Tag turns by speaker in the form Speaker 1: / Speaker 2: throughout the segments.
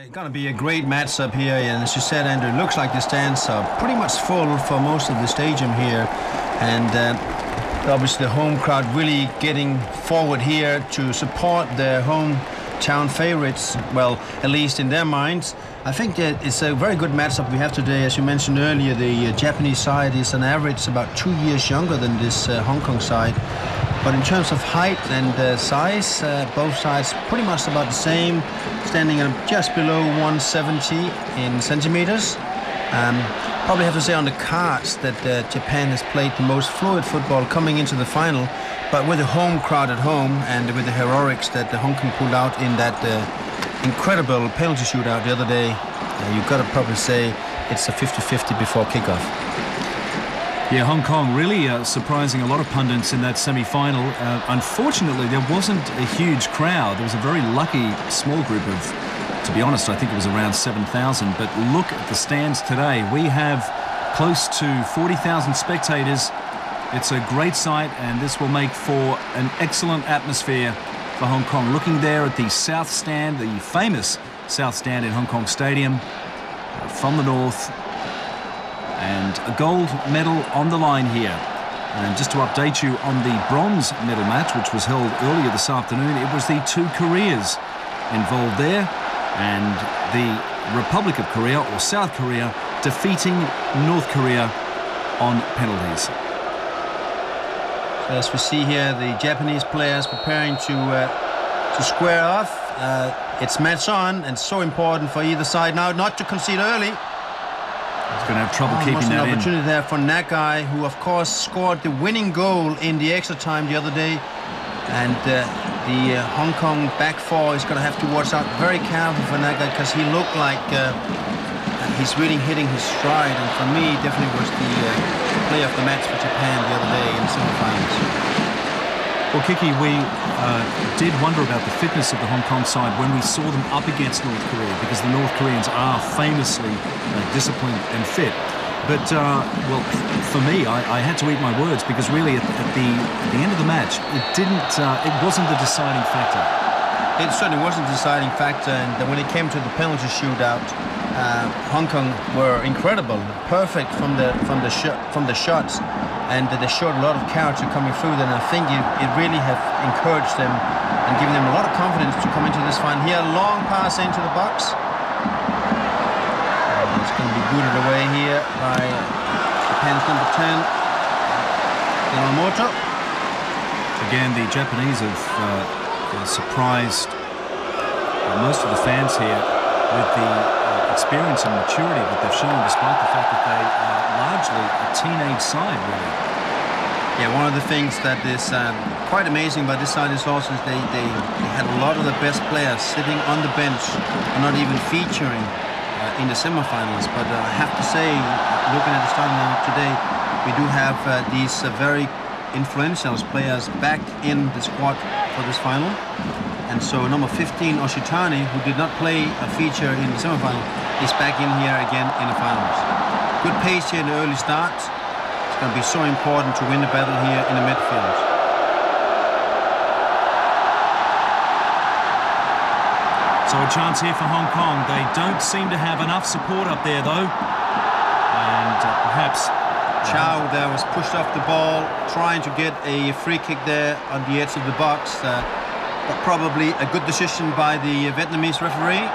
Speaker 1: It's going to be a great match up here, and as you said, Andrew, it looks like the stands are pretty much full for most of the stadium here, and obviously the home crowd really getting forward here to support their hometown favorites, well, at least in their minds. I think that it's a very good matchup we have today. As you mentioned earlier, the Japanese side is on average about 2 years younger than this Hong Kong side. But in terms of height and size, both sides pretty much about the same, standing at just below 170 in centimeters. Probably have to say on the cards that Japan has played the most fluid football coming into the final, but with the home crowd at home and with the heroics that the Hong Kong pulled out in that incredible penalty shootout the other day, you've got to probably say it's a 50-50 before kickoff.
Speaker 2: Yeah, Hong Kong really surprising a lot of pundits in that semi-final. Unfortunately, there wasn't a huge crowd. There was a very lucky small group of, to be honest, I think it was around 7,000. But look at the stands today. We have close to 40,000 spectators. It's a great sight, and this will make for an excellent atmosphere for Hong Kong. Looking there at the South Stand, the famous South Stand in Hong Kong Stadium, from the north. And a gold medal on the line here. And just to update you on the bronze medal match, which was held earlier this afternoon, it was the two Koreas involved there, and the Republic of Korea, or South Korea, defeating North Korea on penalties.
Speaker 1: So as we see here, the Japanese players preparing to square off. It's match on, and so important for either side now not to concede early.
Speaker 2: He's going to have trouble keeping that in.
Speaker 1: An opportunity there for Nagai, who of course scored the winning goal in the extra time the other day. And the Hong Kong back four is going to have to watch out very carefully for Nagai, because he looked like he's really hitting his stride. And for me, definitely was the play of the match for Japan the other day in the semi-finals.
Speaker 2: Well, Kiki, we did wonder about the fitness of the Hong Kong side when we saw them up against North Korea, because the North Koreans are famously disciplined and fit. But, well, for me, I had to eat my words, because really at the end of the match, it wasn't the deciding factor.
Speaker 1: It certainly wasn't the deciding factor, and when it came to the penalty shootout, Hong Kong were incredible, perfect from the shots. And they showed a lot of character coming through, and I think it really have encouraged them and given them a lot of confidence to come into this final. Here, long pass into the box. And it's going to be booted away here by Japan's number 10, Yamamoto.
Speaker 2: Again, the Japanese have surprised most of the fans here with the experience and maturity that they've shown, despite the fact that they are largely a teenage side, really.
Speaker 1: Yeah, one of the things that is quite amazing about this side is also they had a lot of the best players sitting on the bench and not even featuring in the semifinals. But I have to say, looking at the starting lineup today, we do have these very influential players back in the squad for this final. And so number 15, Oshitani, who did not play a feature in the semifinal, is back in here again in the finals. Good pace here in the early start. It's going to be so important to win the battle here in the midfield.
Speaker 2: So a chance here for Hong Kong. They don't seem to have enough support up there, though. And perhaps
Speaker 1: Chow there was pushed off the ball, trying to get a free kick there on the edge of the box. But probably a good decision by the Vietnamese referee.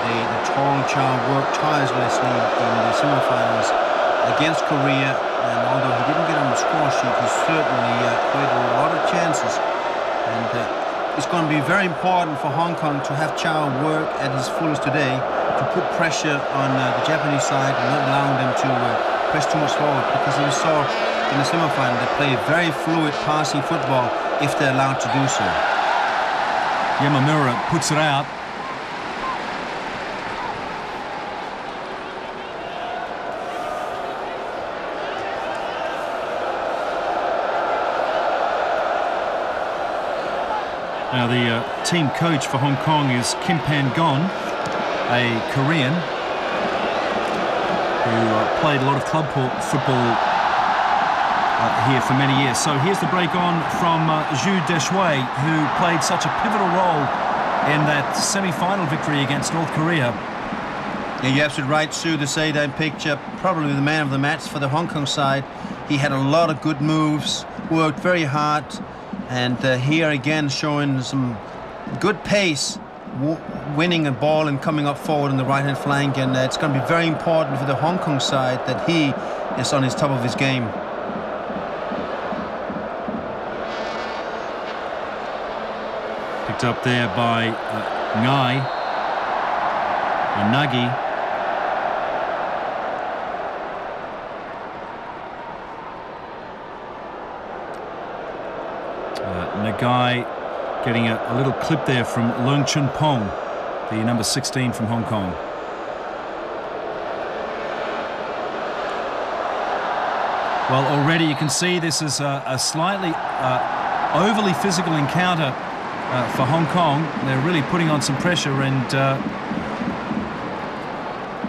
Speaker 1: The tall Chow worked tirelessly in the semifinals against Korea, and although he didn't get on the score sheet, he certainly created a lot of chances. And it's going to be very important for Hong Kong to have Chow work at his fullest today, to put pressure on the Japanese side and not allowing them to press too much forward, because we saw in the semi-final they play very fluid passing football if they're allowed to do so.
Speaker 2: Yamamura puts it out. Now the team coach for Hong Kong is Kim Pan-gon, a Korean who played a lot of club football here for many years. So here's the break on from Zhu Deshui, who played such a pivotal role in that semi-final victory against North Korea.
Speaker 1: Yeah, you're absolutely right, Sue, to say that picture. Probably the man of the match for the Hong Kong side. He had a lot of good moves, worked very hard, and here again showing some good pace, winning a ball and coming up forward on the right-hand flank. And it's going to be very important for the Hong Kong side that he is on his top of his game.
Speaker 2: Picked up there by Ngai and Nagy. Nagai getting a little clip there from Leung Chun Pong, the number 16 from Hong Kong. Well, already you can see this is a slightly overly physical encounter for Hong Kong. They're really putting on some pressure, and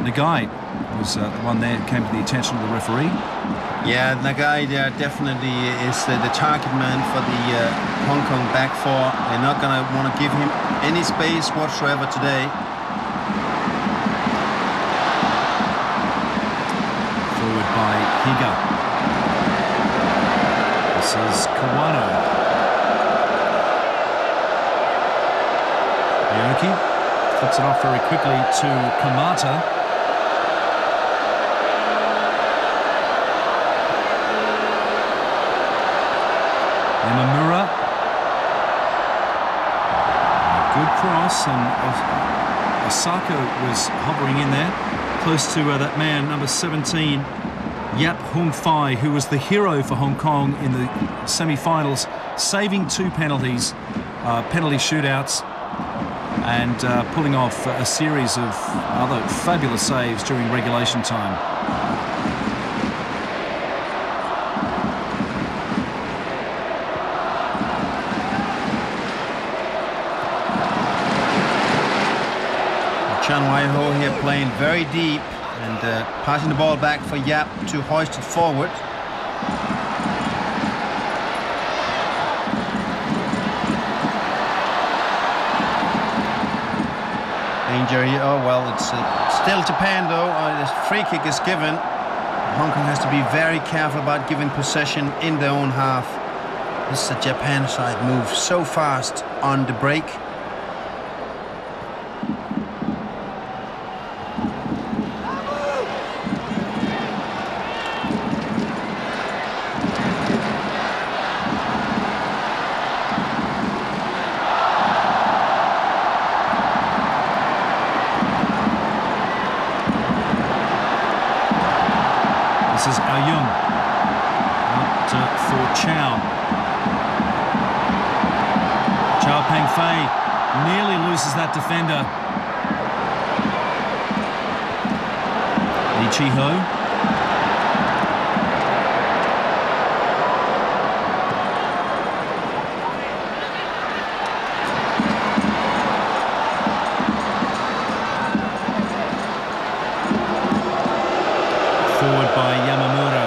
Speaker 2: Nagai was the one there who came to the attention of the referee.
Speaker 1: Yeah, Nagai there definitely is the target man for the Hong Kong back four. They're not going to want to give him any space whatsoever today.
Speaker 2: Forward by Higa. This is Kawano. Aoki flips it off very quickly to Kamata. Yamamura. Good cross, and Osaka was hovering in there, close to that man, number 17, Yap Hung Fai, who was the hero for Hong Kong in the semi-finals, saving 2 penalties, penalty shootouts, and pulling off a series of other fabulous saves during regulation time.
Speaker 1: Chan Wai-ho here playing very deep and passing the ball back for Yap to hoist it forward. Danger here. Oh well, it's still Japan though. This free kick is given. Hong Kong has to be very careful about giving possession in their own half. This Japan side moves so fast on the break.
Speaker 2: This is Aoyung out for Chow. Chow Peng Fei nearly loses that defender. Lee Chi-ho. Forward by Yamamura.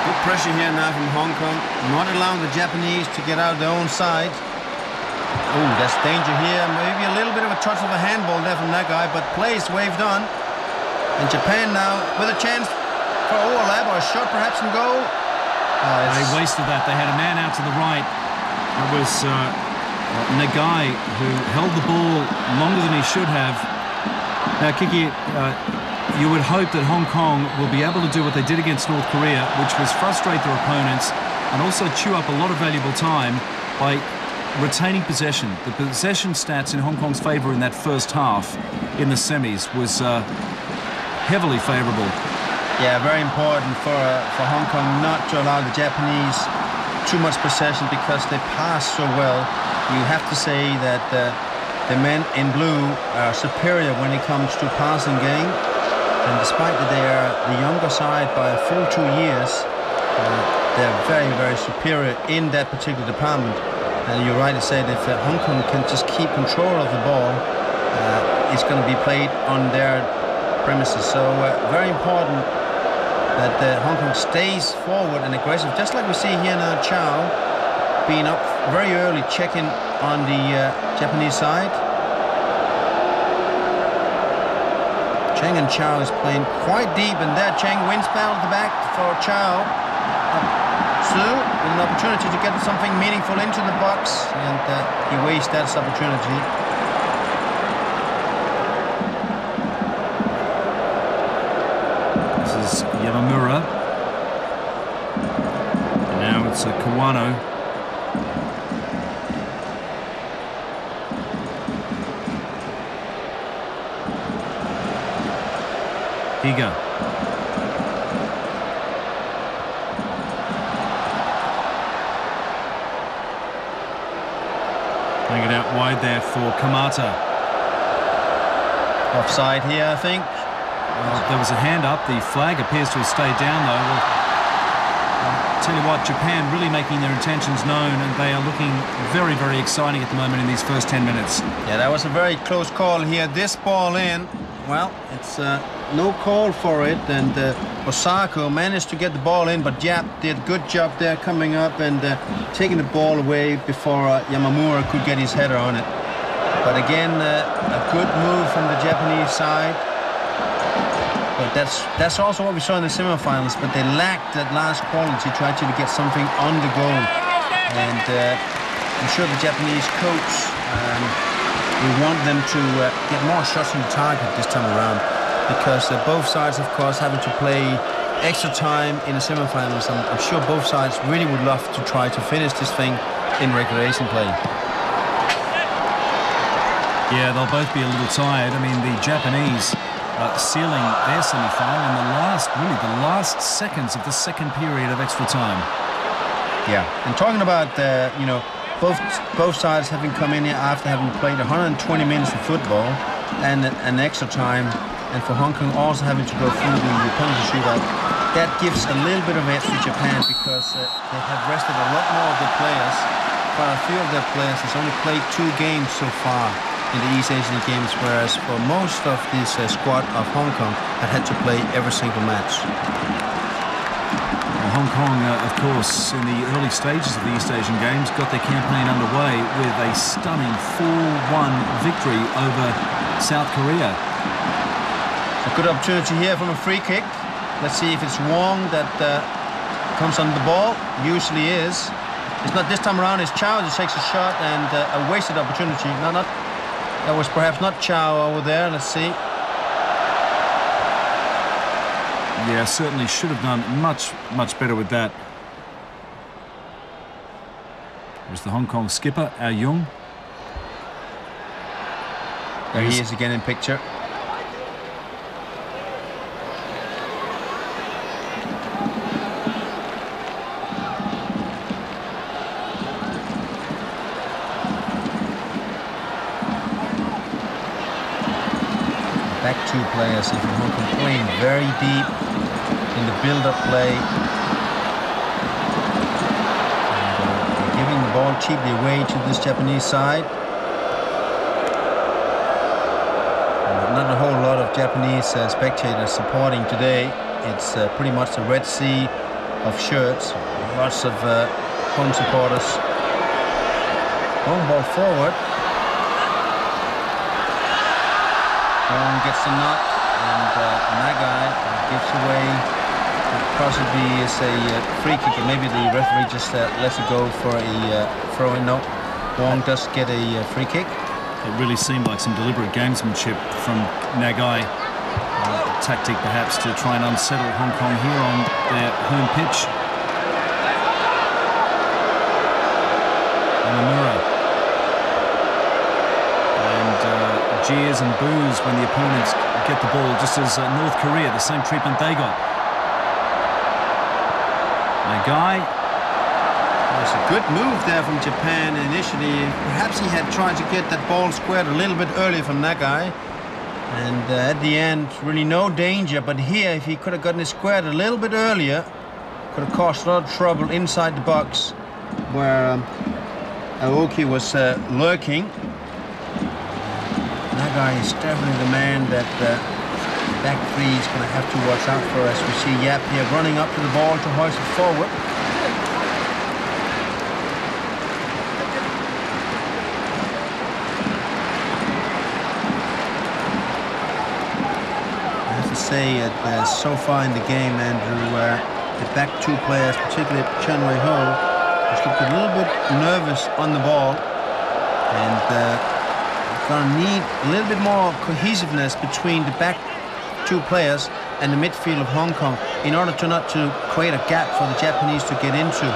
Speaker 1: Good pressure here now from Hong Kong, not allowing the Japanese to get out their own side. Oh, that's danger here. Maybe a little bit of a touch of a handball there from that guy, but play is waved on. And Japan now with a chance for overlap or a shot perhaps and goal.
Speaker 2: They wasted that. They had a man out to the right. It was Nagai who held the ball longer than he should have. Now, Kiki, you would hope that Hong Kong will be able to do what they did against North Korea, which was frustrate their opponents and also chew up a lot of valuable time by retaining possession. The possession stats in Hong Kong's favour in that first half in the semis was heavily favourable.
Speaker 1: Yeah, very important for Hong Kong not to allow the Japanese too much possession because they pass so well. You have to say that the men in blue are superior when it comes to passing game. And despite that they are the younger side by a full 2 years, they're very, very superior in that particular department. And you're right to say that if Hong Kong can just keep control of the ball, it's going to be played on their premises. So very important that Hong Kong stays forward and aggressive, just like we see here now. Chow being up very early, checking on the Japanese side. Cheng and Chow is playing quite deep, and there Cheng wins battle at the back for Chow. Su with an opportunity to get something meaningful into the box, and he wastes that opportunity.
Speaker 2: This is Yamamura. And now it's Kawano. Higa. Playing it out wide there for Kamata.
Speaker 1: Offside here, I think.
Speaker 2: Well, there was a hand up. The flag appears to have stayed down, though. Well, I'll tell you what, Japan really making their intentions known, and they are looking very, very exciting at the moment in these first 10 minutes.
Speaker 1: Yeah, that was a very close call here. This ball in, well, it's no call for it, and Osako managed to get the ball in, but Jap did a good job there coming up and taking the ball away before Yamamura could get his header on it. But again, a good move from the Japanese side. But that's also what we saw in the semifinals, but they lacked that last quality to actually get something on the goal. And I'm sure the Japanese coach we want them to get more shots on the target this time around, because both sides, of course, having to play extra time in the semifinals. I'm sure both sides really would love to try to finish this thing in regulation play.
Speaker 2: Yeah, they'll both be a little tired. I mean, the Japanese sealing their semi-final in the last seconds of the second period of extra time.
Speaker 1: Yeah, and talking about you know, both sides having come in here after having played 120 minutes of football and an extra time, and for Hong Kong also having to go through the penalty shootout, that gives a little bit of edge to Japan, because they have rested a lot more of their players. Quite a few of their players has only played 2 games so far in the East Asian Games, whereas for most of this squad of Hong Kong had to play every single match.
Speaker 2: Well, Hong Kong, of course, in the early stages of the East Asian Games, got their campaign underway with a stunning 4-1 victory over South Korea.
Speaker 1: A good opportunity here from a free kick. Let's see if it's Wong that comes on the ball. Usually is. It's not this time around. It's Chow that takes a shot, and a wasted opportunity. No, that was perhaps not Chow over there. Let's see.
Speaker 2: Yeah, certainly should have done much, much better with that. There's the Hong Kong skipper, Ao Jung.
Speaker 1: There he is again in picture. Back 2 players here from Hong Kong playing very deep in the build-up play. And, giving the ball cheaply away to this Japanese side. Not a whole lot of Japanese spectators supporting today. It's pretty much the Red Sea of shirts. Lots of home supporters. Long ball forward. Wong gets the knock, and Nagai gives away. It possibly is a free kick, and maybe the referee just lets it go for a throw-in. No, Wong does get a free kick.
Speaker 2: It really seemed like some deliberate gamesmanship from Nagai. Tactic perhaps to try and unsettle Hong Kong here on their home pitch. Yamamura. Jeers and boos when the opponents get the ball, just as North Korea, the same treatment they got. Nagai.
Speaker 1: It's a good move there from Japan initially. Perhaps he had tried to get that ball squared a little bit earlier from Nagai. And at the end, really no danger. But here, if he could have gotten it squared a little bit earlier, could have caused a lot of trouble inside the box, where Aoki was lurking. Nagai is definitely the man that Back three is going to have to watch out for, as we see Yap here running up to the ball to hoist it forward. I have to say that so far in the game, Andrew, the back two players, particularly Chen Wei Ho, has looked a little bit nervous on the ball, and going to need a little bit more cohesiveness between the back two players and the midfield of Hong Kong in order to not to create a gap for the Japanese to get into.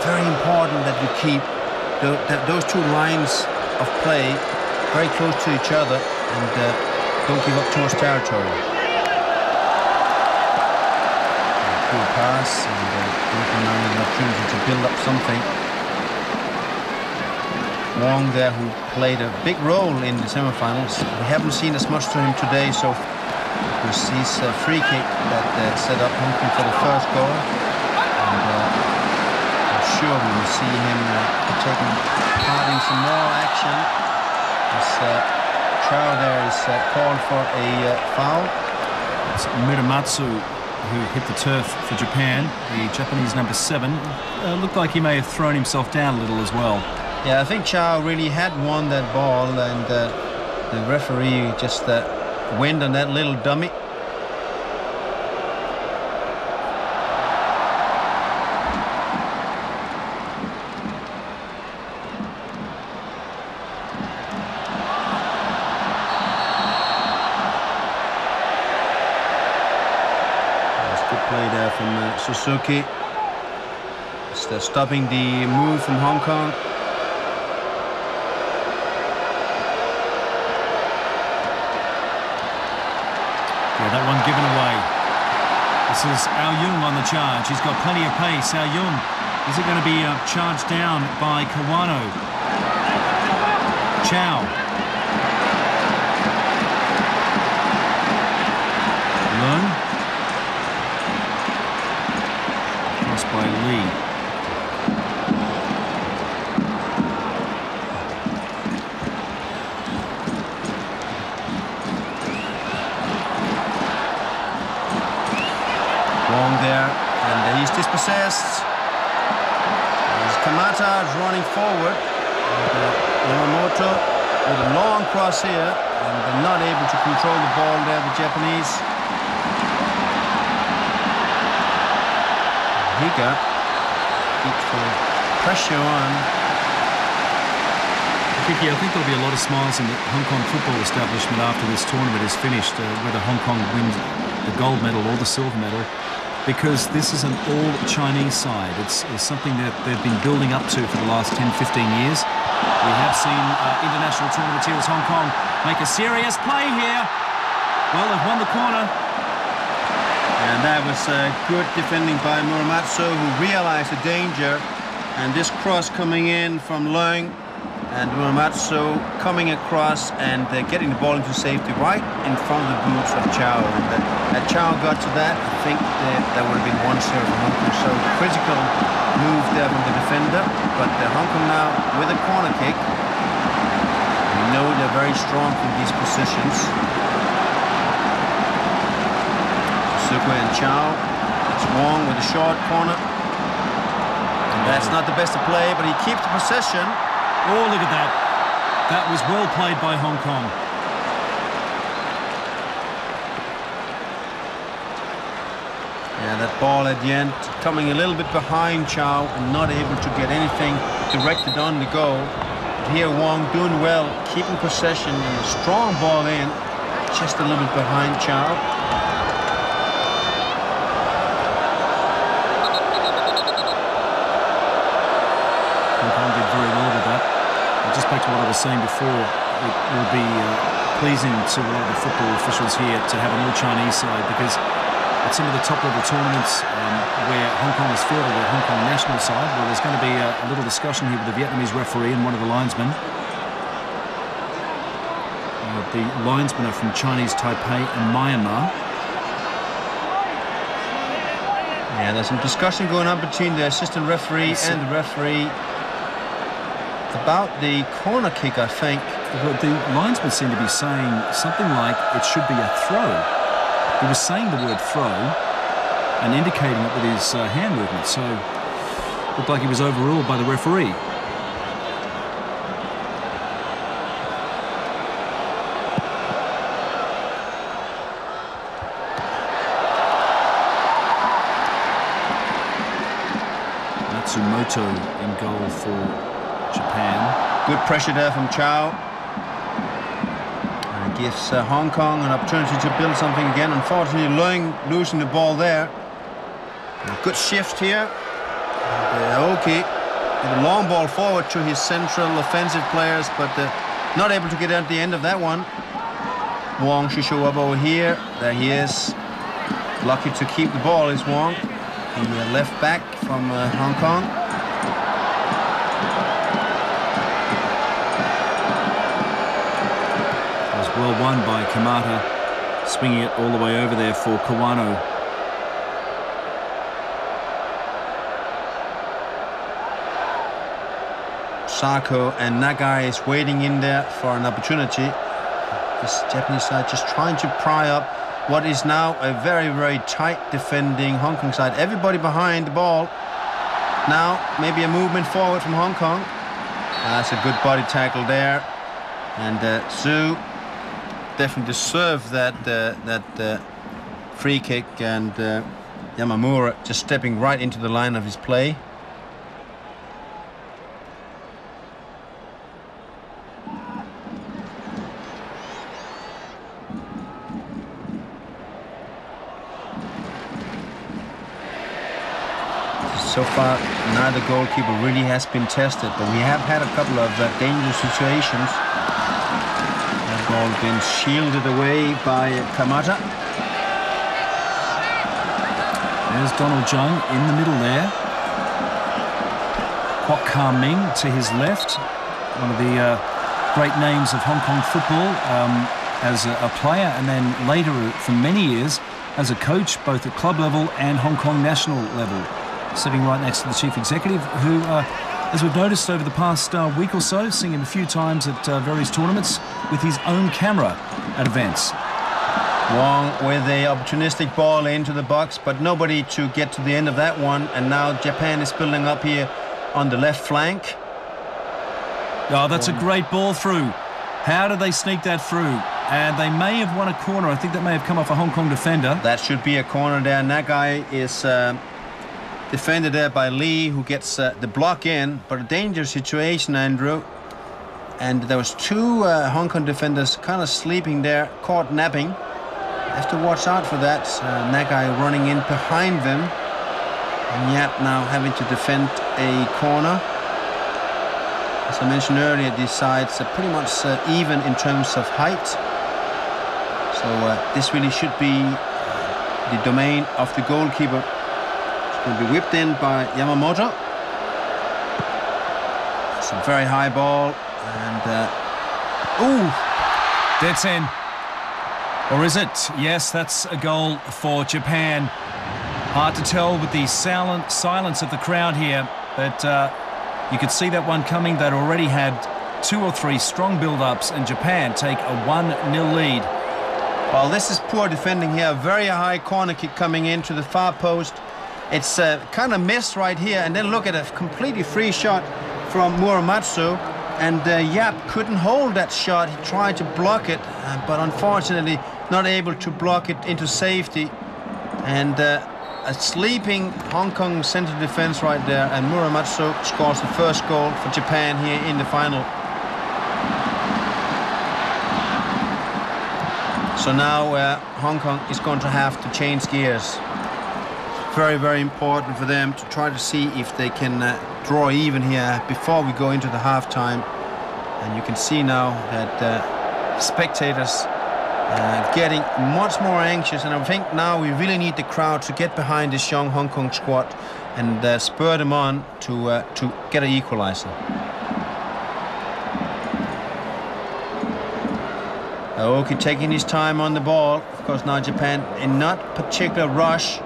Speaker 1: Very important that you keep those two lines of play very close to each other and don't give up too much territory. Good pass, and Hong Kong now has an opportunity to build up something. Wong there, who played a big role in the semi-finals. We haven't seen as much to him today, so with his free kick that set up Hong Kong for the first goal. And I'm sure we will see him taking part in some more action. As Chow there is called for a foul.
Speaker 2: It's Muramatsu who hit the turf for Japan. The Japanese number 7 looked like he may have thrown himself down a little as well.
Speaker 1: Yeah, I think Chow really had won that ball, and the referee just went on that little dummy. That's good play there from Suzuki. Just stopping the move from Hong Kong.
Speaker 2: That one given away. This is Ao Yung on the charge. He's got plenty of pace. Ao Yung, is it going to be charged down by Kawano? Chow. Leung. Crossed by Lee.
Speaker 1: There, and he's dispossessed. There's Kamata running forward. Yamamoto with a long cross here, and they're not able to control the ball there, the Japanese. Higa keeps the pressure on.
Speaker 2: Vicky, I think there'll be a lot of smiles in the Hong Kong football establishment after this tournament is finished, whether Hong Kong wins the gold medal or the silver medal, because this is an all-Chinese side. It's something that they've been building up to for the last 10, 15 years. We have seen international tournaments here as Hong Kong make a serious play here. Well, they've won the corner.
Speaker 1: And that was good defending by Muramatsu, who realized the danger. And this cross coming in from Leung, and Muramatsu coming across and getting the ball into safety right in front of the boots of Chow. And Chow got to that, I think that would have been 1-0 for Hong Kong. So critical move there from the defender. But Hong Kong now with a corner kick. We know they're very strong from these positions. Suzuki and Chow. It's Wong with a short corner. And that's not the best to play, but he keeps the possession.
Speaker 2: Oh, look at that. That was well played by Hong Kong.
Speaker 1: Yeah, that ball at the end coming a little bit behind Chow and not able to get anything directed on the goal. But here Wong doing well, keeping possession and a strong ball in, just a little bit behind Chow.
Speaker 2: Hong Kong did very well with that. Just back to what I was saying before, it will be pleasing to a lot of the football officials here to have an all-Chinese side, because at some of the top-level tournaments where Hong Kong is fielded, the Hong Kong national side, well, there's going to be a little discussion here with the Vietnamese referee and one of the linesmen. The linesmen are from Chinese Taipei and Myanmar.
Speaker 1: Yeah, there's some discussion going on between the assistant referee and the referee about the corner kick, I think.
Speaker 2: the linesman seemed to be saying something like it should be a throw. He was saying the word throw and indicating it with his hand movement, so it looked like he was overruled by the referee. Matsumoto in goal for Japan.
Speaker 1: Good pressure there from Chow. And gives Hong Kong an opportunity to build something again. Unfortunately, losing the ball there. A good shift here. Aoki with a long ball forward to his central offensive players, but not able to get at the end of that one. Wong should show up over here. There he is. Lucky to keep the ball is Wong. The left back from Hong Kong.
Speaker 2: It was well won by Kamata, swinging it all the way over there for Kawano.
Speaker 1: Sako and Nagai is waiting in there for an opportunity. This Japanese side just trying to pry up what is now a very, very tight defending Hong Kong side. Everybody behind the ball. Now maybe a movement forward from Hong Kong. That's a good body tackle there. And Zhu definitely deserved that free kick, and Yamamura just stepping right into the line of his play. So far, neither goalkeeper really has been tested, but we have had a couple of dangerous situations. That ball been shielded away by Kamata.
Speaker 2: There's Donald Jung in the middle there. Kwok Ka-ming to his left. One of the great names of Hong Kong football as a player, and then later for many years as a coach, both at club level and Hong Kong national level. Sitting right next to the chief executive, who, as we've noticed over the past week or so, seeing him a few times at various tournaments with his own camera at events.
Speaker 1: Wong with a opportunistic ball into the box, but nobody to get to the end of that one. And now Japan is building up here on the left flank.
Speaker 2: Oh, that's a great ball through. How did they sneak that through? And they may have won a corner. I think that may have come off a Hong Kong defender.
Speaker 1: That should be a corner there. Nagai is defended there by Lee, who gets the block in, but a dangerous situation, Andrew. And there was two Hong Kong defenders kind of sleeping there, caught napping. Have to watch out for that. Nagai running in behind them, and Yap now having to defend a corner. As I mentioned earlier, these sides are pretty much even in terms of height. So this really should be the domain of the goalkeeper. Will be whipped in by Yamamoto. It's a very high ball, and
Speaker 2: That's in. Or is it? Yes, that's a goal for Japan. Hard to tell with the silence of the crowd here, but you could see that one coming. They'd already had 2 or 3 strong build-ups, and Japan take a 1-0 lead.
Speaker 1: Well, this is poor defending here. Very high corner kick coming into the far post. It's kind of missed right here, and then look at a completely free shot from Muramatsu, and Yap couldn't hold that shot. He tried to block it, but unfortunately not able to block it into safety. And a sleeping Hong Kong central defense right there, and Muramatsu scores the first goal for Japan here in the final. So now Hong Kong is going to have to change gears. Very, very important for them to try to see if they can draw even here before we go into the halftime. And you can see now that spectators getting much more anxious, and I think now we really need the crowd to get behind this young Hong Kong squad and spur them on to get an equalizer. Aoki taking his time on the ball. Of course, now Japan in not particular rush.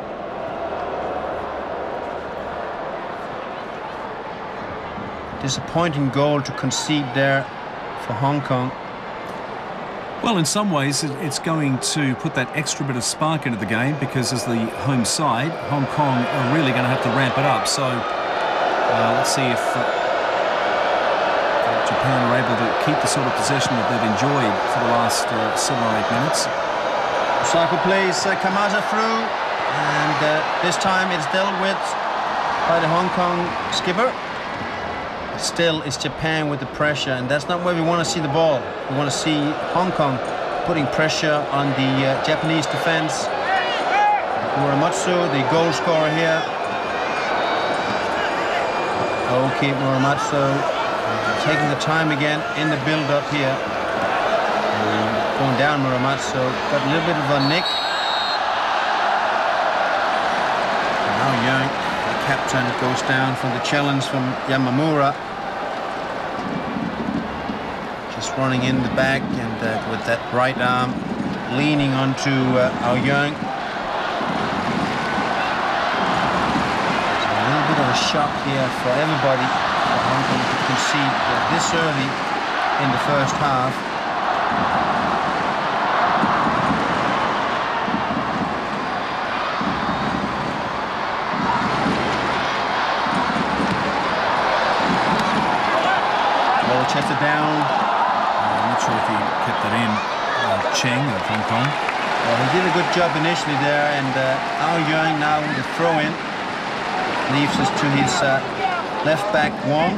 Speaker 1: Disappointing goal to concede there for Hong Kong.
Speaker 2: Well, in some ways, it's going to put that extra bit of spark into the game because as the home side, Hong Kong are really going to have to ramp it up. So let's see if Japan are able to keep the sort of possession that they've enjoyed for the last 7 or 8 minutes.
Speaker 1: Osaka plays Kamata through, and this time it's dealt with by the Hong Kong skipper. Still, it's Japan with the pressure, and that's not where we want to see the ball. We want to see Hong Kong putting pressure on the Japanese defense. Muramatsu, the goal scorer here. Okay, Muramatsu taking the time again in the build-up here. Going down, Muramatsu got a little bit of a nick. Now Young, the captain, goes down from the challenge from Yamamura. Just running in the back and with that right arm leaning onto Ao Young. A little bit of a shock here for everybody for Hong Kong to concede this early in the first half. Chested down.
Speaker 2: I'm not sure if he kept that in. Cheng of Hong Kong.
Speaker 1: Well, he did a good job initially there, and Ao Young now with the throw-in leaves us to his left back Wong,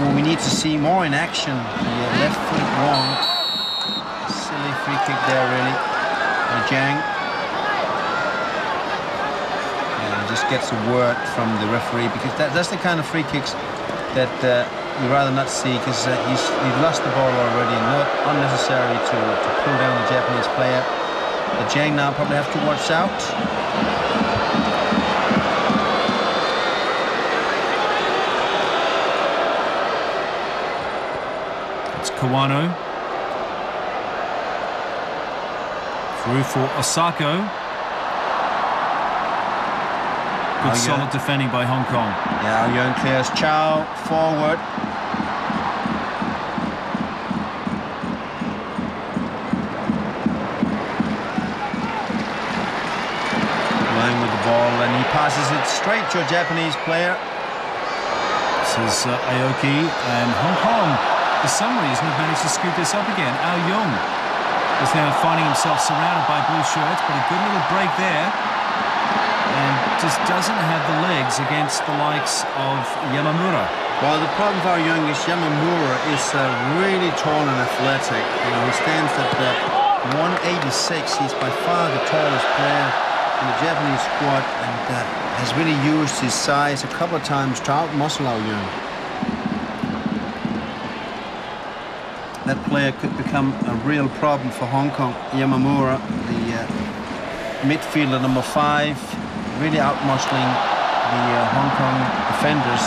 Speaker 1: who we need to see more in action. The left-footed Wong. Silly free kick there, really. Jiang. And just gets a word from the referee, because that's the kind of free kicks that we'd rather not see, because he's lost the ball already, and not unnecessary to pull down the Japanese player. But Jiang now probably have to watch out.
Speaker 2: It's Kawano. Through for Osako. Good solid defending by Hong Kong.
Speaker 1: Yeah, Ao Young clears Chow forward. Playing with the ball, and he passes it straight to a Japanese player.
Speaker 2: This is Aoki, and Hong Kong, for some reason, have managed to scoop this up again. Ao Young is now finding himself surrounded by blue shirts, but a good little break there. And just doesn't have the legs against the likes of Yamamura.
Speaker 1: Well, the problem for Ao Young is Yamamura is really tall and athletic. You know, he stands at 186. He's by far the tallest player in the Japanese squad, and has really used his size a couple of times to out-muscle Ao Young. That player could become a real problem for Hong Kong. Yamamura, the midfielder number 5, really out-muscling the Hong Kong defenders.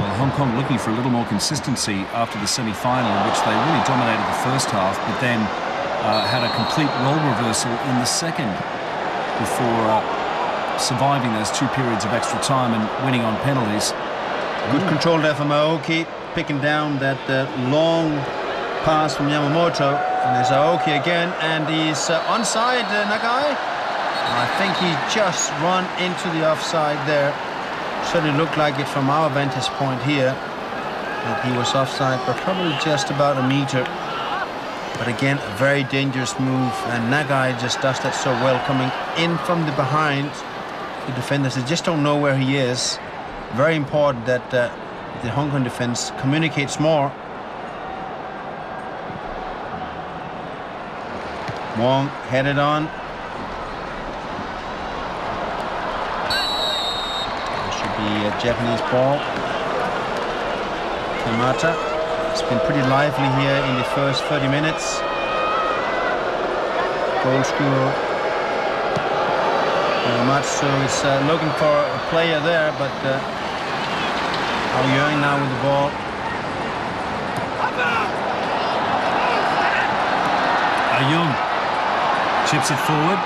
Speaker 2: Well, Hong Kong looking for a little more consistency after the semi-final, in which they really dominated the first half, but then had a complete role reversal in the second before surviving those 2 periods of extra time and winning on penalties.
Speaker 1: Good control there from Aoki, picking down that long pass from Yamamoto, and there's Aoki again, and he's onside, Nagai. I think he just run into the offside there. Certainly looked like it from our vantage point here, that he was offside, but probably just about a meter. But again, a very dangerous move, and Nagai just does that so well, coming in from the behind. The defenders, they just don't know where he is. Very important that the Hong Kong defense communicates more. Wong headed on. There should be a Japanese ball. Kamata. It's been pretty lively here in the first 30 minutes. Goal scorer. Matsu is looking for a player there, but Ao Young now with the ball.
Speaker 2: Ao Young chips it forward.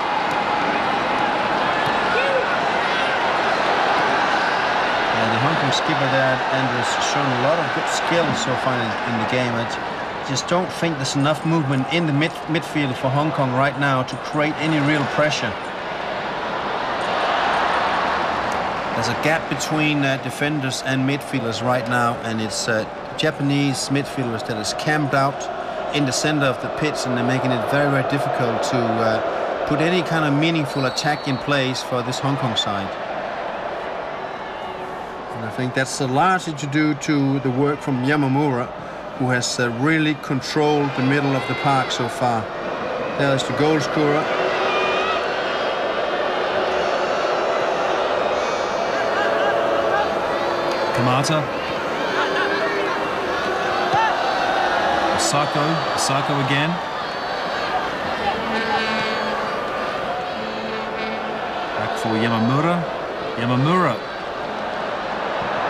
Speaker 1: skipper there, Andrews, shown a lot of good skill so far in the game. I just don't think there's enough movement in the midfield for Hong Kong right now to create any real pressure. There's a gap between defenders and midfielders right now, and it's Japanese midfielders that is camped out in the center of the pitch, and they're making it very, very difficult to put any kind of meaningful attack in place for this Hong Kong side. And I think that's largely to do to the work from Yamamura, who has really controlled the middle of the park so far. There's the goal scorer.
Speaker 2: Kamata. Sako again. Back for Yamamura.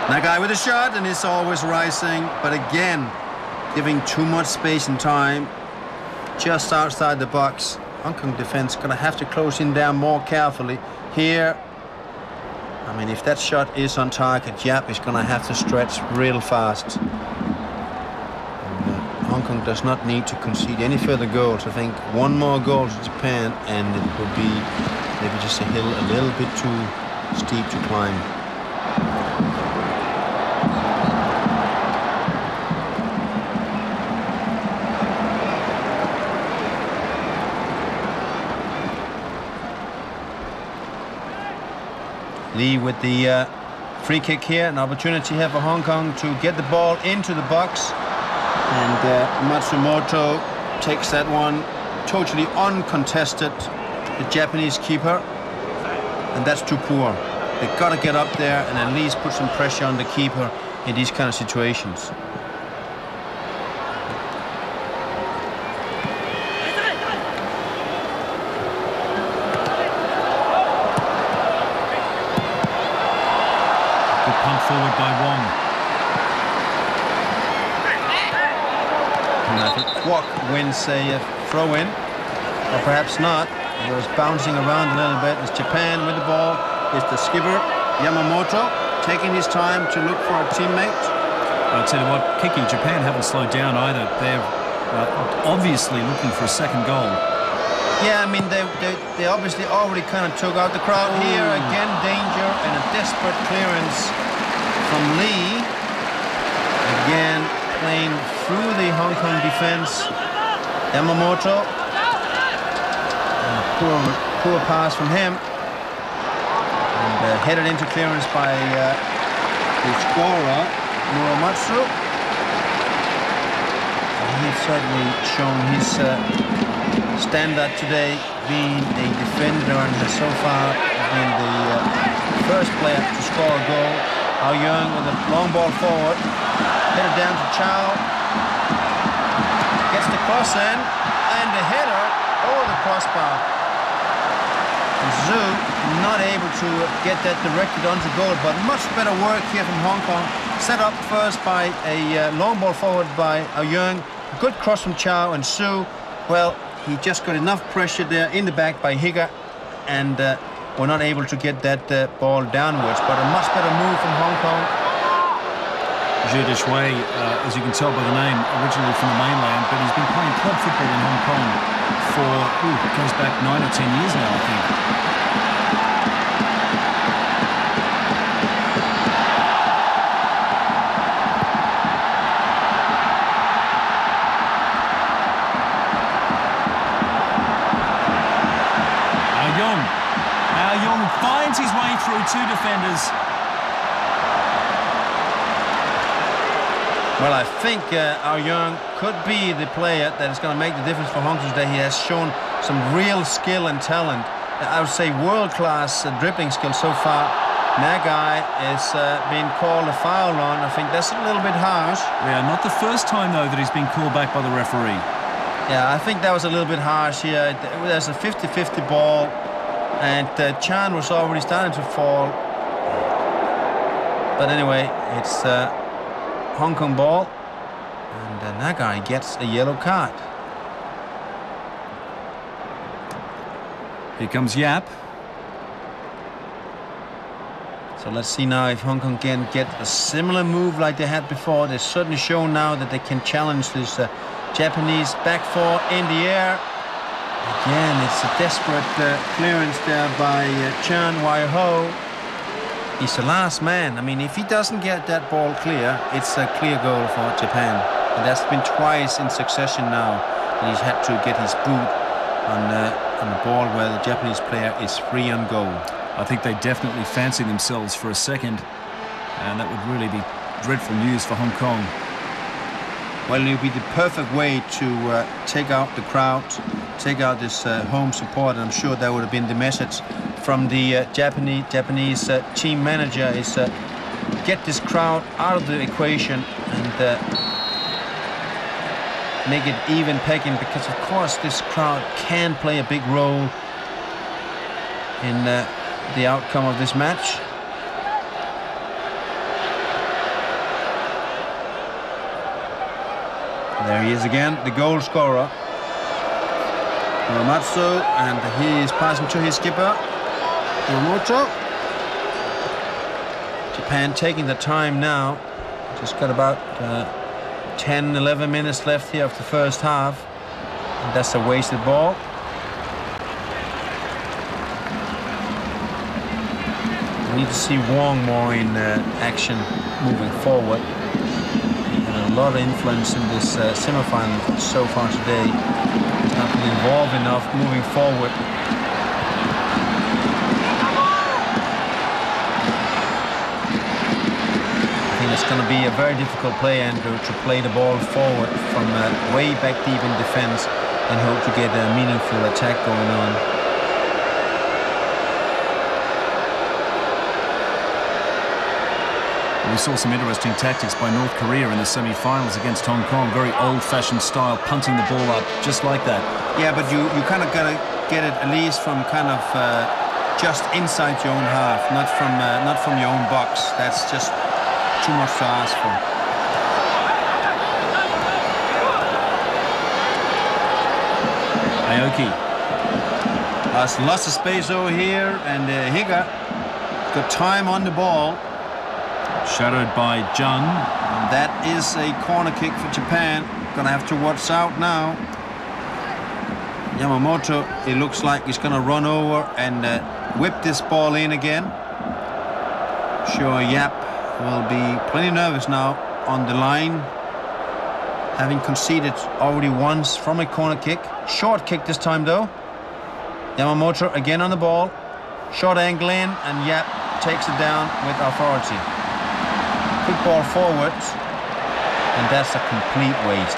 Speaker 1: Nagai with a shot, and it's always rising, but again, giving too much space and time just outside the box. Hong Kong defense gonna have to close in down more carefully here. I mean, if that shot is on target, Yap is gonna have to stretch real fast. Hong Kong does not need to concede any further goals. I think one more goal to Japan and it would be maybe just a hill a little bit too steep to climb. Lee with the free kick here, an opportunity here for Hong Kong to get the ball into the box. And Matsumoto takes that one totally uncontested, the Japanese keeper, and that's too poor. They've got to get up there and at least put some pressure on the keeper in these kind of situations.
Speaker 2: Good pump forward by Wong.
Speaker 1: And I think Kwok wins a throw-in, or perhaps not. It was bouncing around a little bit. It's Japan with the ball. It's the skipper, Yamamoto, taking his time to look for a teammate.
Speaker 2: I'll tell you what, Kiki, Japan haven't slowed down either. They're obviously looking for a second goal.
Speaker 1: Yeah, I mean, they obviously already kind of took out the crowd. Here. Again, danger and a desperate clearance from Lee. Again, playing through the Hong Kong defense. Yamamoto. And a poor pass from him. And headed into clearance by the scorer, Muramatsu. He's certainly shown his standard today, being a defender, and has so far been the first player to score a goal. Ao Yeung with a long ball forward. Headed down to Chow. Gets the cross in, and the header over the crossbar. And Zhu not able to get that directed onto goal, but much better work here from Hong Kong. Set up first by a long ball forward by Ao Yeung. Good cross from Chow, and Zhu, well, he just got enough pressure there in the back by Higa, and were not able to get that ball downwards. But a much better move from Hong Kong.
Speaker 2: Zhu Deshui, as you can tell by the name, originally from the mainland, but he's been playing club football in Hong Kong for, it goes back 9 or 10 years now, I think. Ao Yeung finds his way through two defenders.
Speaker 1: Well, I think Ao Yeung could be the player that is going to make the difference for Hong Kong today. He has shown some real skill and talent. I would say world-class dribbling skill so far. Nagai is being called a foul on. I think that's a little bit harsh.
Speaker 2: Yeah, not the first time, though, that he's been called back by the referee.
Speaker 1: Yeah, I think that was a little bit harsh here. There's a 50-50 ball, and Chan was already starting to fall. But anyway, it's Hong Kong ball, and Nagai gets a yellow card.
Speaker 2: Here comes Yap.
Speaker 1: So let's see now if Hong Kong can get a similar move like they had before. They've certainly shown now that they can challenge this Japanese back four in the air. Again, it's a desperate clearance there by Chan Wai-ho. He's the last man. I mean, if he doesn't get that ball clear, it's a clear goal for Japan. And that's been twice in succession now that he's had to get his boot on the ball where the Japanese player is free on goal.
Speaker 2: I think they definitely fancy themselves for a second, and that would really be dreadful news for Hong Kong.
Speaker 1: Well, it would be the perfect way to take out the crowd, take out this home support. And I'm sure that would have been the message from the Japanese team manager is get this crowd out of the equation and make it even pegging, because of course this crowd can play a big role in the outcome of this match. There he is again, the goal scorer, Muramatsu, and he is passing to his skipper, Yamamoto. Japan taking the time now. Just got about 10-11 minutes left here of the first half, and that's a wasted ball. We need to see Wong more in action moving forward. A lot of influence in this semi-final so far today. He's not been involved enough moving forward. I think it's going to be a very difficult play, Andrew, to play the ball forward from way back deep in defense and hope to get a meaningful attack going on.
Speaker 2: We saw some interesting tactics by North Korea in the semi-finals against Hong Kong. Very old-fashioned style, punting the ball up just like that.
Speaker 1: Yeah, but you kind of got to get it at least from kind of just inside your own half, not from your own box. That's just too much to ask for.
Speaker 2: Aoki.
Speaker 1: There's lots of space over here, and Higa got time on the ball.
Speaker 2: Shadowed by Jung.
Speaker 1: And that is a corner kick for Japan. Gonna have to watch out now. Yamamoto, it looks like he's gonna run over and whip this ball in again. Sure, Yap will be plenty nervous now on the line, having conceded already once from a corner kick. Short kick this time though. Yamamoto again on the ball. Short angle in, and Yap takes it down with authority. Quick ball forward, and that's a complete waste.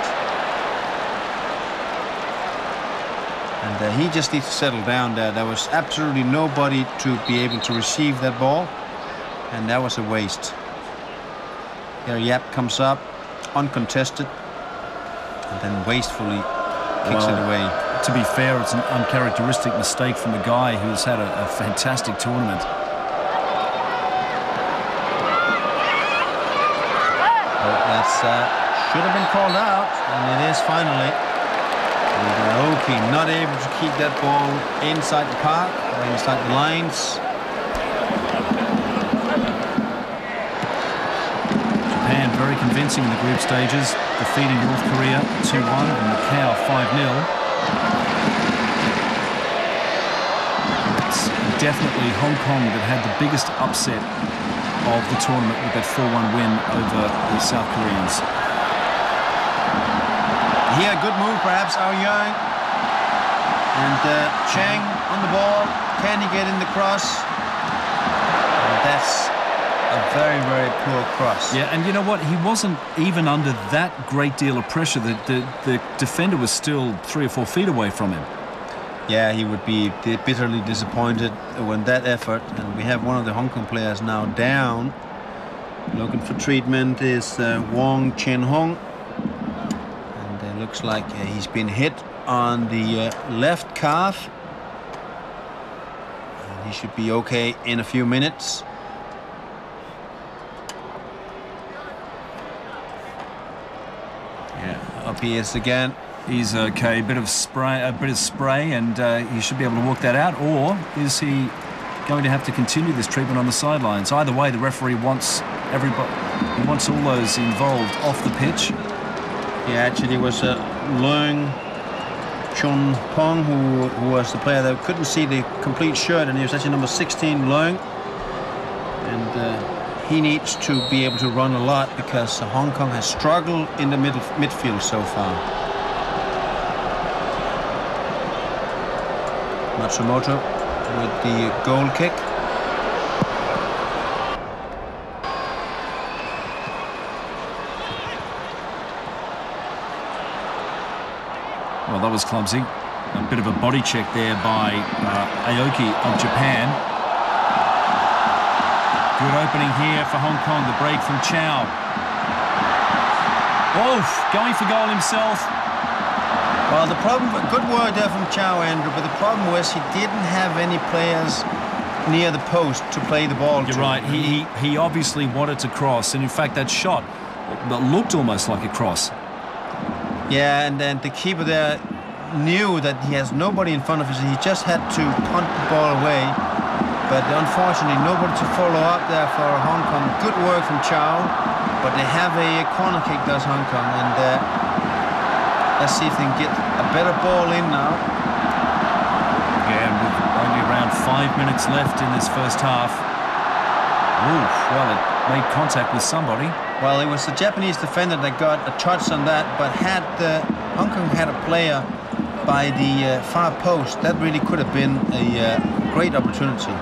Speaker 1: And he just needs to settle down there. There was absolutely nobody to be able to receive that ball, and that was a waste. Here Yap comes up, uncontested, and then wastefully kicks it away.
Speaker 2: To be fair, it's an uncharacteristic mistake from a guy who's had a fantastic tournament.
Speaker 1: Should have been called out, and it is finally. Aoki not able to keep that ball inside the park or inside the lines.
Speaker 2: Japan very convincing in the group stages, defeating North Korea 2-1 and Macau 5-0. It's definitely Hong Kong that had the biggest upset of the tournament with that 4-1 win over the South Koreans.
Speaker 1: Here, good move perhaps, Aoyang. And Chang on the ball. Can he get in the cross? And that's a very, very poor cross.
Speaker 2: Yeah, and you know what? He wasn't even under that great deal of pressure. The defender was still 3 or 4 feet away from him.
Speaker 1: Yeah, he would be bitterly disappointed when that effort. And we have one of the Hong Kong players now down. Looking for treatment is Wong Chen-hong. And it looks like he's been hit on the left calf. And he should be okay in a few minutes. Yeah, up he is again.
Speaker 2: He's okay. A bit of spray, and he should be able to walk that out. Or is he going to have to continue this treatment on the sidelines. Either way, the referee wants everybody, he wants all those involved off the pitch.
Speaker 1: Yeah, actually it was Leung Chun Pong who was the player that couldn't see the complete shirt, and he was actually number 16, Leung. And he needs to be able to run a lot because Hong Kong has struggled in the midfield so far. Matsumoto with the goal kick.
Speaker 2: Well, that was clumsy. A bit of a body check there by Aoki of Japan. Good opening here for Hong Kong. The break from Chow. Oh, going for goal himself.
Speaker 1: Well, the problem, good work there from Chow, Andrew, but the problem was he didn't have any players near the post to play the ball to.
Speaker 2: You're right. He obviously wanted to cross, and in fact that shot that looked almost like a cross.
Speaker 1: Yeah, and then the keeper there knew that he has nobody in front of him, so he just had to punt the ball away. But unfortunately, nobody to follow up there for Hong Kong. Good work from Chow, but they have a corner kick, does Hong Kong, and let's see if they can get a better ball in now.
Speaker 2: Yeah, with only around 5 minutes left in this first half. Oof, well, it made contact with somebody.
Speaker 1: Well, it was the Japanese defender that got a touch on that, but had Hong Kong had a player by the far post, that really could have been a great opportunity.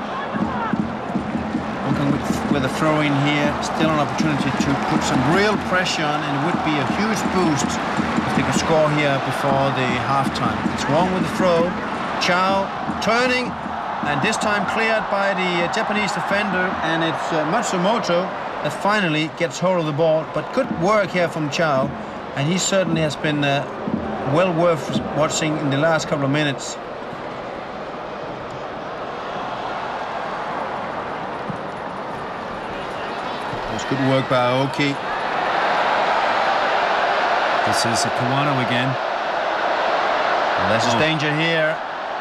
Speaker 1: Hong Kong with a throw-in here, still an opportunity to put some real pressure on, and it would be a huge boost if they could score here before the halftime. It's wrong with the throw. Chow turning, and this time cleared by the Japanese defender, and it's Matsumoto that finally gets hold of the ball. But good work here from Chow, and he certainly has been well worth watching in the last couple of minutes. It was good work by Aoki.
Speaker 2: This is Kawano again.
Speaker 1: Well, there's a danger here.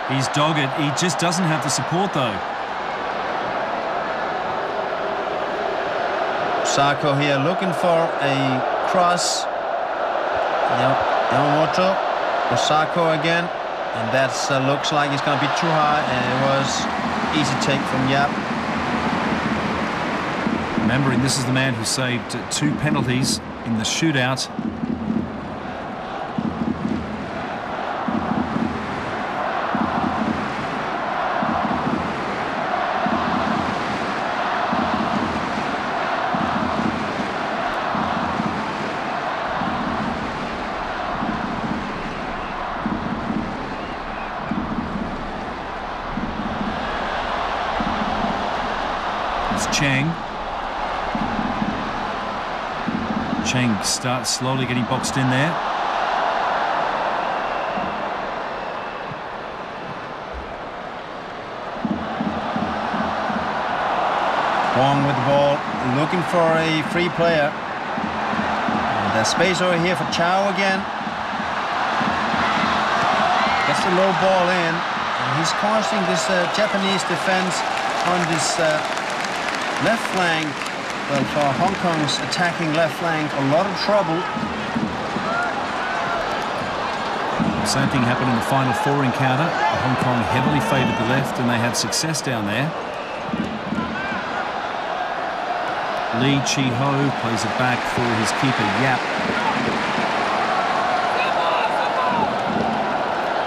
Speaker 2: He's dogged. He just doesn't have the support, though.
Speaker 1: Sako here looking for a cross. Yamamoto. Osako again. And that looks like it's going to be too high. And it was easy take from Yap.
Speaker 2: Remembering this is the man who saved 2 penalties in the shootout. Cheng starts slowly getting boxed in there.
Speaker 1: Wong with the ball, looking for a free player. And there's space over here for Chow again. Gets the low ball in, and he's costing this Japanese defense on this left flank. Well, for Hong Kong's attacking left flank, a lot of trouble.
Speaker 2: Same thing happened in the final 4 encounter. Hong Kong heavily favoured the left, and they had success down there. Lee Chi-ho plays it back for his keeper, Yap.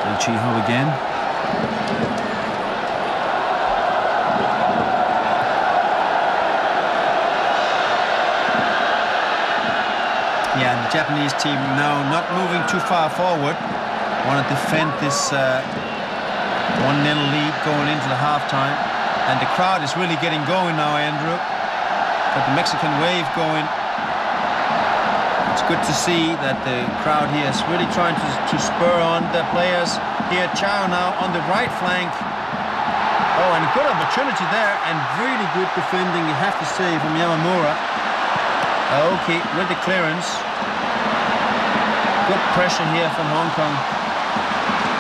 Speaker 2: Lee Chi-ho again.
Speaker 1: Yeah, and the Japanese team now not moving too far forward. Want to defend this 1-0 lead going into the halftime. And the crowd is really getting going now, Andrew. Got the Mexican wave going. It's good to see that the crowd here is really trying to spur on the players. Here, Chow now on the right flank. Oh, and a good opportunity there, and really good defending, you have to say, from Yamamura. Aoki with the clearance. Good pressure here from Hong Kong.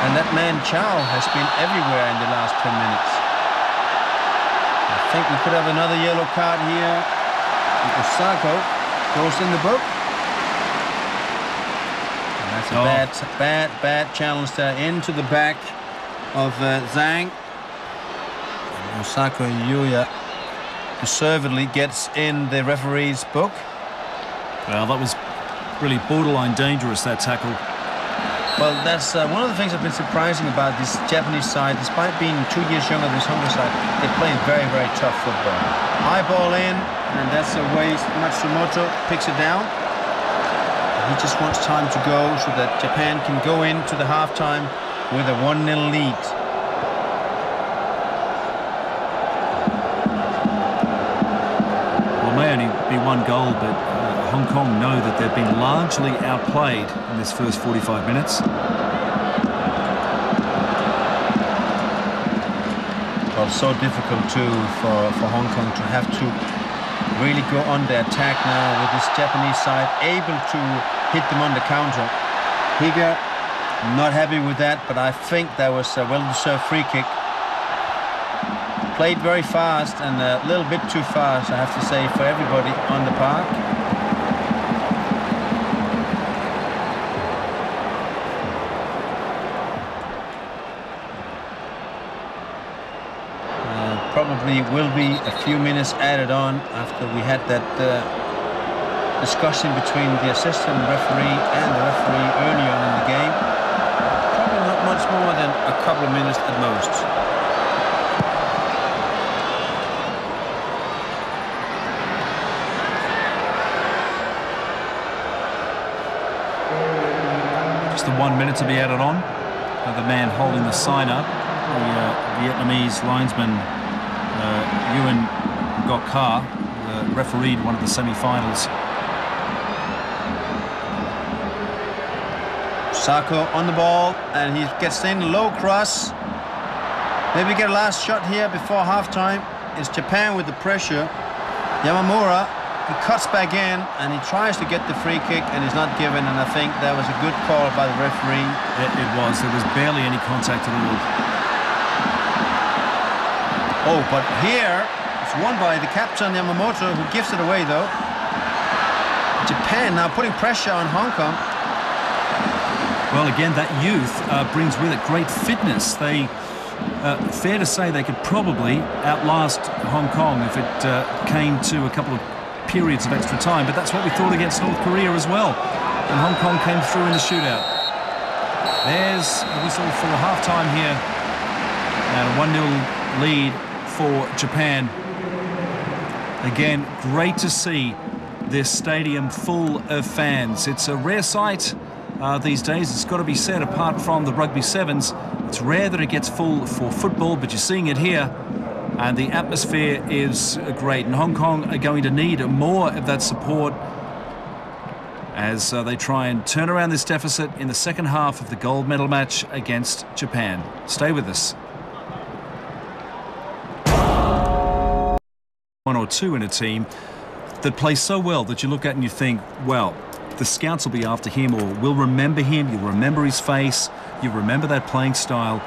Speaker 1: And that man Chow has been everywhere in the last 10 minutes. think we could have another yellow card here. Osako goes in the book. And that's a bad challenge there into the back of Zhang. And Osako Yuya deservedly gets in the referee's book.
Speaker 2: Well, that was really borderline dangerous, that tackle.
Speaker 1: Well, that's one of the things that's been surprising about this Japanese side. Despite being 2 years younger than this Hong Kong side, they're playing very, very tough football. High ball in, and that's a waste. Matsumoto picks it down. He just wants time to go so that Japan can go into the halftime with a 1-0 lead.
Speaker 2: Well, it may only be one goal, but Hong Kong know that they've been largely outplayed in this first 45 minutes.
Speaker 1: Well, so difficult too for Hong Kong to have to really go on the attack now with this Japanese side able to hit them on the counter. Higa not happy with that, but I think that was a well-deserved free kick. Played very fast and a little bit too fast, I have to say, for everybody on the park. Probably will be a few minutes added on after we had that discussion between the assistant referee and the referee early on in the game. Probably not much more than a couple of minutes at most.
Speaker 2: Just the 1 minute to be added on. The man holding the sign up, the Vietnamese linesman Nguyen Ngoc Kha, refereed one of the semi-finals.
Speaker 1: Sako on the ball, and he gets in, low cross. Maybe get a last shot here before halftime. It's Japan with the pressure. Yamamura, he cuts back in, and he tries to get the free kick, and he's not given, and I think that was a good call by the referee.
Speaker 2: It was. There was barely any contact at all.
Speaker 1: Oh, but here it's won by the captain Yamamoto, who gives it away though. Japan now putting pressure on Hong Kong.
Speaker 2: Well, again, that youth brings with it great fitness. They, fair to say, they could probably outlast Hong Kong if it came to a couple of periods of extra time. But that's what we thought against North Korea as well. And Hong Kong came through in the shootout. There's a whistle for half-time here. And a 1-0 lead for Japan. Again, great to see this stadium full of fans. It's a rare sight these days, it's got to be said, apart from the rugby sevens. It's rare that it gets full for football, but you're seeing it here, and the atmosphere is great. And Hong Kong are going to need more of that support as they try and turn around this deficit in the second half of the gold medal match against Japan. Stay with us. One or two in a team that plays so well that you look at and you think, well, the scouts will be after him, or will remember him, you'll remember his face, you remember that playing style.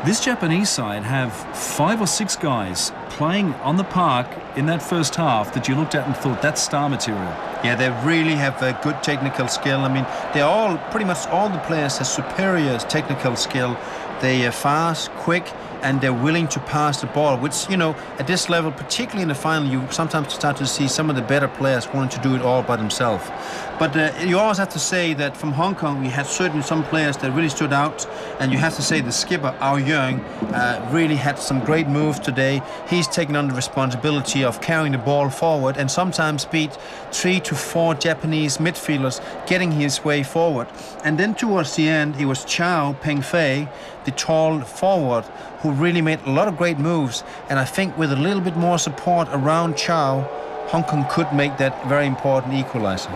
Speaker 2: This Japanese side have 5 or 6 guys playing on the park in that first half that you looked at and thought, that's star material.
Speaker 1: Yeah, they really have a good technical skill. I mean, they're all, pretty much all the players have superior technical skill. They are fast, quick, and they're willing to pass the ball, which, you know, at this level, particularly in the final, you sometimes start to see some of the better players wanting to do it all by themselves. But you always have to say that from Hong Kong, we had certainly some players that really stood out, and you have to say the skipper, Ao Yeung, really had some great moves today. He's taken on the responsibility of carrying the ball forward and sometimes beat 3 to 4 Japanese midfielders getting his way forward. And then towards the end, it was Chow Peng-fei, the tall forward, who really made a lot of great moves. And I think with a little bit more support around Chow, Hong Kong could make that very important equalizer.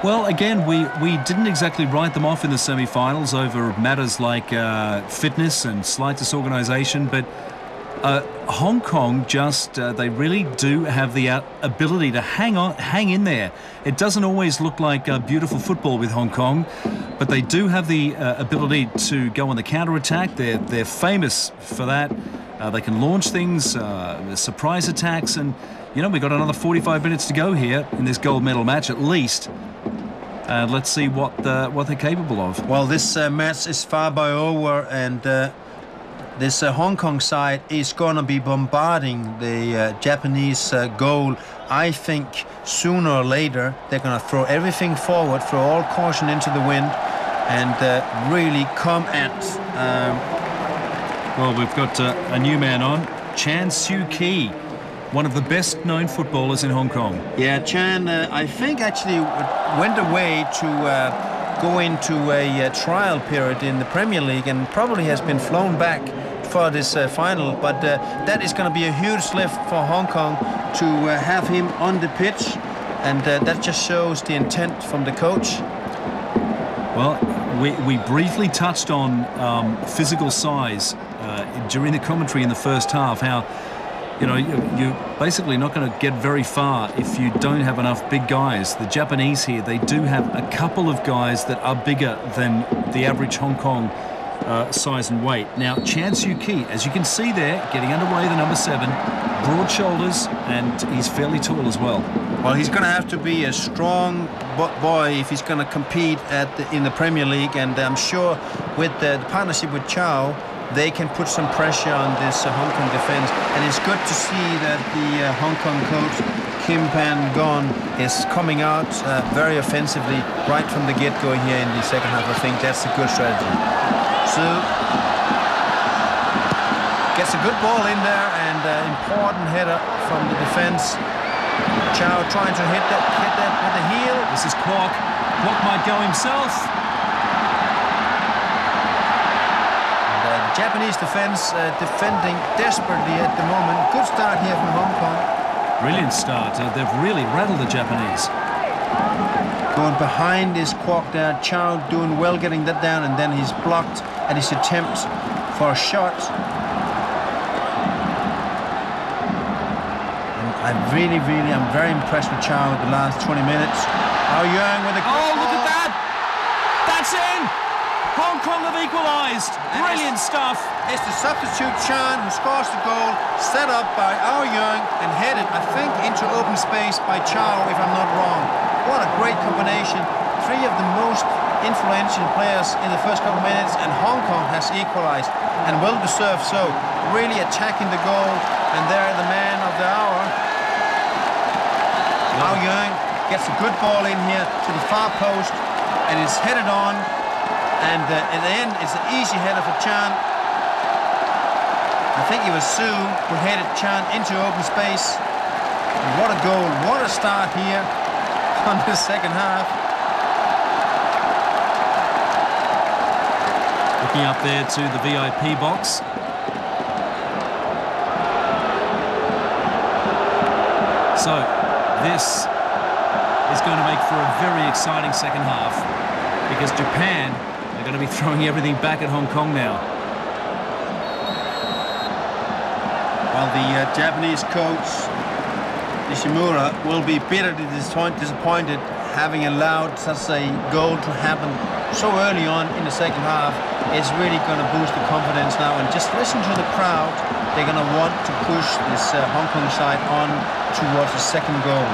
Speaker 2: Well, again, we didn't exactly write them off in the semi-finals over matters like fitness and slight disorganisation, but Hong Kong just, they really do have the ability to hang in there. It doesn't always look like beautiful football with Hong Kong, but they do have the ability to go on the counter-attack. They're famous for that. They can launch things, surprise attacks, and you know, we've got another 45 minutes to go here in this gold medal match at least. Let's see what they're capable of.
Speaker 1: Well, this match is far by over, and this Hong Kong side is going to be bombarding the Japanese goal. I think sooner or later they're going to throw everything forward, throw all caution into the wind, and really come at...
Speaker 2: Well, we've got a new man on, Chan Siu Ki, one of the best-known footballers in Hong Kong.
Speaker 1: Yeah, Chan, I think actually went away to go into a trial period in the Premier League and probably has been flown back for this final. But that is going to be a huge lift for Hong Kong to have him on the pitch, and that just shows the intent from the coach.
Speaker 2: Well, we briefly touched on physical size during the commentary in the first half, how you know, you're basically not going to get very far if you don't have enough big guys. The Japanese here, they do have a couple of guys that are bigger than the average Hong Kong size and weight. Now, Chan Siu Ki, as you can see there, getting underway, the number 7, broad shoulders, and he's fairly tall as well.
Speaker 1: Well, he's going to have to be a strong boy if he's going to compete in the Premier League, and I'm sure with the partnership with Chow, they can put some pressure on this Hong Kong defense. And it's good to see that the Hong Kong coach, Kim Pan-gon, is coming out very offensively right from the get-go here in the second half. I think that's a good strategy. So, gets a good ball in there, and important header from the defense. Chow trying to hit that with the heel.
Speaker 2: This is Kwok. Kwok might go himself.
Speaker 1: Japanese defense defending desperately at the moment. Good start here from Hong Kong.
Speaker 2: Brilliant start. They've really rattled the Japanese.
Speaker 1: Going behind is Kwok there. Chow doing well getting that down, and then he's blocked at his attempt for a shot. And I'm very impressed with Chow the last 20 minutes. Ao Yeung with a good
Speaker 2: ball.
Speaker 1: Look
Speaker 2: at that! That's in! Hong Kong have equalised. Brilliant stuff.
Speaker 1: It's the substitute Chan who scores the goal, set up by Ao Yeung and headed, I think, into open space by Chow, if I'm not wrong. What a great combination. 3 of the most influential players in the first couple of minutes, and Hong Kong has equalised, and well deserved so. Really attacking the goal, and there the man of the hour. Ao Yeung gets a good ball in here to the far post, and it's headed on. And in the end, it's an easy header for Chan. I think it was Su who headed Chan into open space. And what a goal, what a start here on the second half.
Speaker 2: Looking up there to the VIP box. So, this is going to make for a very exciting second half, because Japan are going to be throwing everything back at Hong Kong now.
Speaker 1: Well, the Japanese coach, Nishimura, will be bitterly disappointed having allowed such a goal to happen so early on in the second half. It's really going to boost the confidence now, and just listen to the crowd. They're going to want to push this Hong Kong side on towards the second goal.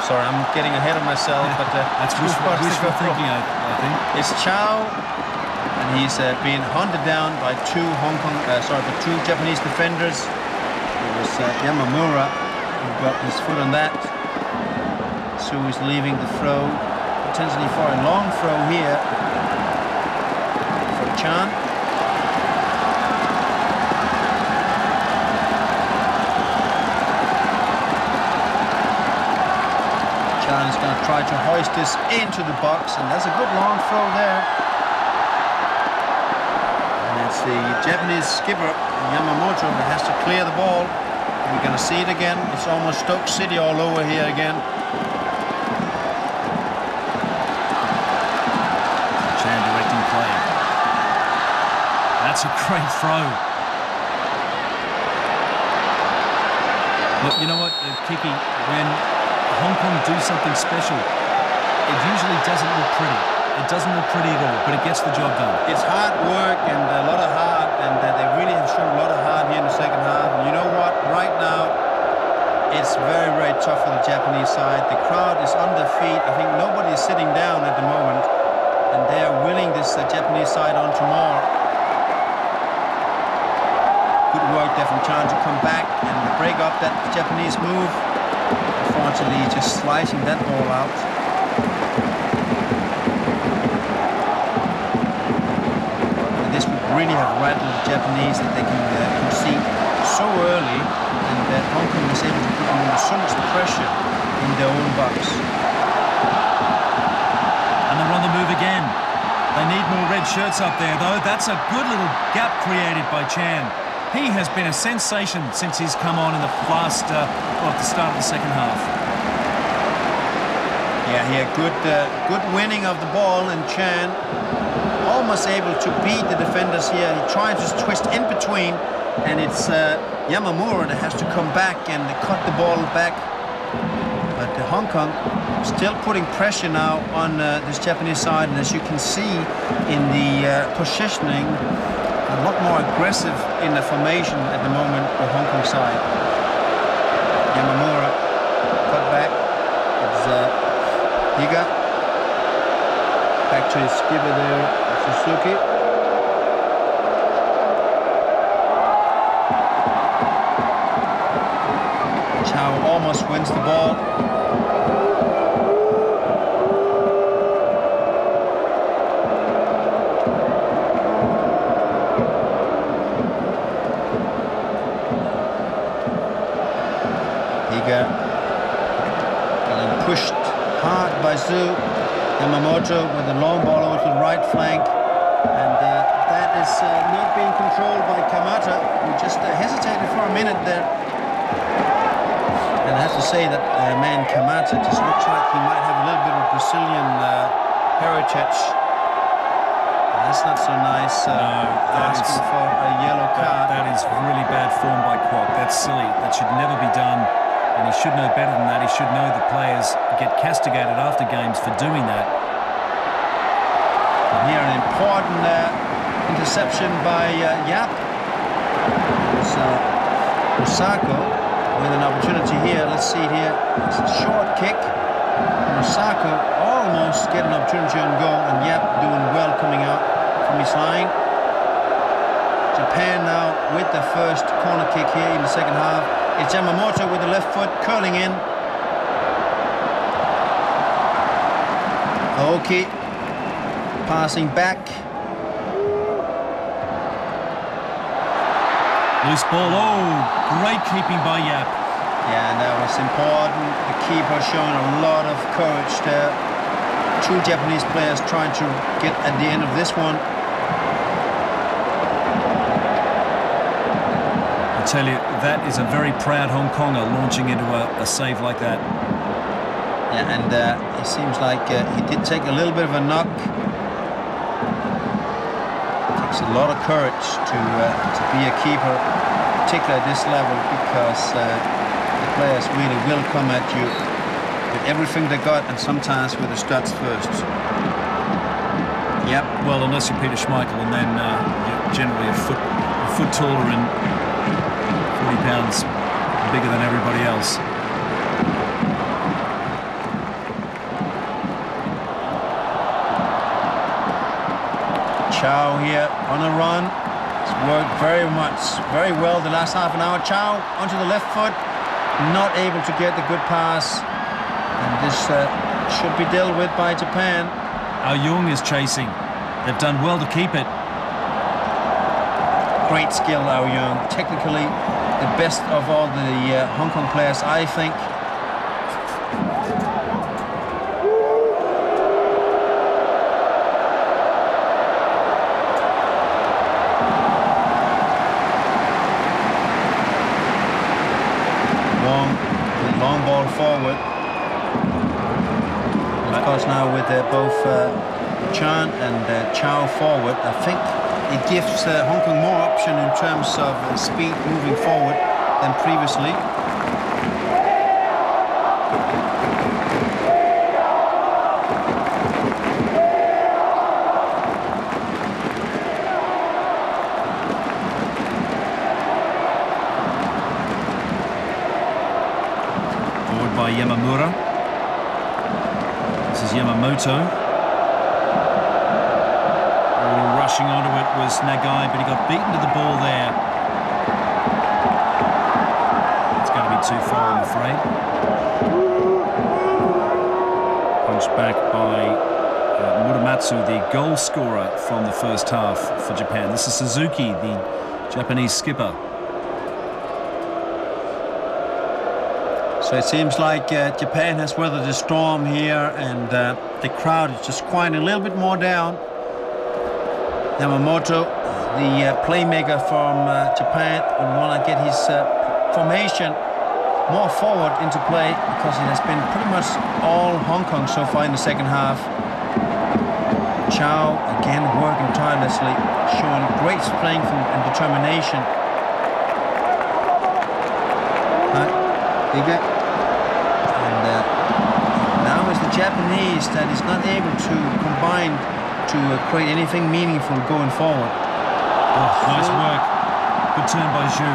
Speaker 1: Sorry, I'm getting ahead of myself, but
Speaker 2: that's wishful thinking, I think.
Speaker 1: It's Chow, and he's being hunted down by two Japanese defenders. It was Yamamura who got his foot on that. Su is leaving the throw, potentially for a long throw here for Chan. Chan is going to try to hoist this into the box, and that's a good long throw there. And it's the Japanese skipper, Yamamoto, who has to clear the ball. We're going to see it again. It's almost Stoke City all over here again.
Speaker 2: Chan directing play. That's a great throw. Look, you know what, Kiki, when Hong Kong do something special, it usually doesn't look pretty. It doesn't look pretty at all, but it gets the job done.
Speaker 1: It's hard work and a lot of hard and they really have shown a lot of heart here in the second half. And you know what? Right now, it's very, very tough for the Japanese side. The crowd is on their feet. I think nobody is sitting down at the moment, and they are willing this Japanese side on to more. Good work there from Chan to come back and break up that Japanese move. Unfortunately, just slicing that ball out. And this would really have rattled the Japanese that they can concede so early, and that Hong Kong was able to put them under so much pressure in their own box.
Speaker 2: And they're on the move again. They need more red shirts up there, though. That's a good little gap created by Chan. He has been a sensation since he's come on in the last, at the start of the second half.
Speaker 1: Yeah, he had good winning of the ball, and Chan almost able to beat the defenders here. He tried to twist in between, and it's Yamamura that has to come back and cut the ball back. But Hong Kong still putting pressure now on this Japanese side, and as you can see in the positioning, a lot more aggressive in the formation at the moment, the Hong Kong side. Yamamura cut back. It's Higa. Back to his skipper there, Suzuki. Chow almost wins the ball. Getting pushed hard by Zhu. Yamamoto with the long ball over to the right flank, and that is not being controlled by Kamata, who just hesitated for a minute there. And I have to say that man Kamata just looks like he might have a little bit of Brazilian heritage. That's not so nice. Asking for a yellow card.
Speaker 2: That is really bad form by Kwok. That's silly. That should never be done. And he should know better than that. He should know the players get castigated after games for doing that.
Speaker 1: And here an important interception by Yap. So Osako with an opportunity here. Let's see it here. It's a short kick. And Osako almost get an opportunity on goal, and Yap doing well coming out from his line. Japan now with the first corner kick here in the second half. It's Yamamoto with the left foot curling in. Aoki passing back.
Speaker 2: Loose ball. Oh, great keeping by Yap.
Speaker 1: Yeah, and that was important. The keeper showing a lot of courage there. Two Japanese players trying to get at the end of this one.
Speaker 2: I tell you, that is a very proud Hong Konger launching into a save like that.
Speaker 1: Yeah, and it seems like he did take a little bit of a knock. It takes a lot of courage to be a keeper, particularly at this level, because the players really will come at you with everything they got, and sometimes with the studs first. Yep.
Speaker 2: Well, unless you're Peter Schmeichel, and then you're generally a foot taller and 40 pounds bigger than everybody else.
Speaker 1: Chow here on a run. It's worked very well the last half an hour. Chow onto the left foot, not able to get the good pass, and this should be dealt with by Japan.
Speaker 2: Ao Jung is chasing. They've done well to keep it.
Speaker 1: Great skill, Ao Jung. Technically, the best of all the Hong Kong players, I think. Long ball forward. And of course, now with both Chan and Chow forward, I think it gives Hong Kong more option in terms of speed moving forward than previously.
Speaker 2: by Yamamura. This is Yamamoto. Oh, rushing onto it was Nagai, but he got beaten to the ball there. It's going to be too far, I'm afraid. Punched back by Muramatsu, the goal scorer from the first half for Japan. This is Suzuki, the Japanese skipper.
Speaker 1: So it seems like Japan has weathered the storm here, and the crowd is just quieting a little bit more down. Yamamoto, the playmaker from Japan, would want to get his formation more forward into play, because it has been pretty much all Hong Kong so far in the second half. Chow again working tirelessly, showing great strength and determination. Bigger. And now it's the Japanese that is not able to combine to create anything meaningful going forward.
Speaker 2: Oh, nice work. Good turn by Zhu.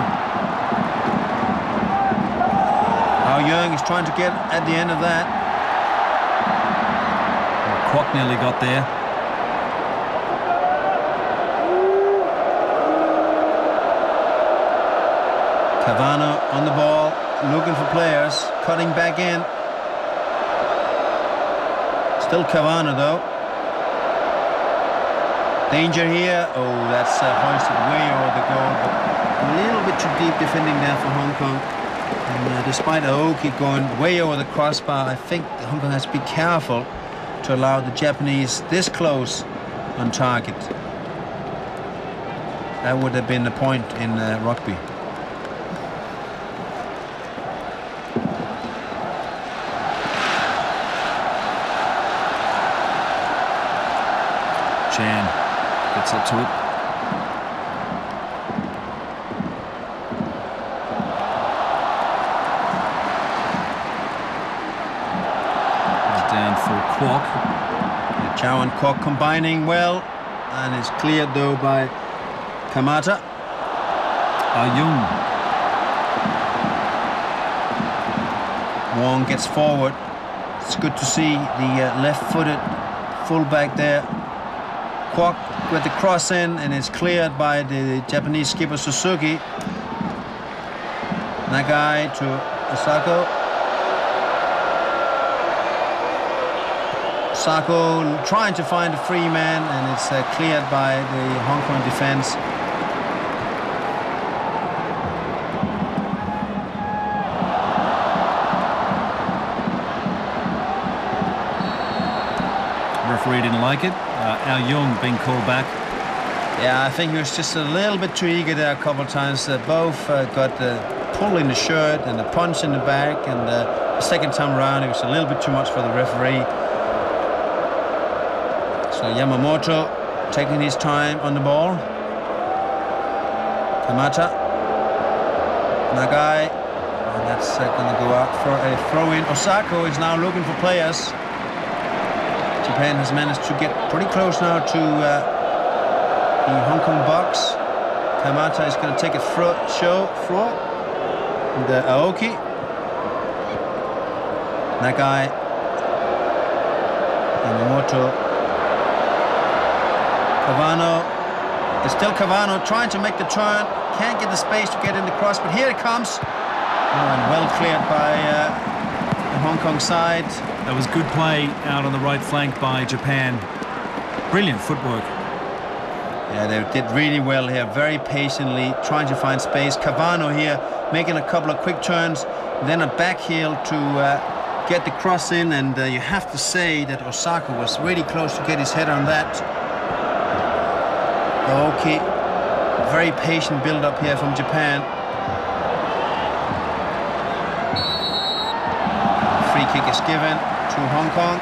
Speaker 1: Hao Young is trying to get at the end of that.
Speaker 2: Kwok nearly got there.
Speaker 1: Cavano on the ball, looking for players, cutting back in. Still Cavano though. Danger here. Oh, that's hoisted way over the goal, but a little bit too deep defending there for Hong Kong. And despite Aoki going way over the crossbar, I think Hong Kong has to be careful to allow the Japanese this close on target. That would have been the point in rugby.
Speaker 2: Chan gets up to it. He's down for Kwok.
Speaker 1: Chow and Kwok combining well, and it's cleared though by Kamata.
Speaker 2: Jung.
Speaker 1: Wong gets forward. It's good to see the left-footed fullback there. Kwok with the cross in, and it's cleared by the Japanese skipper Suzuki. Nagai to Osako. Osako trying to find a free man, and it's cleared by the Hong Kong defense.
Speaker 2: Referee didn't like it. Ao Jung being called back.
Speaker 1: Yeah, I think he was just a little bit too eager there a couple of times. Both got the pull in the shirt and the punch in the back, and the second time around it was a little bit too much for the referee. So Yamamoto taking his time on the ball. Kamata. Nagai. And that's going to go out for a throw-in. Osako is now looking for players. Japan has managed to get pretty close now to the Hong Kong box. Kamata is going to take a throw. And Aoki. Nagai. Yamamoto. Cavano. It's still Cavano trying to make the turn. Can't get the space to get in the cross, but here it comes. Oh, and well cleared by the Hong Kong side.
Speaker 2: That was good play out on the right flank by Japan. Brilliant footwork.
Speaker 1: Yeah, they did really well here, very patiently, trying to find space. Cavano here making a couple of quick turns, then a back heel to get the cross in, and you have to say that Osako was really close to get his head on that. Okay, very patient build-up here from Japan. Free kick is given to Hong Kong.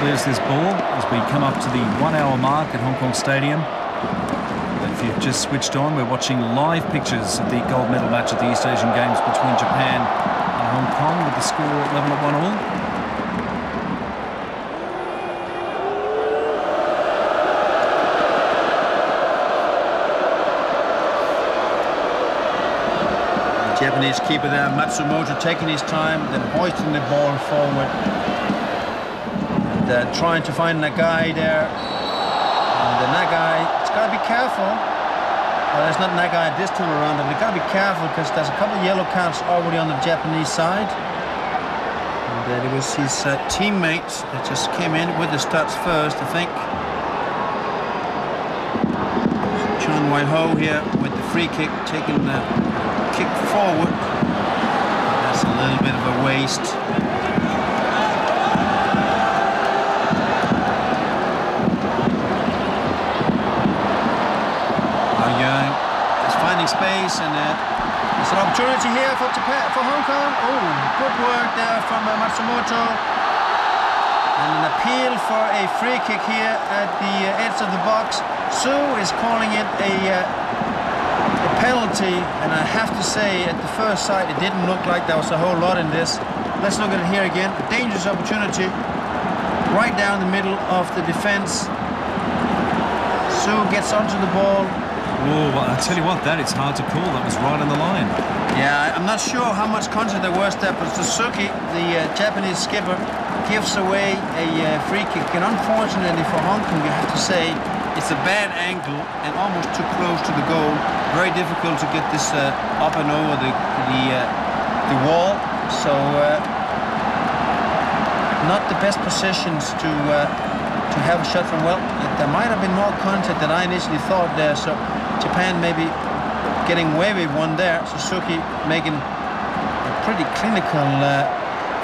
Speaker 2: clears this ball as we come up to the 1 hour mark at Hong Kong Stadium. If you've just switched on, we're watching live pictures of the gold medal match at the East Asian Games between Japan and Hong Kong, with the score level at 1-1.
Speaker 1: Japanese keeper there, Matsumoto, taking his time, then hoisting the ball forward and trying to find Nagai there. And the Nagai, it's got to be careful. Well, there's not Nagai this time around, but we've got to be careful because there's a couple of yellow cards already on the Japanese side. And it was his teammates that just came in with the studs first, I think. Chan Wai-ho here with the free kick, taking the kick forward. That's a little bit of a waste. Young is finding space, and there's an opportunity here for Japan, for Hong Kong. Oh, good work there from Matsumoto. And an appeal for a free kick here at the edge of the box. Su is calling it a penalty, and I have to say, at the first sight, it didn't look like there was a whole lot in this. Let's look at it here again. A dangerous opportunity right down the middle of the defense. Su gets onto the ball.
Speaker 2: Oh, well, I tell you what, that is hard to call. That was right on the line.
Speaker 1: Yeah, I'm not sure how much contact there was there, but Suzuki, the Japanese skipper, gives away a free kick. And unfortunately for Hong Kong, you have to say, it's a bad angle and almost too close to the goal. Very difficult to get this up and over the wall. So not the best positions to have a shot from. Well, there might have been more contact than I initially thought there. So Japan maybe getting away with one there. Suzuki making a pretty clinical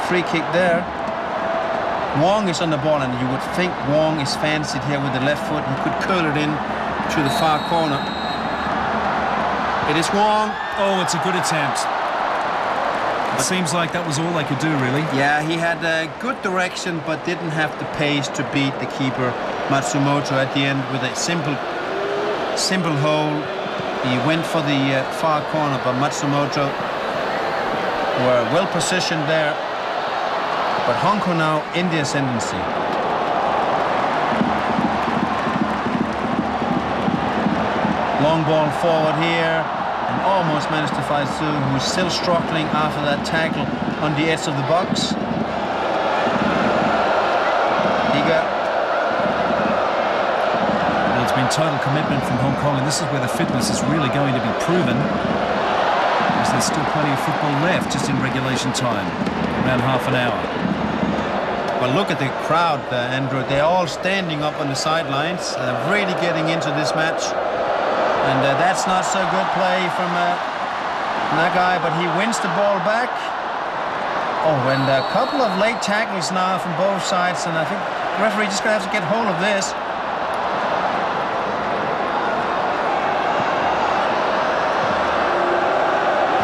Speaker 1: free kick there. Wong is on the ball, and you would think Wong is fancied here with the left foot. He could curl it in to the far corner. It is Wong.
Speaker 2: Oh, it's a good attempt. It seems like that was all they could do, really.
Speaker 1: Yeah, he had a good direction, but didn't have the pace to beat the keeper, Matsumoto, at the end with a simple hole. He went for the far corner, but Matsumoto were well positioned there. But Hong Kong now in the ascendancy. Long ball forward here, and almost managed to find Su, who's still struggling after that tackle on the edge of the box.
Speaker 2: Well, it's been total commitment from Hong Kong, and this is where the fitness is really going to be proven, because there's still plenty of football left just in regulation time, around half an hour.
Speaker 1: Well, look at the crowd, Andrew. They're all standing up on the sidelines, really getting into this match. And that's not so good play from Nagai, but he wins the ball back. Oh, and a couple of late tackles now from both sides, and I think the referee just going to have to get hold of this.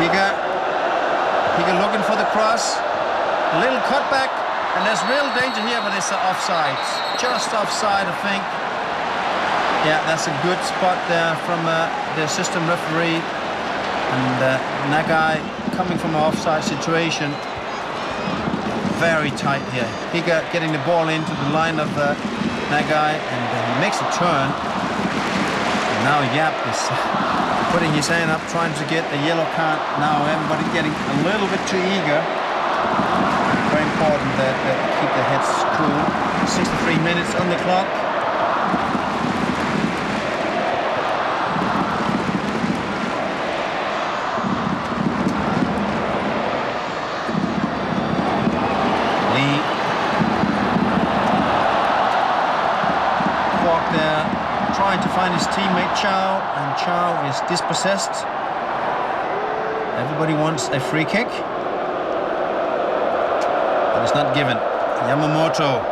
Speaker 1: Higa looking for the cross. A little cutback. And there's real danger here, but it's offside. Just offside, I think. Yeah, that's a good spot there from the assistant referee. And Nagai coming from an offside situation. Very tight here. Higa getting the ball into the line of Nagai, and he makes a turn. And now Yap is putting his hand up, trying to get a yellow card. Now everybody getting a little bit too eager. Very important that keep their heads cool. 63 minutes on the clock. Lee. Kwok there, trying to find his teammate Chow, and Chow is dispossessed. Everybody wants a free kick. It's not given. Yamamoto.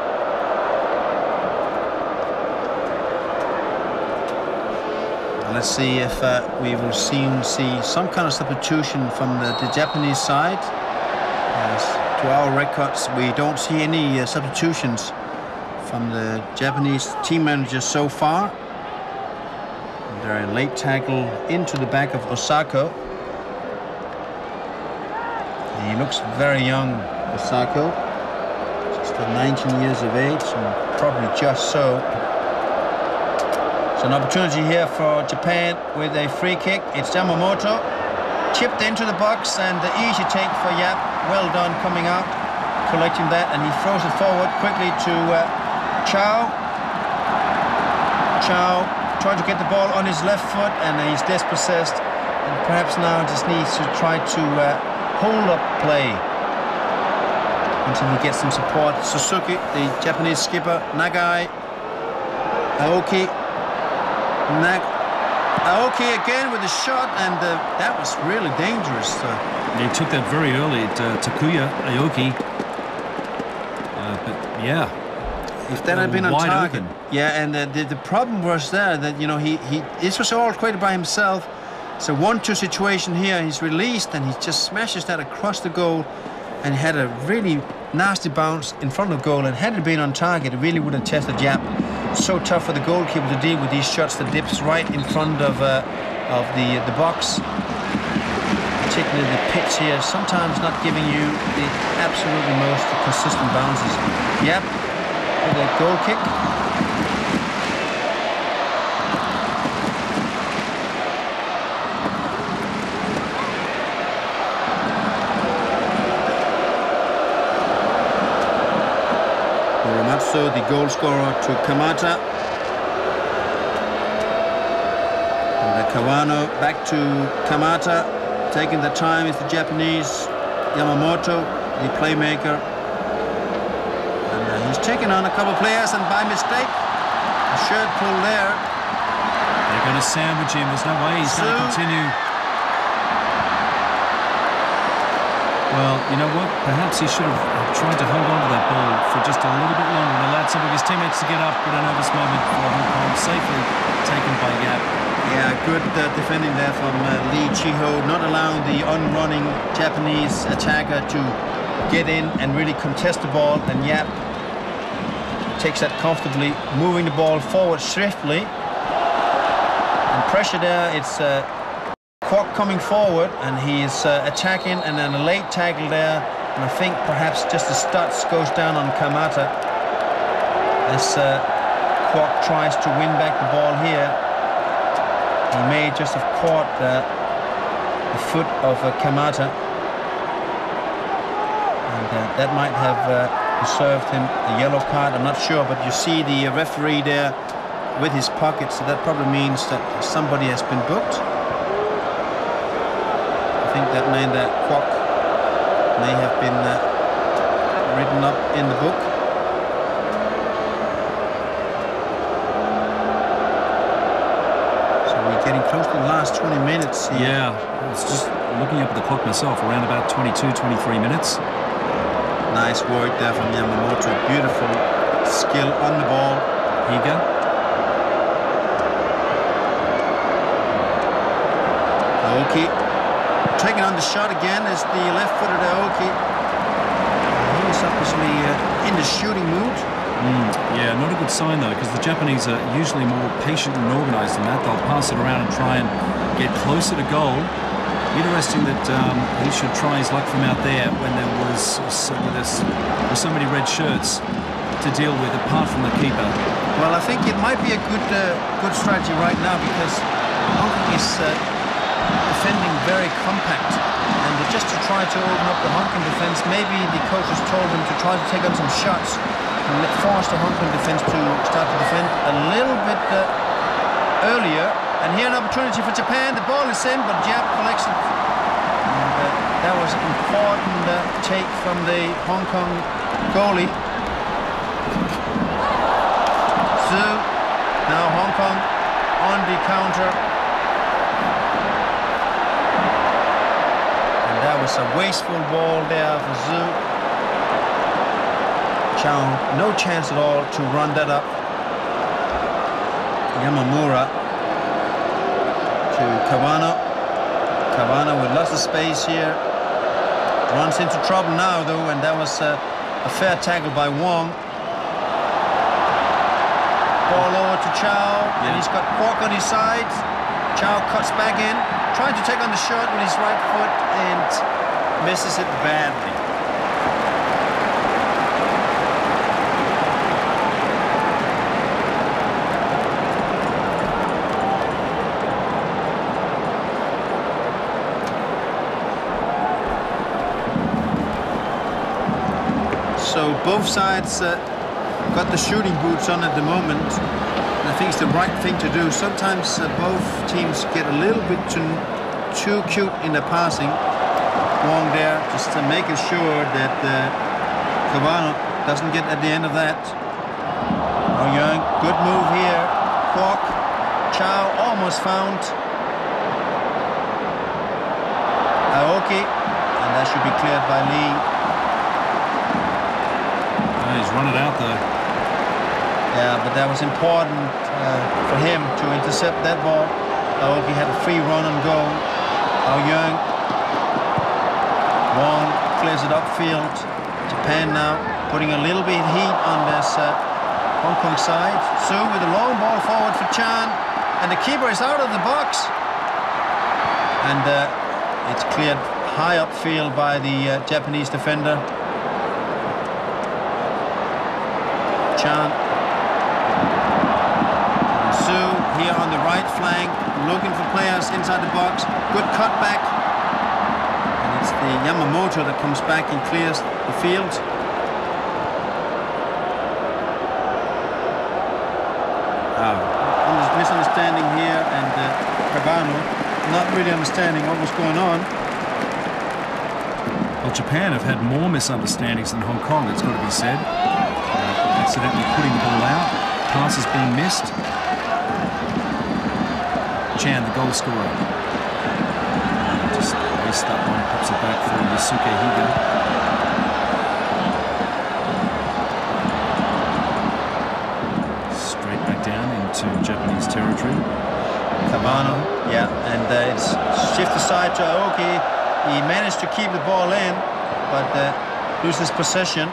Speaker 1: Let's see if we will soon see some kind of substitution from the Japanese side. As to our records, we don't see any substitutions from the Japanese team manager so far. There a late tackle into the back of Osako. He looks very young, Osako. Just 19 years of age, and probably just so. So an opportunity here for Japan with a free kick. It's Yamamoto. Chipped into the box, and the easy take for Yap. Well done coming out, collecting that, and he throws it forward quickly to Chow. Chow trying to get the ball on his left foot, and he's dispossessed, and perhaps now just needs to try to hold up play until he gets some support. Suzuki, the Japanese skipper, Nagai, Aoki, Aoki again with a shot, and that was really dangerous.
Speaker 2: He took that very early at Takuya Aoki. But yeah,
Speaker 1: if that had been on target,
Speaker 2: open.
Speaker 1: Yeah, and the problem was there that, you know, this was all created by himself. It's a 1-2 situation here. He's released, and he just smashes that across the goal, and he had a really nasty bounce in front of goal. And had it been on target, it really would have tested Yap. So tough for the goalkeeper to deal with these shots that dips right in front of the box. Particularly the pitch here, sometimes not giving you the absolutely most consistent bounces. Yep, with a goal kick. Muramatsu, the goal scorer, to Kamata. And Kawano back to Kamata. Taking the time is the Japanese Yamamoto, the playmaker. And he's taken on a couple of players, and by mistake, a shirt pull there.
Speaker 2: They're going to sandwich him. There's no way he's going to continue. Well, you know what? Perhaps he should have tried to hold on to that ball for just a little bit longer and allowed some of his teammates to get up. But a nervous moment for Hong Kong, safely taken by Yap.
Speaker 1: Yeah, good defending there from Lee Chi-ho, not allowing the on-running Japanese attacker to get in and really contest the ball, and Yap takes that comfortably, moving the ball forward swiftly. And pressure there, it's Kwok coming forward, and he's attacking, and then a late tackle there, and I think perhaps just the studs goes down on Kamata as Kwok tries to win back the ball here. He may just have caught the foot of Kamata, and that might have deserved him a yellow card. I'm not sure, but you see the referee there with his pocket, so that probably means that somebody has been booked. I think that meant that Kwok may have been written up in the book. Getting close to the last 20 minutes here.
Speaker 2: Yeah, I was just looking up at the clock myself, around about 22, 23 minutes.
Speaker 1: Nice work there from Yamamoto. Beautiful skill on the ball.
Speaker 2: Higa.
Speaker 1: Aoki taking on the shot again is the left-footed Aoki. He's obviously in the shooting mood.
Speaker 2: Yeah, not a good sign though, because the Japanese are usually more patient and organised than that. They'll pass it around and try and get closer to goal. Interesting that he should try his luck from out there when there was so many red shirts to deal with, apart from the keeper.
Speaker 1: Well, I think it might be a good strategy right now, because Hong Kong is defending very compact, and just to try to open up the Hong Kong defence, maybe the coaches told them to try to take on some shots and force the Hong Kong defence to start to defend a little bit earlier. And here an opportunity for Japan. The ball is in, but Jap collects it. And, that was an important take from the Hong Kong goalie. Zhu, now Hong Kong on the counter. And that was a wasteful ball there for Zhu. Chow, no chance at all to run that up. Yamamura to Kawano. Kawano with lots of space here. Runs into trouble now, though, and that was a fair tackle by Wong. Ball over to Chow, and he's got Kwok on his side. Chow cuts back in, trying to take on the shot with his right foot, and misses it badly. So both sides got the shooting boots on at the moment. I think it's the right thing to do. Sometimes both teams get a little bit too cute in the passing. Wong there, just making sure that Cavano doesn't get at the end of that. Oh Young, good move here. Kwok, Chow almost found. Aoki, and that should be cleared by Lee.
Speaker 2: He's run it out though.
Speaker 1: Yeah, but that was important for him to intercept that ball. Aoki had a free run and goal. Ao Young. Wong clears it upfield. Japan now putting a little bit of heat on this Hong Kong side. Su with a long ball forward for Chan. And the keeper is out of the box. And it's cleared high upfield by the Japanese defender. Chan. Su here on the right flank, looking for players inside the box. Good cutback. And it's the Yamamoto that comes back and clears the field. Misunderstanding here, and Cavano not really understanding what was going on.
Speaker 2: Well, Japan have had more misunderstandings than Hong Kong, it's got to be said. Accidentally putting the ball out, passes being missed. Chan, the goal scorer. Just missed that one, pops it back for Yusuke Higa. Straight back down into Japanese territory.
Speaker 1: Cavano, yeah, and it's shift aside to Aoki. He managed to keep the ball in, but loses possession.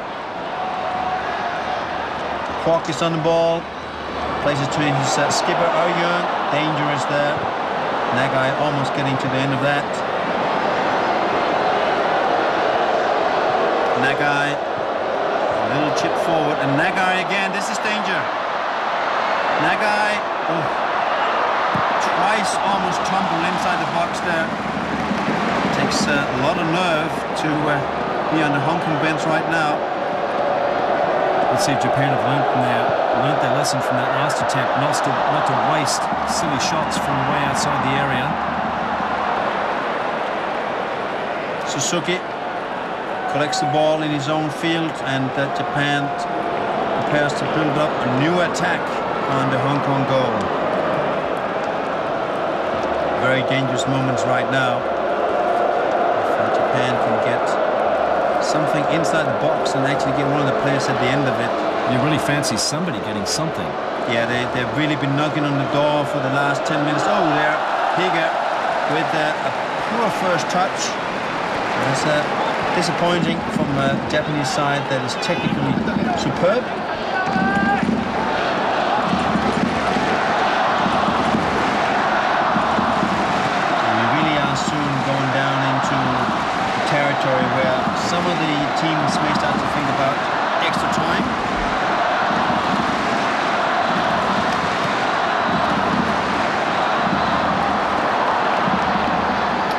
Speaker 1: Kwok is on the ball, plays it to his skipper, Oh Young, dangerous there. Nagai almost getting to the end of that. Nagai, a little chip forward, and Nagai again, this is danger. Nagai, twice almost tumbled inside the box there. Takes a lot of nerve to be on the Hong Kong bench right now.
Speaker 2: Let's see if Japan have learnt their lesson from that last attempt, not to waste silly shots from way outside the area.
Speaker 1: Suzuki collects the ball in his own field, and Japan prepares to build up a new attack on the Hong Kong goal. Very dangerous moments right now. If Japan can get something inside the box and actually get one of the players at the end of it.
Speaker 2: You really fancy somebody getting something.
Speaker 1: Yeah, they've really been knocking on the door for the last 10 minutes. Oh, there, Higa with a poor first touch. It's disappointing from a Japanese side that is technically superb. We really are soon going down into territory where some of the teams may start to think about extra time.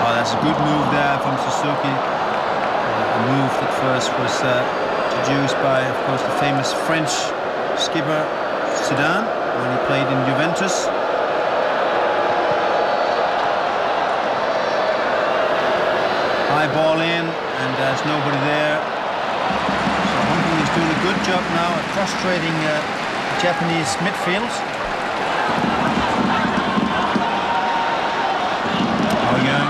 Speaker 1: Oh, that's a good move there from Suzuki. A move that first was introduced by, of course, the famous French skipper Zidane when he played in Juventus. High ball in, and there's nobody there. So Hong Kong is doing a good job now at frustrating Japanese midfield. Oh Young.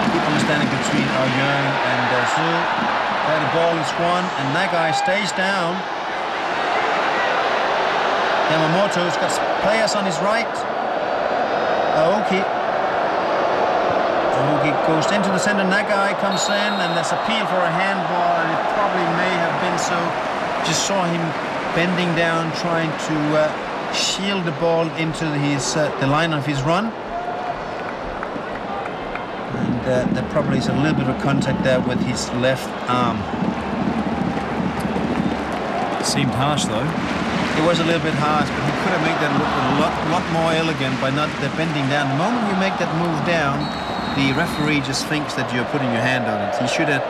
Speaker 1: Good understanding between Oh Young and Su. There the ball is won, and Nagai stays down. Yamamoto's got players on his right. Aoki kick goes into the center. Nagai comes in, and there's appeal for a handball, and it probably may have been so. Just saw him bending down, trying to shield the ball into his the line of his run. And there probably is a little bit of contact there with his left arm.
Speaker 2: Seemed harsh though.
Speaker 1: It was a little bit harsh, but he could have made that look a lot more elegant by not bending down. The moment you make that move down, the referee just thinks that you're putting your hand on it. He should have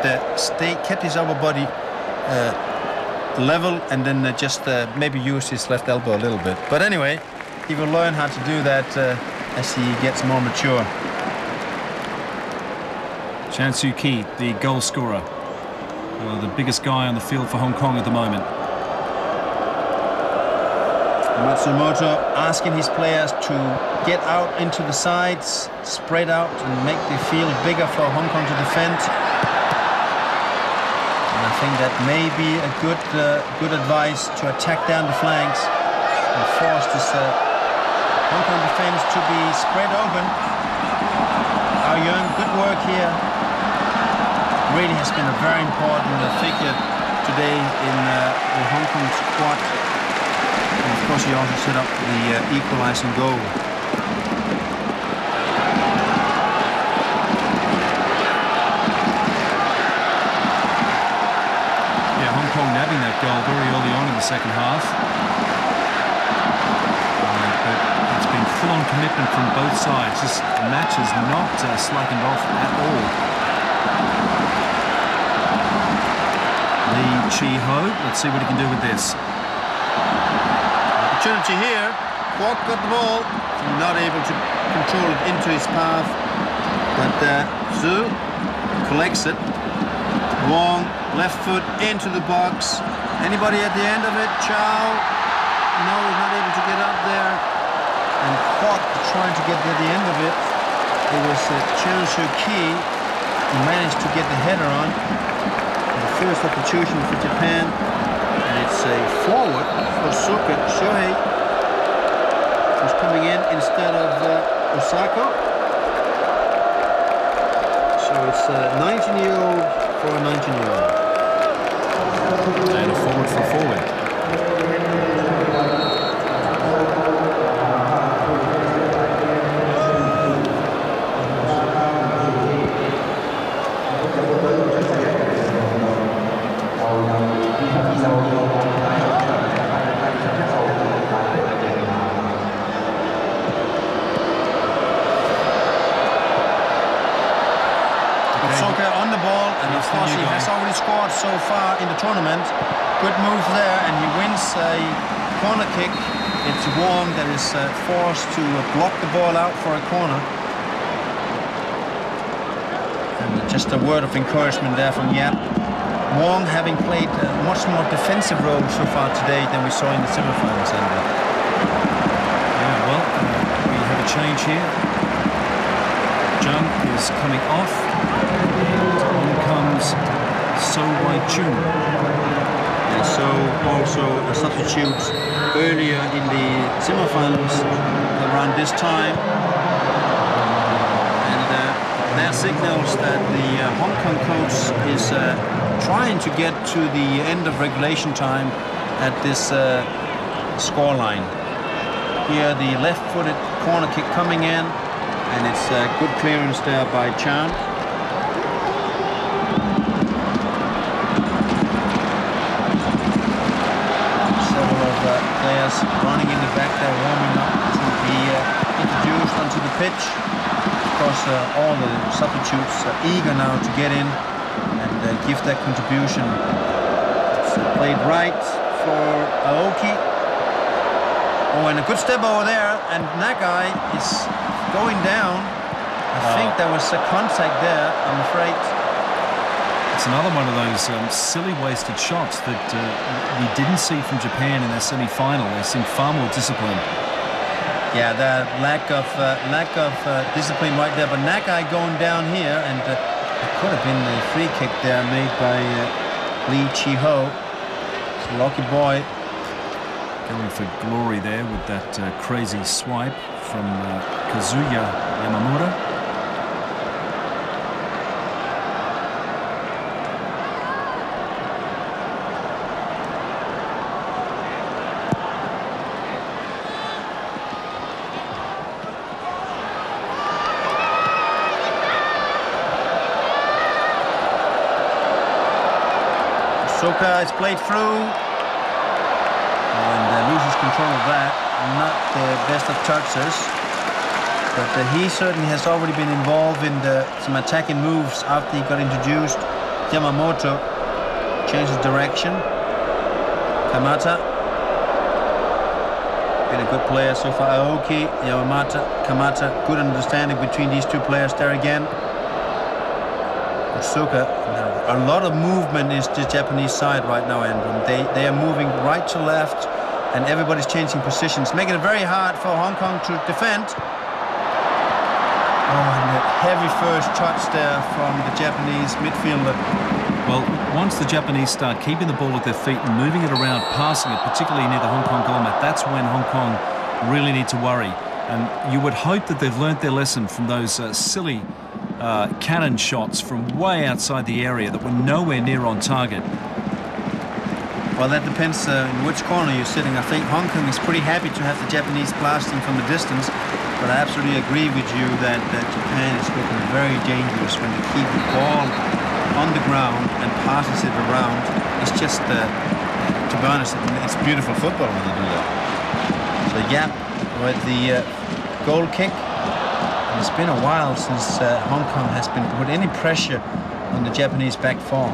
Speaker 1: kept his upper body level, and then just maybe use his left elbow a little bit. But anyway, he will learn how to do that as he gets more mature.
Speaker 2: Chan Soo Ki, the goal scorer, the biggest guy on the field for Hong Kong at the moment.
Speaker 1: Matsumoto asking his players to get out into the sides, spread out, and make the field bigger for Hong Kong to defend. And I think that may be a good advice to attack down the flanks and force this Hong Kong defense to be spread open. Our Young, good work here. Really has been a very important figure today in the Hong Kong squad. And of course, he also set up the equalizing goal.
Speaker 2: Yeah, Hong Kong nabbing that goal very early on in the second half. But it's been full-on commitment from both sides. This match has not slackened off at all. Lee Chi-ho, let's see what he can do with this.
Speaker 1: Opportunity here. Kwok got the ball, not able to control it into his path, but Zhu collects it. Wong, left foot into the box. Anybody at the end of it? Chow, no, not able to get up there. And Kwok trying to get to the end of it. It was Chan Soo Ki who managed to get the header on. And the first opportunity for Japan. And it's a forward for Shohei, who's coming in instead of Osako. So it's a 19-year-old for a 19-year-old.
Speaker 2: And a forward for a forward.
Speaker 1: On the ball, and of course he has already scored so far in the tournament. Good move there, and he wins a corner kick. It's Wong that is forced to block the ball out for a corner. And just a word of encouragement there from Yap. Wong having played a much more defensive role so far today than we saw in the semifinals.
Speaker 2: Yeah, well, we have a change here. Jung is coming off. On comes So Wai-chun. And so also a substitute earlier in the semifinals around this time.
Speaker 1: And that signals that the Hong Kong coach is trying to get to the end of regulation time at this scoreline. Here the left-footed corner kick coming in, and it's a good clearance there by Chan. Players running in the back there, warming up to be introduced onto the pitch. Of course, all the substitutes are eager now to get in and give their contribution. It's played right for Aoki. Oh, and a good step over there, and Nagai is going down. I think there was a contact there, I'm afraid.
Speaker 2: It's another one of those silly wasted shots that we didn't see from Japan in their semi-final. They seemed far more disciplined.
Speaker 1: Yeah, the lack of discipline right there. But Nagai going down here, and it could have been a free kick there made by Lee Chi-ho. It's a lucky boy.
Speaker 2: Going for glory there with that crazy swipe from Kazuya Yamamura.
Speaker 1: Suzuka is played through and loses control of that. Not the best of touches, but he certainly has already been involved in some attacking moves after he got introduced. Yamamoto changes direction. Kamata, been a good player so far. Aoki, Yamamata, Kamata, good understanding between these two players there again. Otsuka, a lot of movement is the Japanese side right now, Andrew. They are moving right to left, and everybody's changing positions, making it very hard for Hong Kong to defend. Oh, and a heavy first touch there from the Japanese midfielder.
Speaker 2: Well, once the Japanese start keeping the ball at their feet and moving it around, passing it, particularly near the Hong Kong goal mat, that's when Hong Kong really need to worry. And you would hope that they've learnt their lesson from those silly cannon shots from way outside the area that were nowhere near on target.
Speaker 1: Well, that depends in which corner you're sitting. I think Hong Kong is pretty happy to have the Japanese blasting from a distance, but I absolutely agree with you that Japan is looking very dangerous when they keep the ball on the ground and passes it around. It's just, to be honest, it's beautiful football when they do that. So yeah, with the goal kick, and it's been a while since Hong Kong has been put any pressure on the Japanese back four.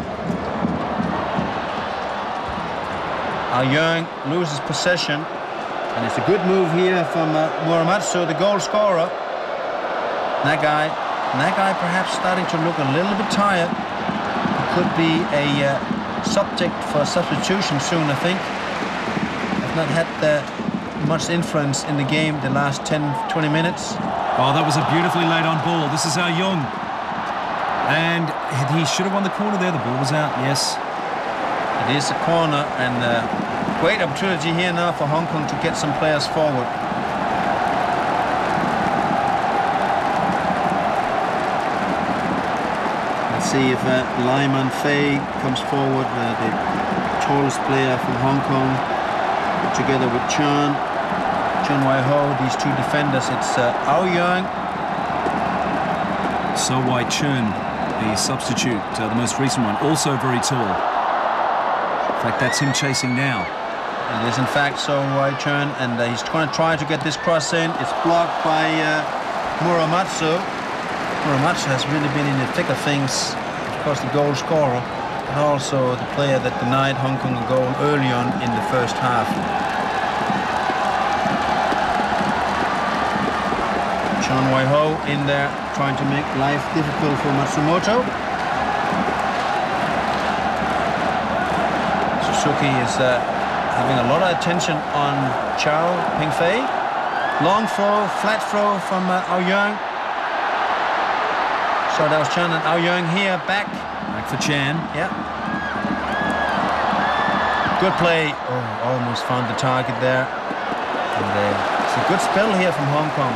Speaker 1: Young loses possession, and it's a good move here from Muramatsu, the goal scorer. Nagai perhaps starting to look a little bit tired. Could be a subject for substitution soon, I think. Have not had much influence in the game the last 10-20 minutes.
Speaker 2: Oh, that was a beautifully laid on ball. This is Young, and he should have won the corner there. The ball was out. Yes,
Speaker 1: it is a corner, and great opportunity here now for Hong Kong to get some players forward. See if Lyman Fei comes forward, the tallest player from Hong Kong, together with Chan Wai-ho, these two defenders. It's Young.
Speaker 2: So Wai Chun, the substitute, the most recent one, also very tall. In fact, that's him chasing now.
Speaker 1: It is in fact So Wai Chun, and he's going to try to get this cross in. It's blocked by Muramatsu. Muramatsu has really been in the thick of things. Of course, the goal scorer, but also the player that denied Hong Kong a goal early on in the first half. Chan Wai-ho in there, trying to make life difficult for Matsumoto. Suzuki is having a lot of attention on Chao Pingfei. Long throw, flat throw from Young. So that was Chan and Young here, back
Speaker 2: for Chan.
Speaker 1: Yeah. Good play. Oh, almost found the target there. And it's a good spell here from Hong Kong.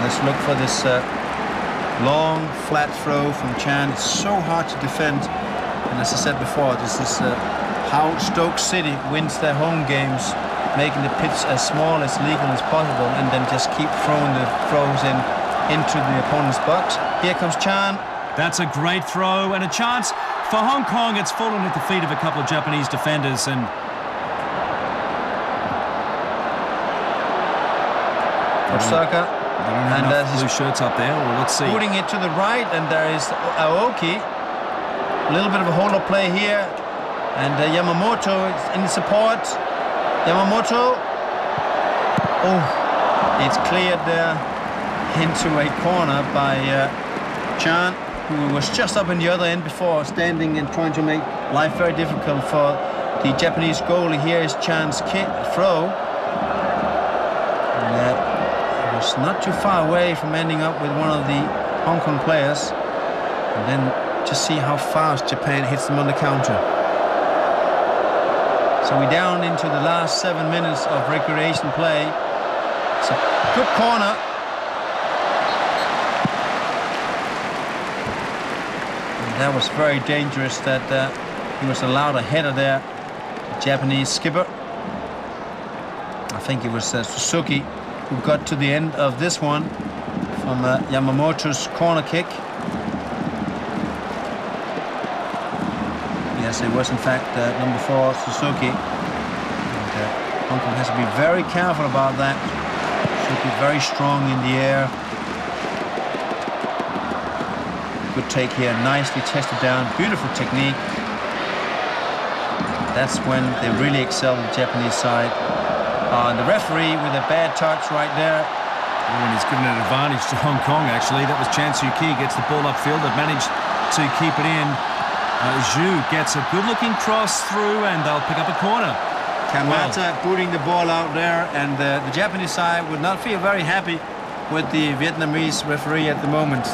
Speaker 1: Let's look for this long, flat throw from Chan. It's so hard to defend. And as I said before, this is how Stoke City wins their home games, making the pitch as small, as legal as possible, and then just keep throwing the throws into the opponent's box. Here comes Chan.
Speaker 2: That's a great throw and a chance for Hong Kong. It's fallen at the feet of a couple of Japanese defenders, and
Speaker 1: Osaka.
Speaker 2: And blue shirts up there. Well, let's see.
Speaker 1: Putting it to the right, and there is Aoki. A little bit of a hold-up play here, and Yamamoto is in support. Yamamoto. Oh, it's cleared there into a corner by Chan, who was just up in the other end before, standing and trying to make life very difficult for the Japanese goalie. Here is Chan's throw. And, it was not too far away from ending up with one of the Hong Kong players. And then just see how fast Japan hits them on the counter. So we're down into the last 7 minutes of recreation play. It's a good corner. That was very dangerous that he was allowed a header there, the Japanese skipper. I think it was Suzuki who got to the end of this one from Yamamoto's corner kick. We Yes, it was in fact number 4, Suzuki. And, Hong Kong has to be very careful about that. Should be very strong in the air. Good take here, nicely tested down, beautiful technique. That's when they really excel the Japanese side. And the referee with a bad touch right there.
Speaker 2: And he's given an advantage to Hong Kong, actually. That was Chan Soo Ki, gets the ball upfield. They've managed to keep it in. Zhu gets a good-looking cross through, and they'll pick up a corner.
Speaker 1: Kamata booting the ball out there, and the Japanese side would not feel very happy with the Vietnamese referee at the moment.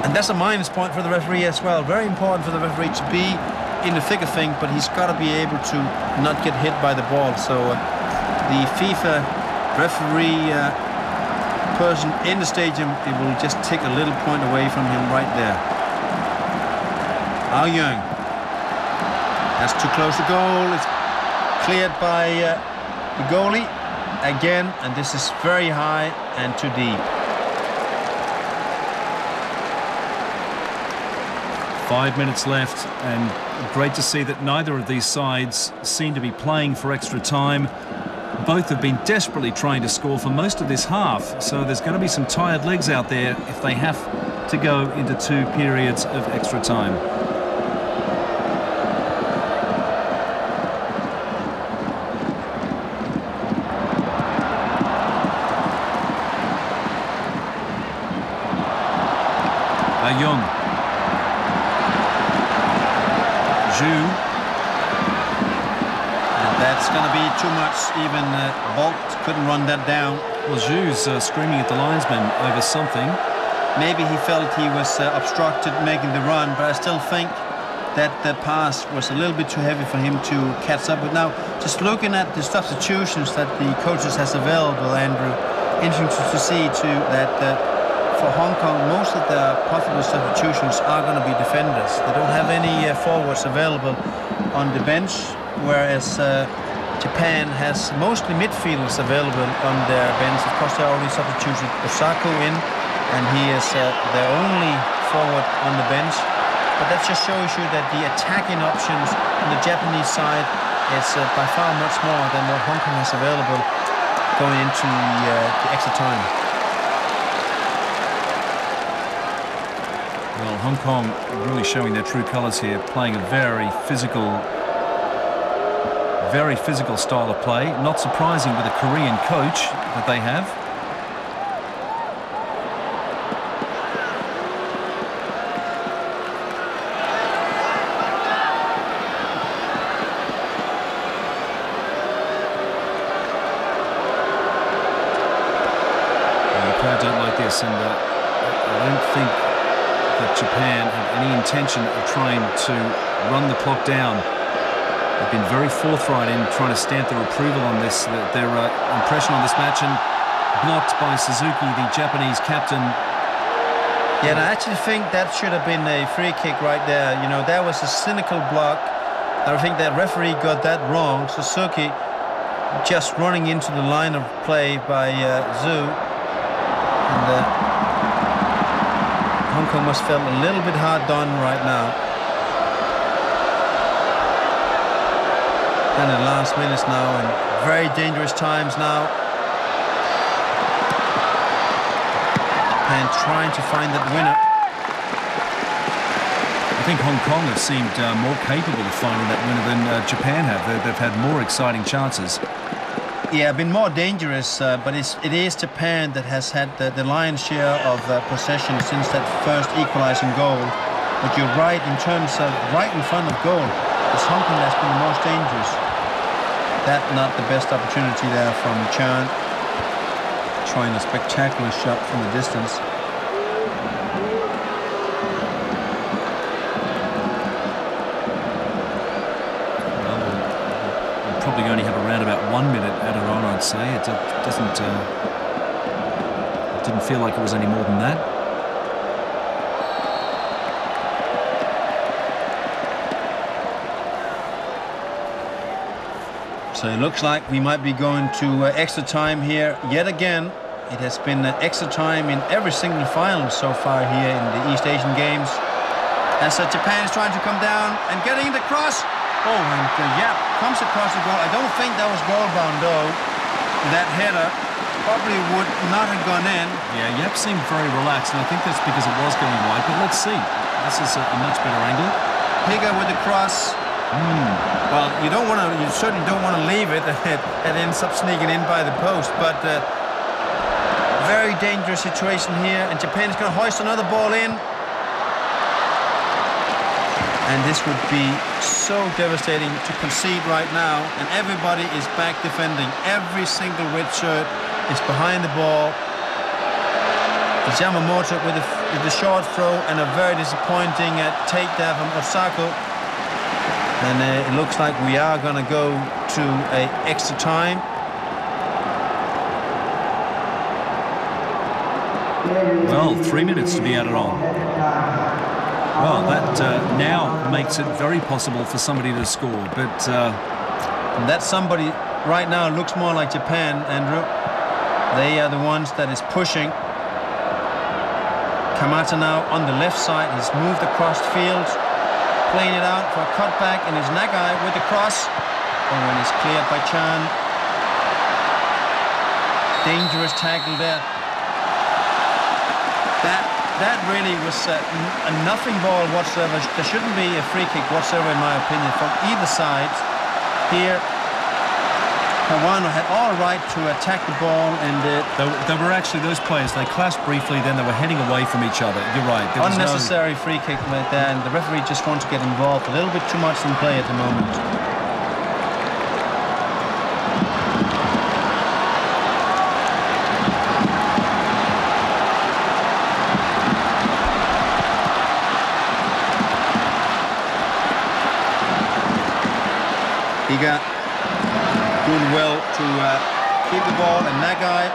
Speaker 1: And that's a minus point for the referee as well. Very important for the referee to be in the thick of things, but he's got to be able to not get hit by the ball. So the FIFA referee person in the stadium, it will just take a little point away from him right there. Ao Young. That's too close to goal. It's cleared by the goalie again, and this is very high and too deep.
Speaker 2: 5 minutes left, and great to see that neither of these sides seem to be playing for extra time. Both have been desperately trying to score for most of this half, so there's going to be some tired legs out there if they have to go into 2 periods of extra time. Young. Zhu.
Speaker 1: And that's going to be too much. Even Bolt couldn't run that down.
Speaker 2: Well, Zhu's screaming at the linesman over something.
Speaker 1: Maybe he felt he was obstructed making the run, but I still think that the pass was a little bit too heavy for him to catch up with. Now, just looking at the substitutions that the coaches has available, Andrew, interesting to see too that for Hong Kong, most of the possible substitutions are going to be defenders. They don't have any forwards available on the bench, whereas Japan has mostly midfielders available on their bench. Of course, they already substituted Osako in, and he is their only forward on the bench. But that just shows you that the attacking options on the Japanese side is by far much more than what Hong Kong has available going into the extra time.
Speaker 2: Well, Hong Kong really showing their true colours here, playing a very physical style of play. Not surprising with a Korean coach that they have. The crowd don't like this, and I don't think that Japan had any intention of trying to run the clock down. They've been very forthright in trying to stamp their approval on this, their impression on this match, and blocked by Suzuki, the Japanese captain.
Speaker 1: Yeah, and I actually think that should have been a free kick right there. You know, that was a cynical block. I think that referee got that wrong. Suzuki just running into the line of play by Zhu. And Hong Kong must feel a little bit hard done right now. And the last minutes now, and very dangerous times now. And trying to find that winner.
Speaker 2: I think Hong Kong have seemed more capable of finding that winner than Japan have. They've had more exciting chances.
Speaker 1: Yeah, been more dangerous, but it is Japan that has had the lion's share of possession since that first equalizing goal. But you're right, in terms of right in front of goal, it's Hong Kong that's been the most dangerous. That not the best opportunity there from Chan. Trying a spectacular shot from the distance.
Speaker 2: Probably only have around about 1 minute added on, I'd say. It didn't feel like it was any more than that.
Speaker 1: So it looks like we might be going to extra time here yet again. It has been extra time in every single final so far here in the East Asian Games. As Japan is trying to come down and getting the cross. Oh, and Yap comes across the goal. I don't think that was goal-bound, though. That header probably would not have gone in.
Speaker 2: Yeah, Yap seemed very relaxed, and I think that's because it was going wide. But let's see. This is a much better angle.
Speaker 1: Higa with the cross. Well, you certainly don't want to leave it. It ends up sneaking in by the post. But very dangerous situation here, and Japan is going to hoist another ball in. And this would be so devastating to concede right now. And everybody is back defending. Every single red shirt is behind the ball. It's Yamamoto with the short throw and a very disappointing takedown from Osako. And it looks like we are going to go to an extra time.
Speaker 2: Well, 3 minutes to be added on. Well, that now makes it very possible for somebody to score, but
Speaker 1: that somebody right now looks more like Japan, Andrew. They are the ones that is pushing. Kamata now on the left side. He's moved across the field, playing it out for a cutback, and it's Nagai with the cross. Oh, and it's cleared by Chan. Dangerous tackle there. That really was a nothing ball whatsoever. There shouldn't be a free kick whatsoever, in my opinion, from either side. Here, Kawano had all right to attack the ball, and
Speaker 2: there were actually those players. They clashed briefly, then they were heading away from each other. You're right.
Speaker 1: Unnecessary free kick right there, and the referee just wants to get involved. A little bit too much in play at the moment. Higa doing well to keep the ball, and Nagai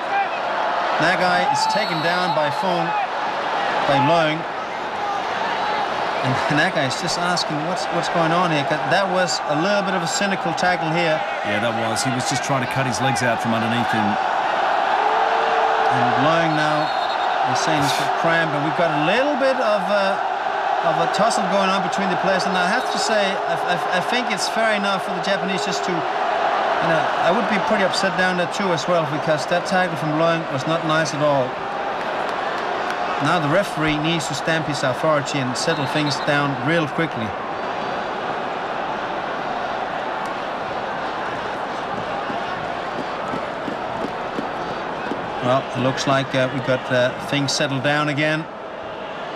Speaker 1: is taken down by Leung, and Nagai is just asking what's going on here. That was a little bit of a cynical tackle here.
Speaker 2: Yeah, that was. He was just trying to cut his legs out from underneath him.
Speaker 1: And Leung now is saying he's got cramp, and we've got a little bit of a tussle going on between the players, and I have to say I think it's fair enough for the Japanese just to, I would be pretty upset down there too as well, because that tackle from Leung was not nice at all. Now the referee needs to stamp his authority and settle things down real quickly. Well, it looks like we've got things settled down again.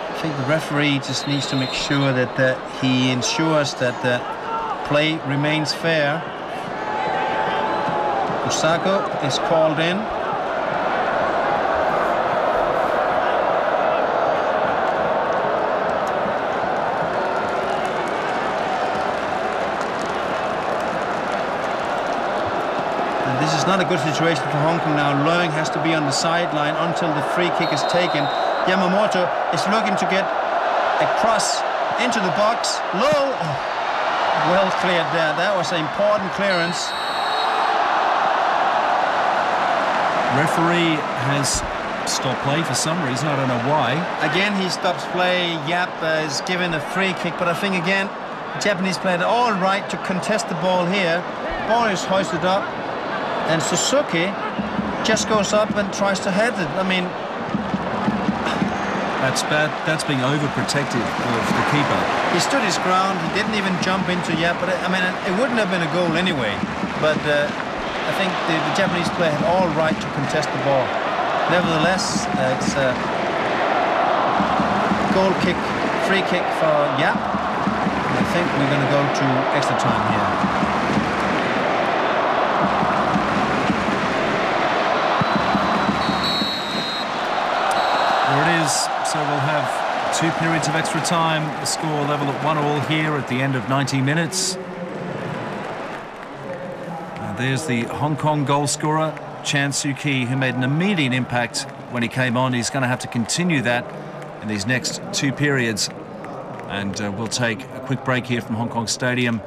Speaker 1: I think the referee just needs to make sure that he ensures that the play remains fair. Osako is called in. And this is not a good situation for Hong Kong now. Leung has to be on the sideline until the free kick is taken. Yamamoto is looking to get a cross into the box. Low. Oh, well cleared there. That was an important clearance.
Speaker 2: Referee has stopped play for some reason. I don't know why.
Speaker 1: Again, he stops play. Yap is given a free kick, but I think again, the Japanese played all right to contest the ball here. The ball is hoisted up, and Suzuki just goes up and tries to head it. I mean,
Speaker 2: that's bad. That's being overprotective of the keeper.
Speaker 1: He stood his ground. He didn't even jump into Yap, but I mean, it wouldn't have been a goal anyway. But I think the Japanese player had all right to contest the ball. Nevertheless, it's a goal kick, free kick for Yap. I think we're going to go to extra time here.
Speaker 2: There it is. So we'll have 2 periods of extra time. The score level at 1-1 here at the end of 90 minutes. There's the Hong Kong goal scorer, Chan Soo-ki, who made an immediate impact when he came on. He's going to have to continue that in these next 2 periods. And we'll take a quick break here from Hong Kong Stadium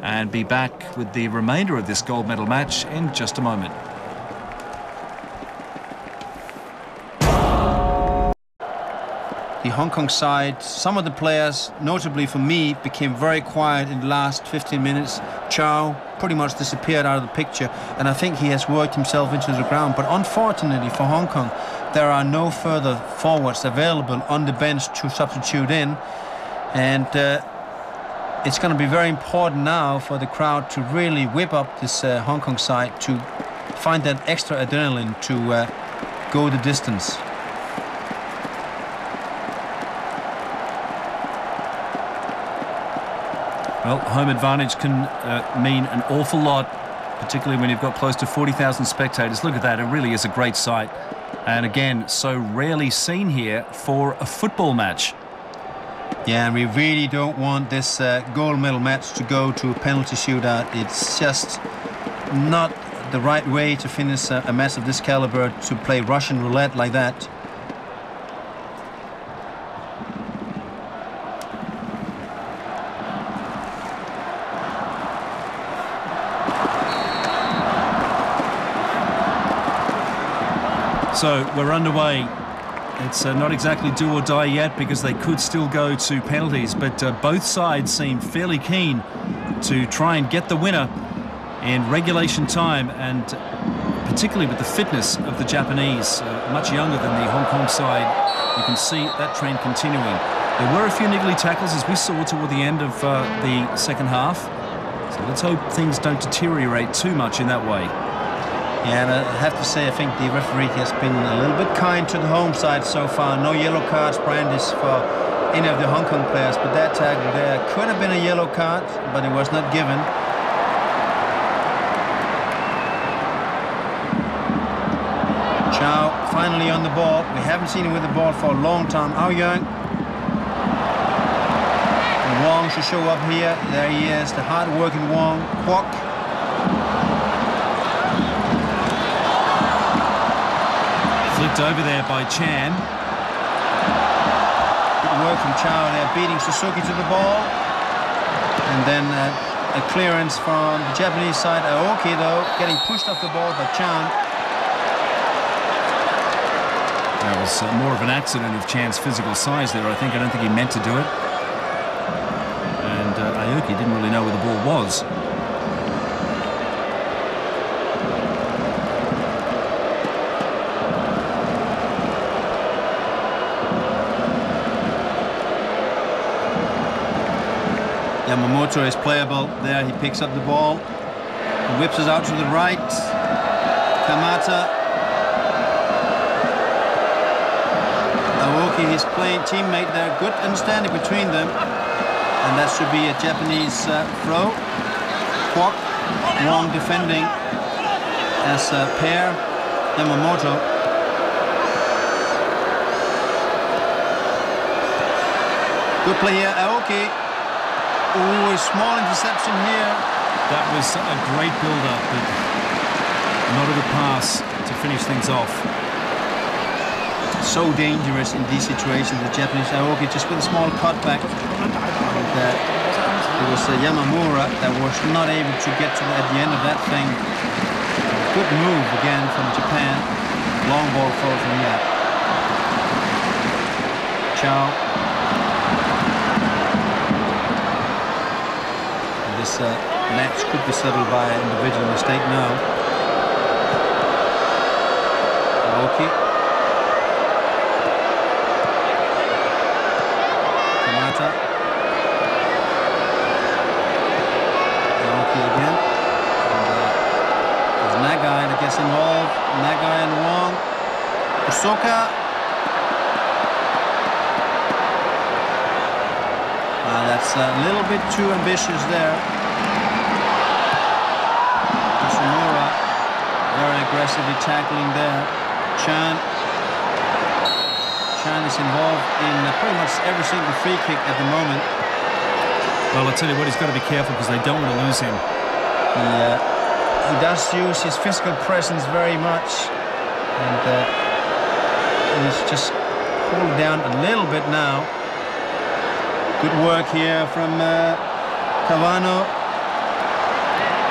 Speaker 2: and be back with the remainder of this gold medal match in just a moment.
Speaker 1: the Hong Kong side, some of the players, notably for me, became very quiet in the last 15 minutes. Chow pretty much disappeared out of the picture, and I think he has worked himself into the ground. But unfortunately for Hong Kong, there are no further forwards available on the bench to substitute in, and it's going to be very important now for the crowd to really whip up this Hong Kong side to find that extra adrenaline to go the distance.
Speaker 2: Well, home advantage can mean an awful lot, particularly when you've got close to 40,000 spectators. Look at that, it really is a great sight. And again, so rarely seen here for a football match.
Speaker 1: Yeah, and we really don't want this gold medal match to go to a penalty shootout. It's just not the right way to finish a match of this caliber, to play Russian roulette like that.
Speaker 2: So we're underway. It's not exactly do or die yet, because they could still go to penalties, but both sides seem fairly keen to try and get the winner in regulation time, and particularly with the fitness of the Japanese, much younger than the Hong Kong side. You can see that trend continuing. There were a few niggly tackles, as we saw toward the end of the second half, so let's hope things don't deteriorate too much in that way.
Speaker 1: Yeah, and I have to say, I think the referee has been a little bit kind to the home side so far. No yellow cards brandished for any of the Hong Kong players, but that tackle there could have been a yellow card, but it was not given. Chow finally on the ball. We haven't seen him with the ball for a long time. Aoyang. Wong should show up here. There he is, the hard-working Wong. Kwok.
Speaker 2: Flipped over there by Chan.
Speaker 1: Good work from Chow there, beating Suzuki to the ball. And then a clearance from the Japanese side. Aoki, though, getting pushed off the ball by Chan.
Speaker 2: That was more of an accident of Chan's physical size there, I think. I don't think he meant to do it. And Aoki didn't really know where the ball was.
Speaker 1: Yamamoto is playable there. He picks up the ball and whips us out to the right. Kamata. Aoki, his playing teammate there. Good understanding between them. And that should be a Japanese throw. Kwok, Wong defending as a pair. Yamamoto. Good play here, Aoki. Oh, a small interception here.
Speaker 2: That was a great build-up, but not a good pass to finish things off.
Speaker 1: So dangerous in these situations, the Japanese. Aoki just with a small cutback. And it was Yamamura that was not able to get to at the end of that thing. Good move again from Japan. Long ball throw from that. Chow. This match could be settled by individual mistake now. Aoki. Kamata. Aoki again. And there's Nagai that gets involved. Nagai and Wong. Usoka. That's a little bit too ambitious there. Tsumura very aggressively tackling there. Chan is involved in pretty much every single free kick at the moment.
Speaker 2: Well, I'll tell you what, he's got to be careful because they don't want to lose him.
Speaker 1: He does use his physical presence very much, and he's just holding down a little bit now. Good work here from Kawano.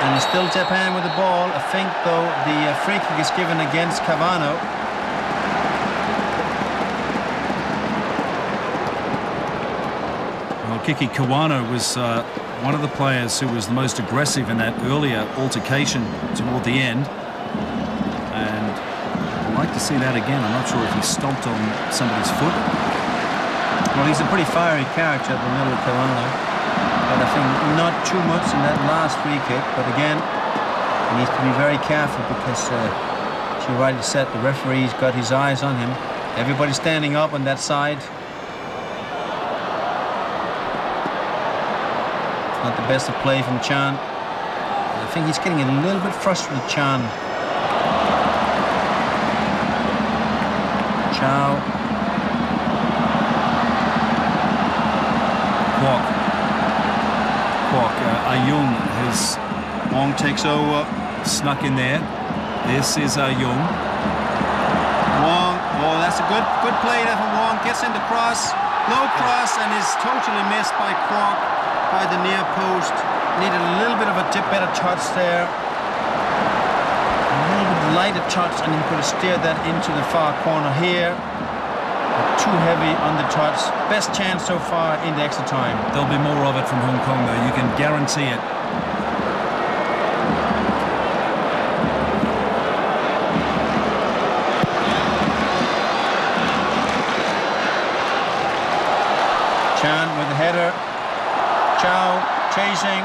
Speaker 1: And it's still Japan with the ball. I think, though, the free kick is given against Kawano.
Speaker 2: Kiki Kawano was one of the players who was the most aggressive in that earlier altercation toward the end. And I'd like to see that again. I'm not sure if he stomped on somebody's foot.
Speaker 1: Well, he's a pretty fiery character at the middle of Kawano. But I think not too much in that last free kick. But again, he needs to be very careful because, as you rightly said, the referee's got his eyes on him. Everybody's standing up on that side. Not the best of play from Chan. I think he's getting a little bit frustrated, Chan. Chow.
Speaker 2: Kwok. Ayung has...
Speaker 1: Wong takes over.
Speaker 2: Snuck in there. This is Ayung.
Speaker 1: Wong. Oh, that's a good play there from Wong. Gets in the cross. Low cross and is totally missed by Kwok. By the near post. Needed a little bit of a better touch there. A little bit lighter touch, and he could have steered that into the far corner here. Too heavy on the touch. Best chance so far in the extra time.
Speaker 2: There'll be more of it from Hong Kong, though. You can guarantee it.
Speaker 1: Chan with the header. Chow chasing.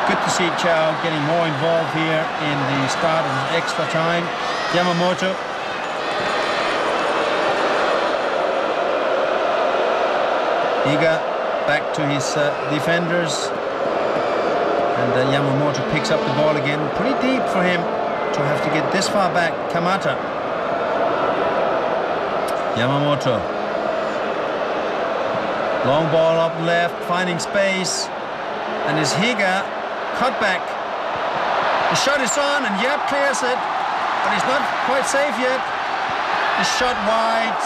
Speaker 1: Good to see Chow getting more involved here in the start of the extra time. Yamamoto. Higa back to his defenders. And Yamamoto picks up the ball again. Pretty deep for him to have to get this far back. Kamata. Yamamoto. Long ball up left, finding space. And is Higa cut back. The shot is on and Yap clears it. But he's not quite safe yet. The shot wide.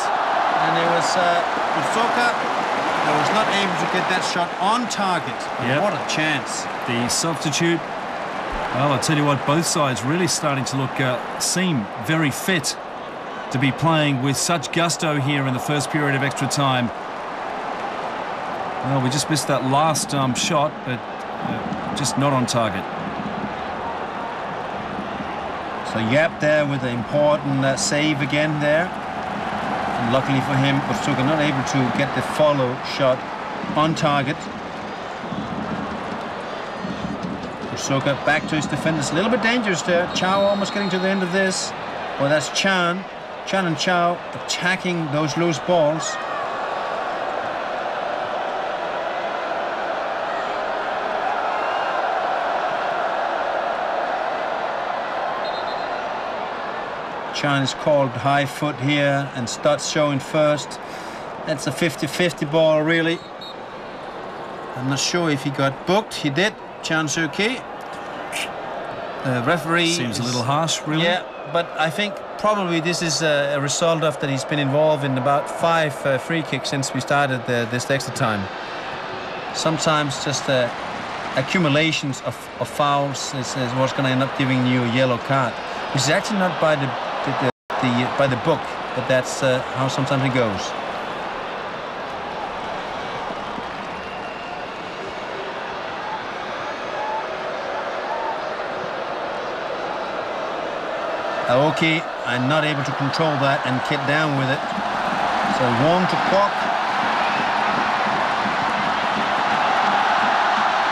Speaker 1: And it was Usoka that was not able to get that shot on target.
Speaker 2: Yep.
Speaker 1: What a chance.
Speaker 2: The substitute. Well, I'll tell you what, both sides really starting to look, seem very fit to be playing with such gusto here in the first period of extra time. Well, we just missed that last shot, but just not on target.
Speaker 1: So Yap there with an important save again there. And luckily for him, Usoka not able to get the follow shot on target. Usoka back to his defenders. A little bit dangerous there. Chow almost getting to the end of this. Well, that's Chan. Chan and Chow attacking those loose balls. Chan is called high foot here and starts showing first. That's a 50-50 ball, really. I'm not sure if he got booked. He did. Chan Soo-ki. The referee
Speaker 2: seems a little harsh, really.
Speaker 1: Yeah, but I think probably this is a result of that he's been involved in about 5 free kicks since we started this extra time. Sometimes just accumulations of fouls is what's going to end up giving you a yellow card, which is actually not by the book, but that's how sometimes it goes. Aoki, I'm not able to control that and get down with it. So Wong to Kwok.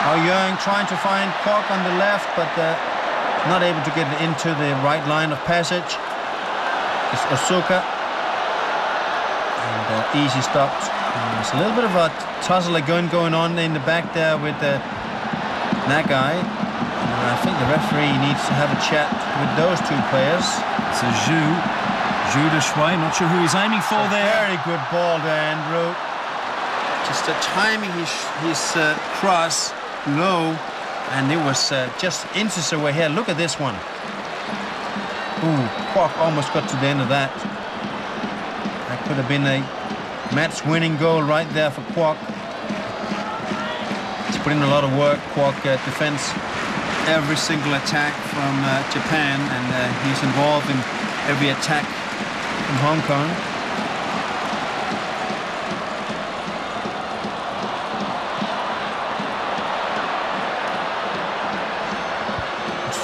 Speaker 1: Aoyang trying to find Kwok on the left, but not able to get it into the right line of passage. It's Usoka. And easy stopped. There's a little bit of a tussle going on in the back there with Nagai. I think the referee needs to have a chat with those 2 players.
Speaker 2: So Zhu de Shui, not sure who he's aiming for there.
Speaker 1: Very good ball there, Andrew. Just timing his cross low, and it was just inches away here. Look at this one. Ooh, Kwok almost got to the end of that. That could have been a match-winning goal right there for Kwok. He's put in a lot of work. Kwok defends every single attack from Japan, and he's involved in every attack from Hong Kong.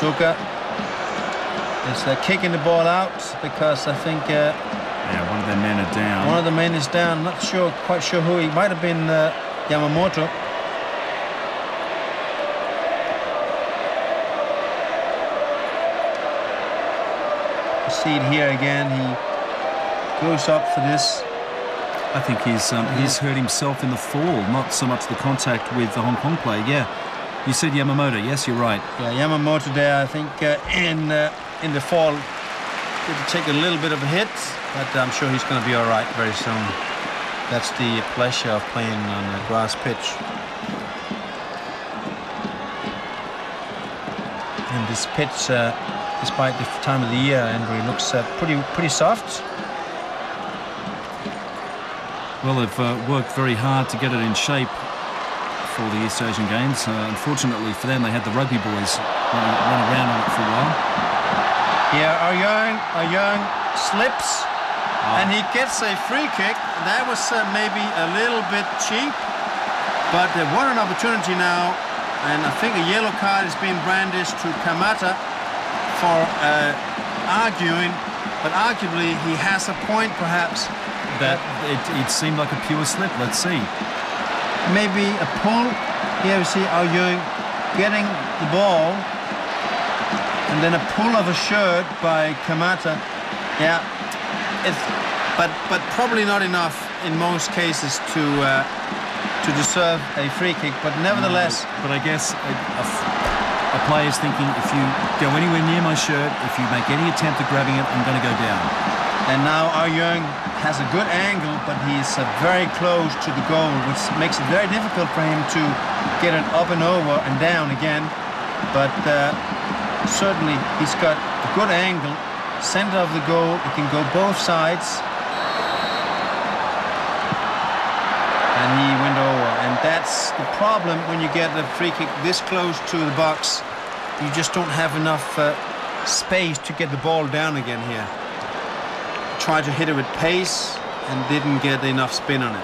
Speaker 1: Suzuka is kicking the ball out because I think
Speaker 2: yeah, one of their men are down.
Speaker 1: One of the men is down. Not quite sure who. He might have been Yamamoto. You see it here again. He goes up for this.
Speaker 2: I think he's hurt himself in the fall, not so much the contact with the Hong Kong player. Yeah, you said Yamamoto. Yes, you're right.
Speaker 1: Yeah, Yamamoto there. I think in the fall did take a little bit of a hit, but I'm sure he's going to be all right very soon. That's the pleasure of playing on a grass pitch. And this pitch, despite the time of the year, Andrew, looks pretty soft.
Speaker 2: Well, they've worked very hard to get it in shape for the East Asian Games. Unfortunately for them, they had the rugby boys run around on it for a while.
Speaker 1: Yeah, our young slips, and he gets a free kick. That was maybe a little bit cheap, but what an opportunity now. And I think a yellow card is being brandished to Kamata for arguing, but arguably he has a point perhaps.
Speaker 2: That it seemed like a pure slip. Let's see.
Speaker 1: Maybe a pull. Here we see Ao Yung getting the ball, and then a pull of a shirt by Kamata. Yeah, but probably not enough in most cases to deserve a free kick. But nevertheless,
Speaker 2: but I guess a player's thinking, if you go anywhere near my shirt, if you make any attempt at grabbing it, I'm going to go down.
Speaker 1: And now Ao Yung has a good angle, but he's very close to the goal, which makes it very difficult for him to get it up and over and down again. But certainly he's got a good angle, center of the goal. He can go both sides. And he went over. And that's the problem when you get a free kick this close to the box. You just don't have enough space to get the ball down again here. Tried to hit it with pace and didn't get enough spin on it.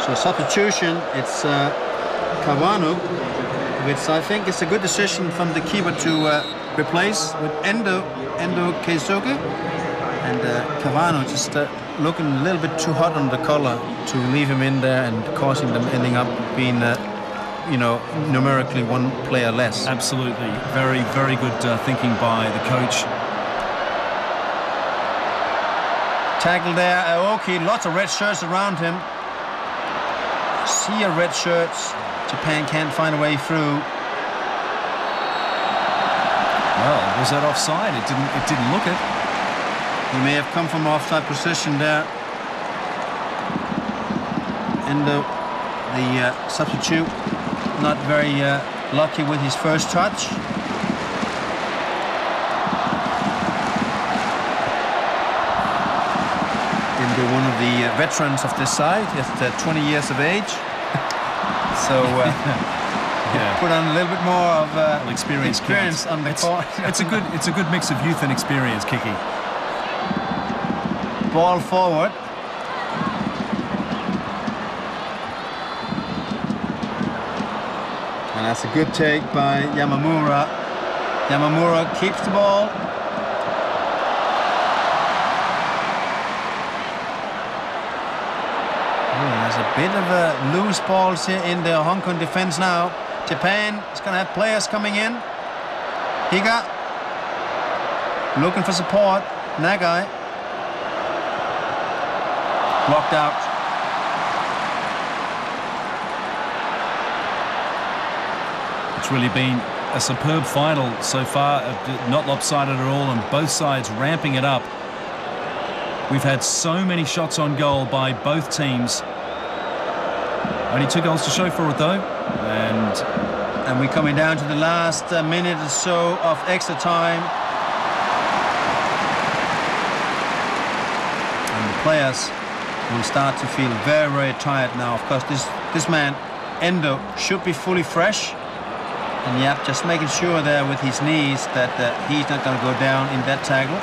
Speaker 1: So substitution, it's Kawano, which I think is a good decision from the keeper to replace with Endo Keisuke. And Kawano just looking a little bit too hot on the collar to leave him in there and causing them ending up being, numerically one player less.
Speaker 2: Absolutely. Very, very good thinking by the coach.
Speaker 1: Tackle there, Aoki, lots of red shirts around him. Sea of red shirts. Japan can't find a way through.
Speaker 2: Well, was that offside? It didn't look it.
Speaker 1: He may have come from offside position there. And the substitute not very lucky with his first touch. And one of the veterans of this side, just 20 years of age. So yeah, put on a little bit more of experience on the court.
Speaker 2: It's a good mix of youth and experience, Kiki.
Speaker 1: Ball forward. And that's a good take by Yamamura. Yamamura keeps the ball. There's a bit of loose balls here in the Hong Kong defense now. Japan is going to have players coming in. Higa looking for support. Nagai blocked out.
Speaker 2: It's really been a superb final so far, not lopsided at all, and both sides ramping it up. We've had so many shots on goal by both teams. Only 2 goals to show for it, though.
Speaker 1: And we're coming down to the last minute or so of extra time. And the players will start to feel very, very tired now. Of course, this man, Endo, should be fully fresh. And yep, just making sure there with his knees that he's not going to go down in that tackle.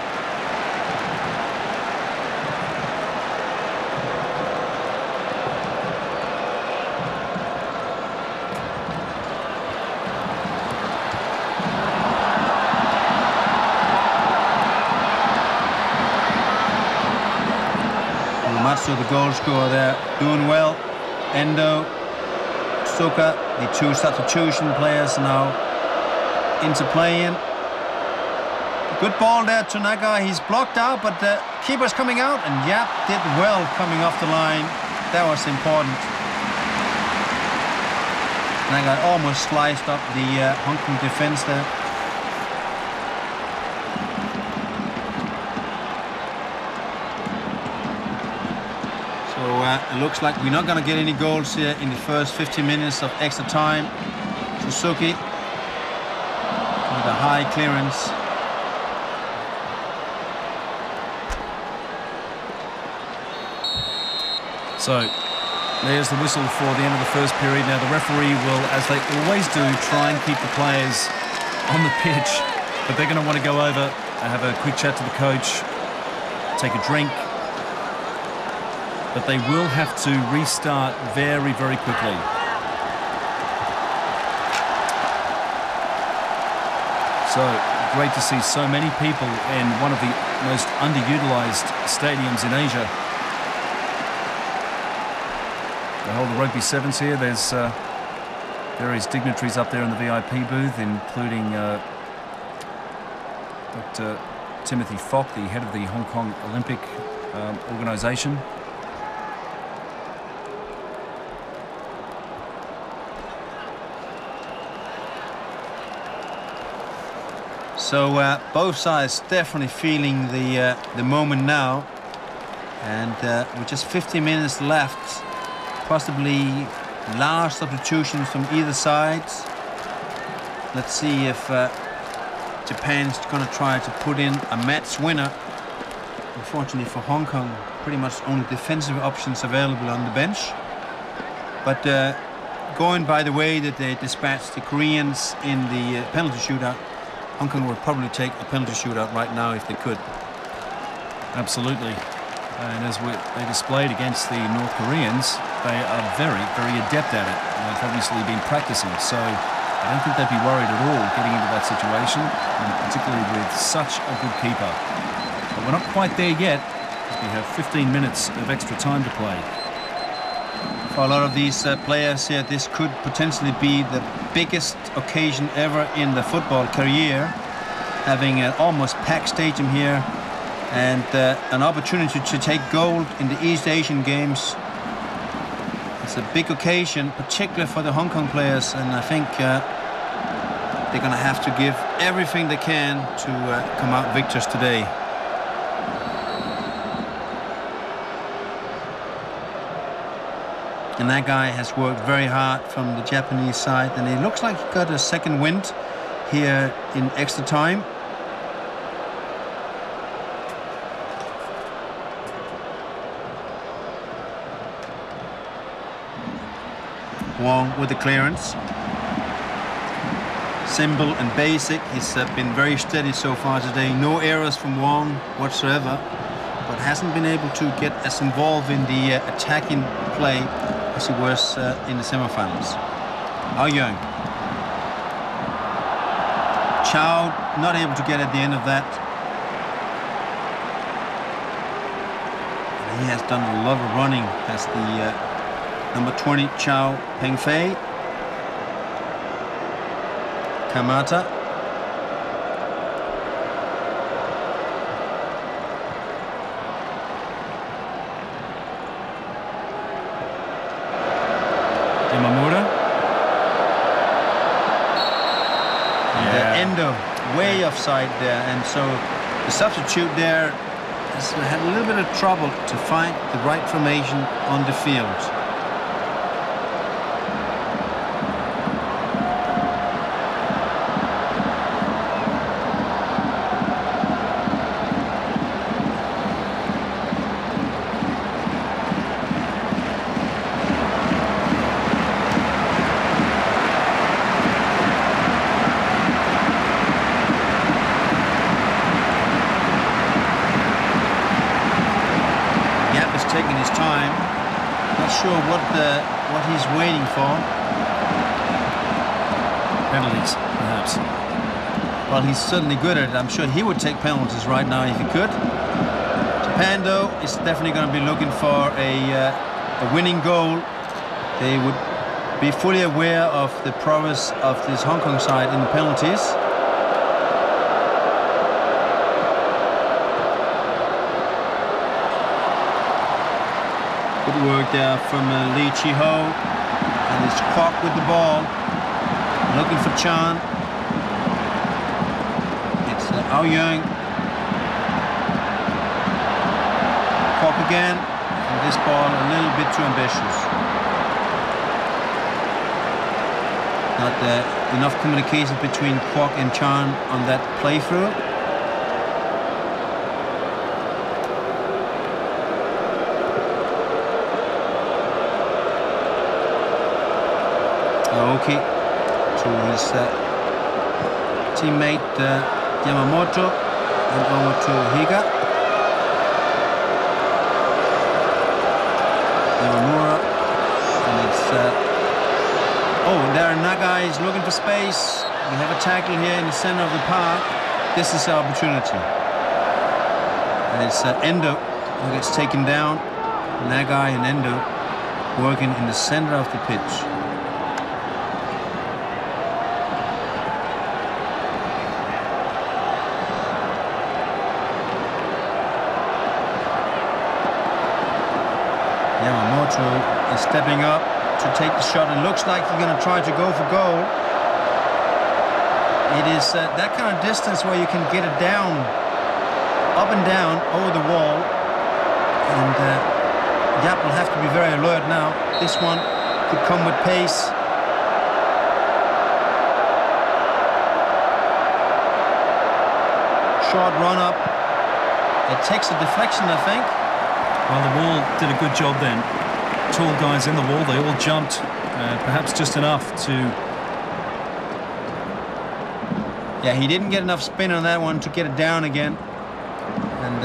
Speaker 1: also the goal scorer there, doing well. Endo, Suka, the two substitution players now into playing. Good ball there to Nagai. He's blocked out, but the keeper's coming out, and Yap did well coming off the line. That was important. Nagai almost sliced up the Hong Kong defense there. So it looks like we're not going to get any goals here in the first 50 minutes of extra time. Suzuki with a high clearance.
Speaker 2: So there's the whistle for the end of the first period. Now the referee will, as they always do, try and keep the players on the pitch, but they're going to want to go over and have a quick chat to the coach, take a drink, but they will have to restart very, very quickly. So great to see so many people in one of the most underutilised stadiums in Asia. They hold the rugby sevens here. There's various dignitaries up there in the VIP booth, including Dr. Timothy Fock, the head of the Hong Kong Olympic organisation.
Speaker 1: So both sides definitely feeling the moment now, and with just 50 minutes left. Possibly large substitutions from either side. Let's see if Japan's going to try to put in a match winner. Unfortunately for Hong Kong, pretty much only defensive options available on the bench. But going by the way that they dispatched the Koreans in the penalty shootout, Hong Kong would probably take a penalty shootout right now if they could.
Speaker 2: Absolutely. And as they displayed against the North Koreans, they are very, very adept at it. They've obviously been practicing, so I don't think they'd be worried at all getting into that situation, and particularly with such a good keeper. But we're not quite there yet, as we have 15 minutes of extra time to play.
Speaker 1: For a lot of these players here, this could potentially be the biggest occasion ever in the football career, having an almost packed stadium here, and an opportunity to take gold in the East Asian Games. It's a big occasion, particularly for the Hong Kong players, and I think they're going to have to give everything they can to come out victors today. And that guy has worked very hard from the Japanese side, and it looks like he got a second wind here in extra time. Wong with the clearance. Simple and basic. He's been very steady so far today. No errors from Wong whatsoever, but hasn't been able to get as involved in the attacking play as he was in the semifinals. Aoyang. Chow not able to get at the end of that. He has done a lot of running as the number 20, Chow Pengfei. Kamata.
Speaker 2: Yamamura.
Speaker 1: The Endo way offside there, and so the substitute there has had a little bit of trouble to find the right formation on the field. Taking his time, not sure what he's waiting for.
Speaker 2: Penalties, perhaps.
Speaker 1: Well, he's certainly good at it. I'm sure he would take penalties right now if he could. Japan, though, is definitely going to be looking for a winning goal. They would be fully aware of the prowess of this Hong Kong side in the penalties. Good work there from Lee Chi-ho, and it's Kwok with the ball, looking for Chan. It's Ao Yeung. Kwok again, and this ball a little bit too ambitious. Not enough communication between Kwok and Chan on that playthrough. Aoki to his teammate Yamamoto, and over to Higa. Yamamura, and it's there Nagai is looking for space. We have a tackle here in the center of the park. This is our opportunity, and it's Endo who gets taken down. Nagai and Endo working in the center of the pitch. Yamamoto is stepping up to take the shot. It looks like he's going to try to go for goal. It is that kind of distance where you can get it down, up and down over the wall. And Yap will have to be very alert now. This one could come with pace. Short run up. It takes a deflection, I think.
Speaker 2: Well, the wall did a good job then. Tall guys in the wall, they all jumped, perhaps just enough to...
Speaker 1: Yeah, he didn't get enough spin on that one to get it down again. And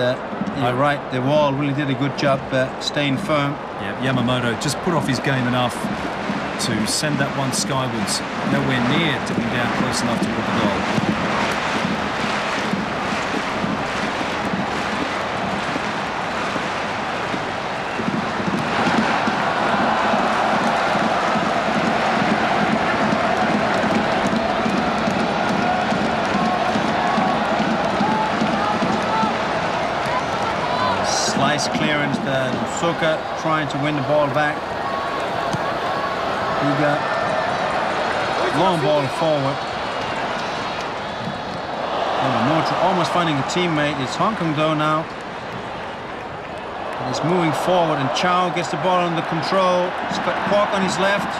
Speaker 1: you're right, the wall really did a good job staying firm.
Speaker 2: Yeah, Yamamoto just put off his game enough to send that one skywards. Nowhere near dipping down close enough to put the goal.
Speaker 1: Nice clearance there. Soka trying to win the ball back. Uga. Long ball forward. Yamamoto almost finding a teammate. It's Hong Kong though now. And it's moving forward, and Chow gets the ball under control. He's got Kwok on his left.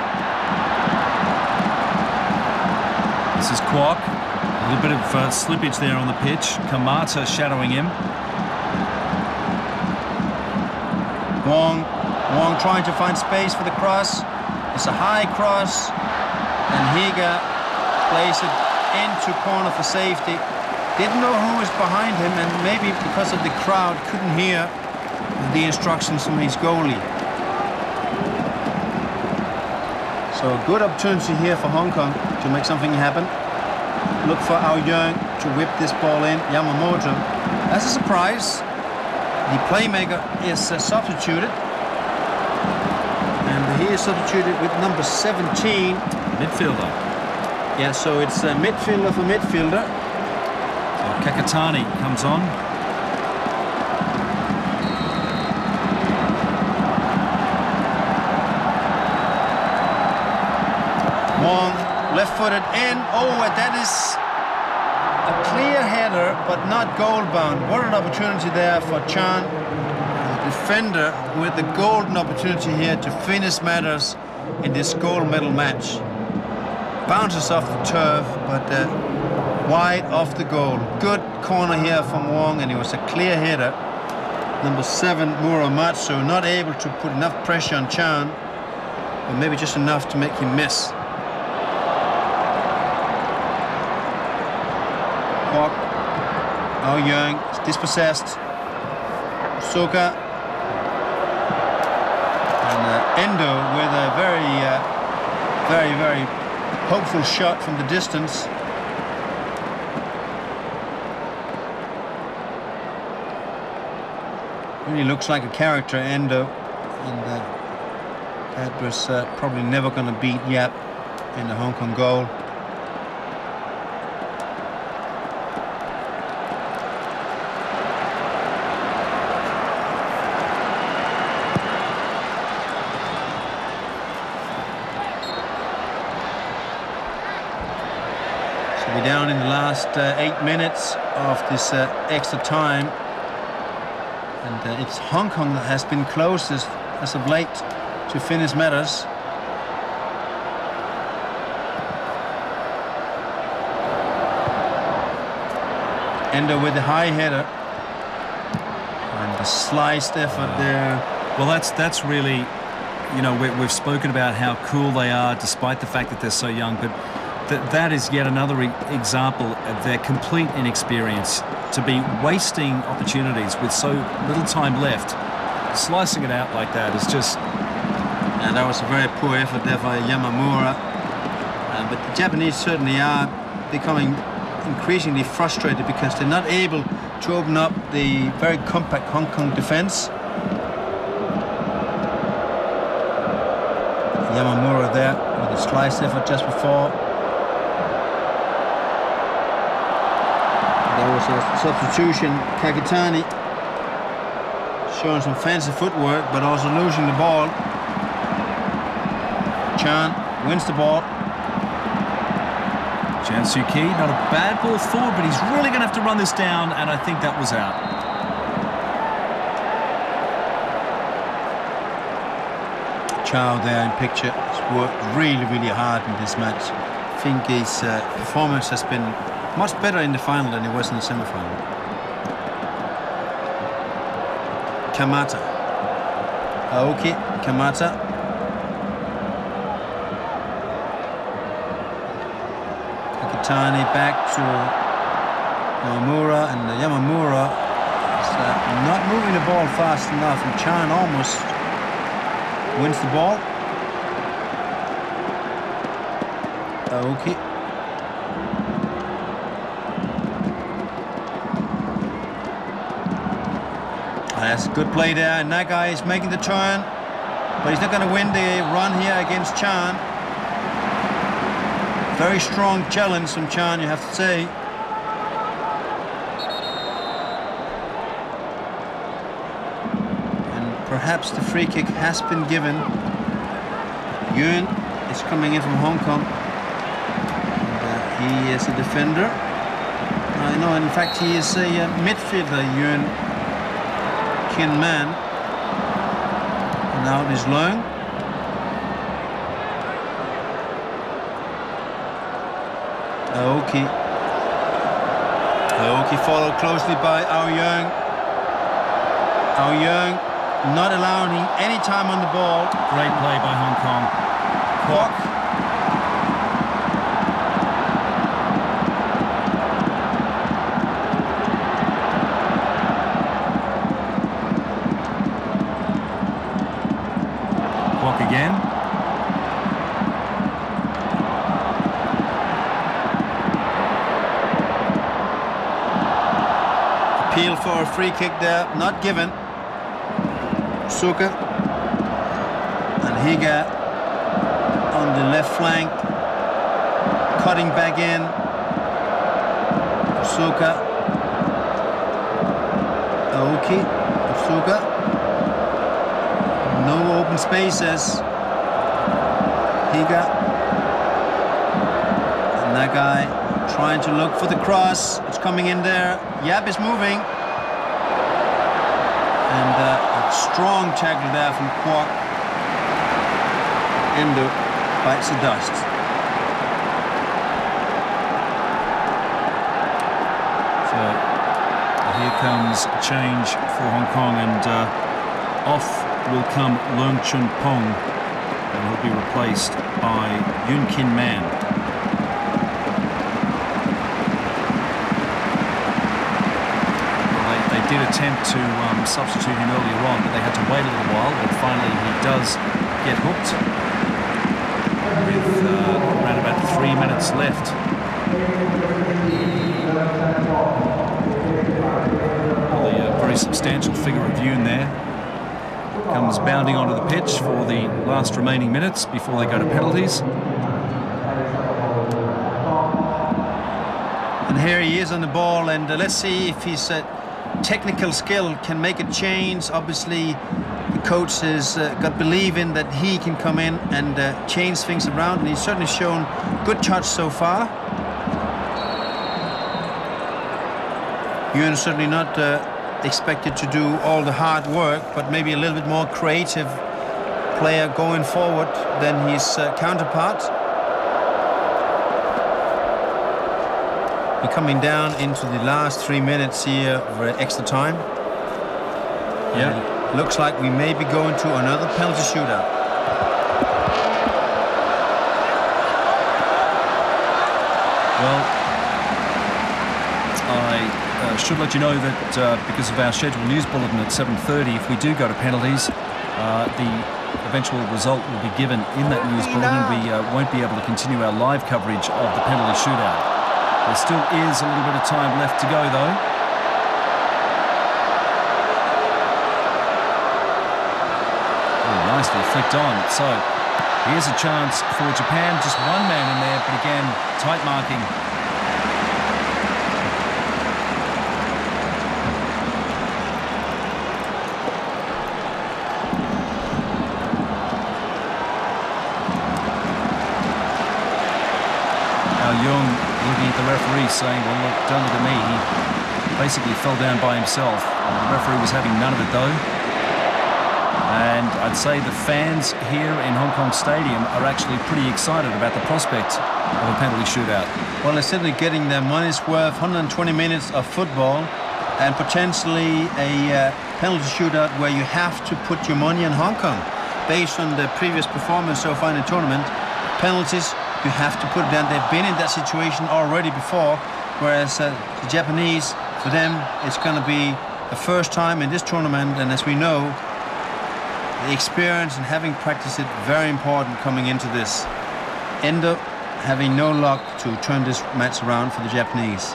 Speaker 2: This is Kwok. A little bit of slippage there on the pitch. Kamata shadowing him.
Speaker 1: Wong trying to find space for the cross. It's a high cross, and Higa plays it into corner for safety. Didn't know who was behind him, and maybe because of the crowd couldn't hear the instructions from his goalie. So a good opportunity here for Hong Kong to make something happen. Look for Ao Yeung to whip this ball in. Yamamoto, that's a surprise. The playmaker is substituted, and he is substituted with number 17.
Speaker 2: Midfielder.
Speaker 1: Yeah, so it's a midfielder for midfielder.
Speaker 2: So Kakatani comes on.
Speaker 1: Wong, left-footed in. Oh, and that is a clear header, but not goal-bound. What an opportunity there for Chan, the defender, with the golden opportunity here to finish matters in this gold medal match. Bounces off the turf, but wide off the goal. Good corner here from Wong, and it was a clear header. Number 7, Muramatsu, not able to put enough pressure on Chan, but maybe just enough to make him miss. Kwok, Ao Yeung is dispossessed. Soka, and Endo with a very hopeful shot from the distance. Really looks like a character, Endo, and that was probably never going to beat Yap in the Hong Kong goal. So we're down in the last 8 minutes of this extra time. And it's Hong Kong that has been closest as of late to finish matters. Endo with the high header. And the sliced effort there.
Speaker 2: Well, that's really, you know, we've spoken about how cool they are despite the fact that they're so young, but that is yet another example of their complete inexperience. To be wasting opportunities with so little time left, slicing it out like that is just...
Speaker 1: And that was a very poor effort there by Yamamura. But the Japanese certainly are becoming increasingly frustrated because they're not able to open up the very compact Hong Kong defense. Yamamura there with a slice effort just before. There was a substitution. Kakitani showing some fancy footwork, but also losing the ball. Chan wins the ball.
Speaker 2: Chan Suki, not a bad ball forward, but he's really going to have to run this down, and I think that was out.
Speaker 1: Chow there in picture. He's worked really, really hard in this match. I think his performance has been much better in the final than it was in the semi-final. Kamata. Aoki, Kamata. Kakitani back to Yamamura, and Yamamura is not moving the ball fast enough, and Chan almost wins the ball. Aoki. That's a good play there, and that guy is making the turn, but he's not going to win the run here against Chan. Very strong challenge from Chan, you have to say. And perhaps the free kick has been given. Yuen is coming in from Hong Kong. And, he is a defender. No, in fact, he is a midfielder, Yuen Kin Man. And now it is Leung. Aoki. Aoki followed closely by Aoyang. Aoyang not allowing any time on the ball.
Speaker 2: Great play by Hong Kong.
Speaker 1: Kwok.
Speaker 2: Again.
Speaker 1: Appeal for a free kick there, not given. Suka and Higa on the left flank, cutting back in. Suka, Aoki, Suka. No open spaces. Higa. And that guy trying to look for the cross. It's coming in there. Yap is moving. And a strong tackle there from Kwok. Endo bites the dust.
Speaker 2: So here comes a change for Hong Kong, and off will come Leung Chun Pong, and he'll be replaced by Yuen Kin Man. Well, they did attempt to substitute him earlier on, but they had to wait a little while, but finally he does get hooked with around about 3 minutes left. Well, the very very substantial figure of Yoon there. Comes bounding onto the pitch for the last remaining minutes before they go to penalties.
Speaker 1: And here he is on the ball, and let's see if his technical skill can make a change. Obviously, the coach has got belief in that he can come in and change things around, and he's certainly shown good touch so far. You're certainly not expected to do all the hard work, but maybe a little bit more creative player going forward than his counterpart. We're coming down into the last 3 minutes here of extra time. Yeah, looks like we may be going to another penalty shootout.
Speaker 2: Well, I should let you know that because of our scheduled news bulletin at 7:30, if we do go to penalties, the eventual result will be given in that news bulletin. We won't be able to continue our live coverage of the penalty shootout. There still is a little bit of time left to go, though. Oh, nicely flicked on. So here's a chance for Japan. Just one man in there, but again, tight marking. Young looking at the referee saying, well, look, don't look at me. He basically fell down by himself. The referee was having none of it, though. And I'd say the fans here in Hong Kong Stadium are actually pretty excited about the prospect of a penalty shootout.
Speaker 1: Well, they're certainly getting their money's worth. 120 minutes of football and potentially a penalty shootout where you have to put your money in Hong Kong. Based on the previous performance so far in the tournament, penalties, you have to put it down. They've been in that situation already before, whereas the Japanese, for them, it's going to be the first time in this tournament, and as we know, the experience and having practiced it, very important coming into this. End up having no luck to turn this match around for the Japanese.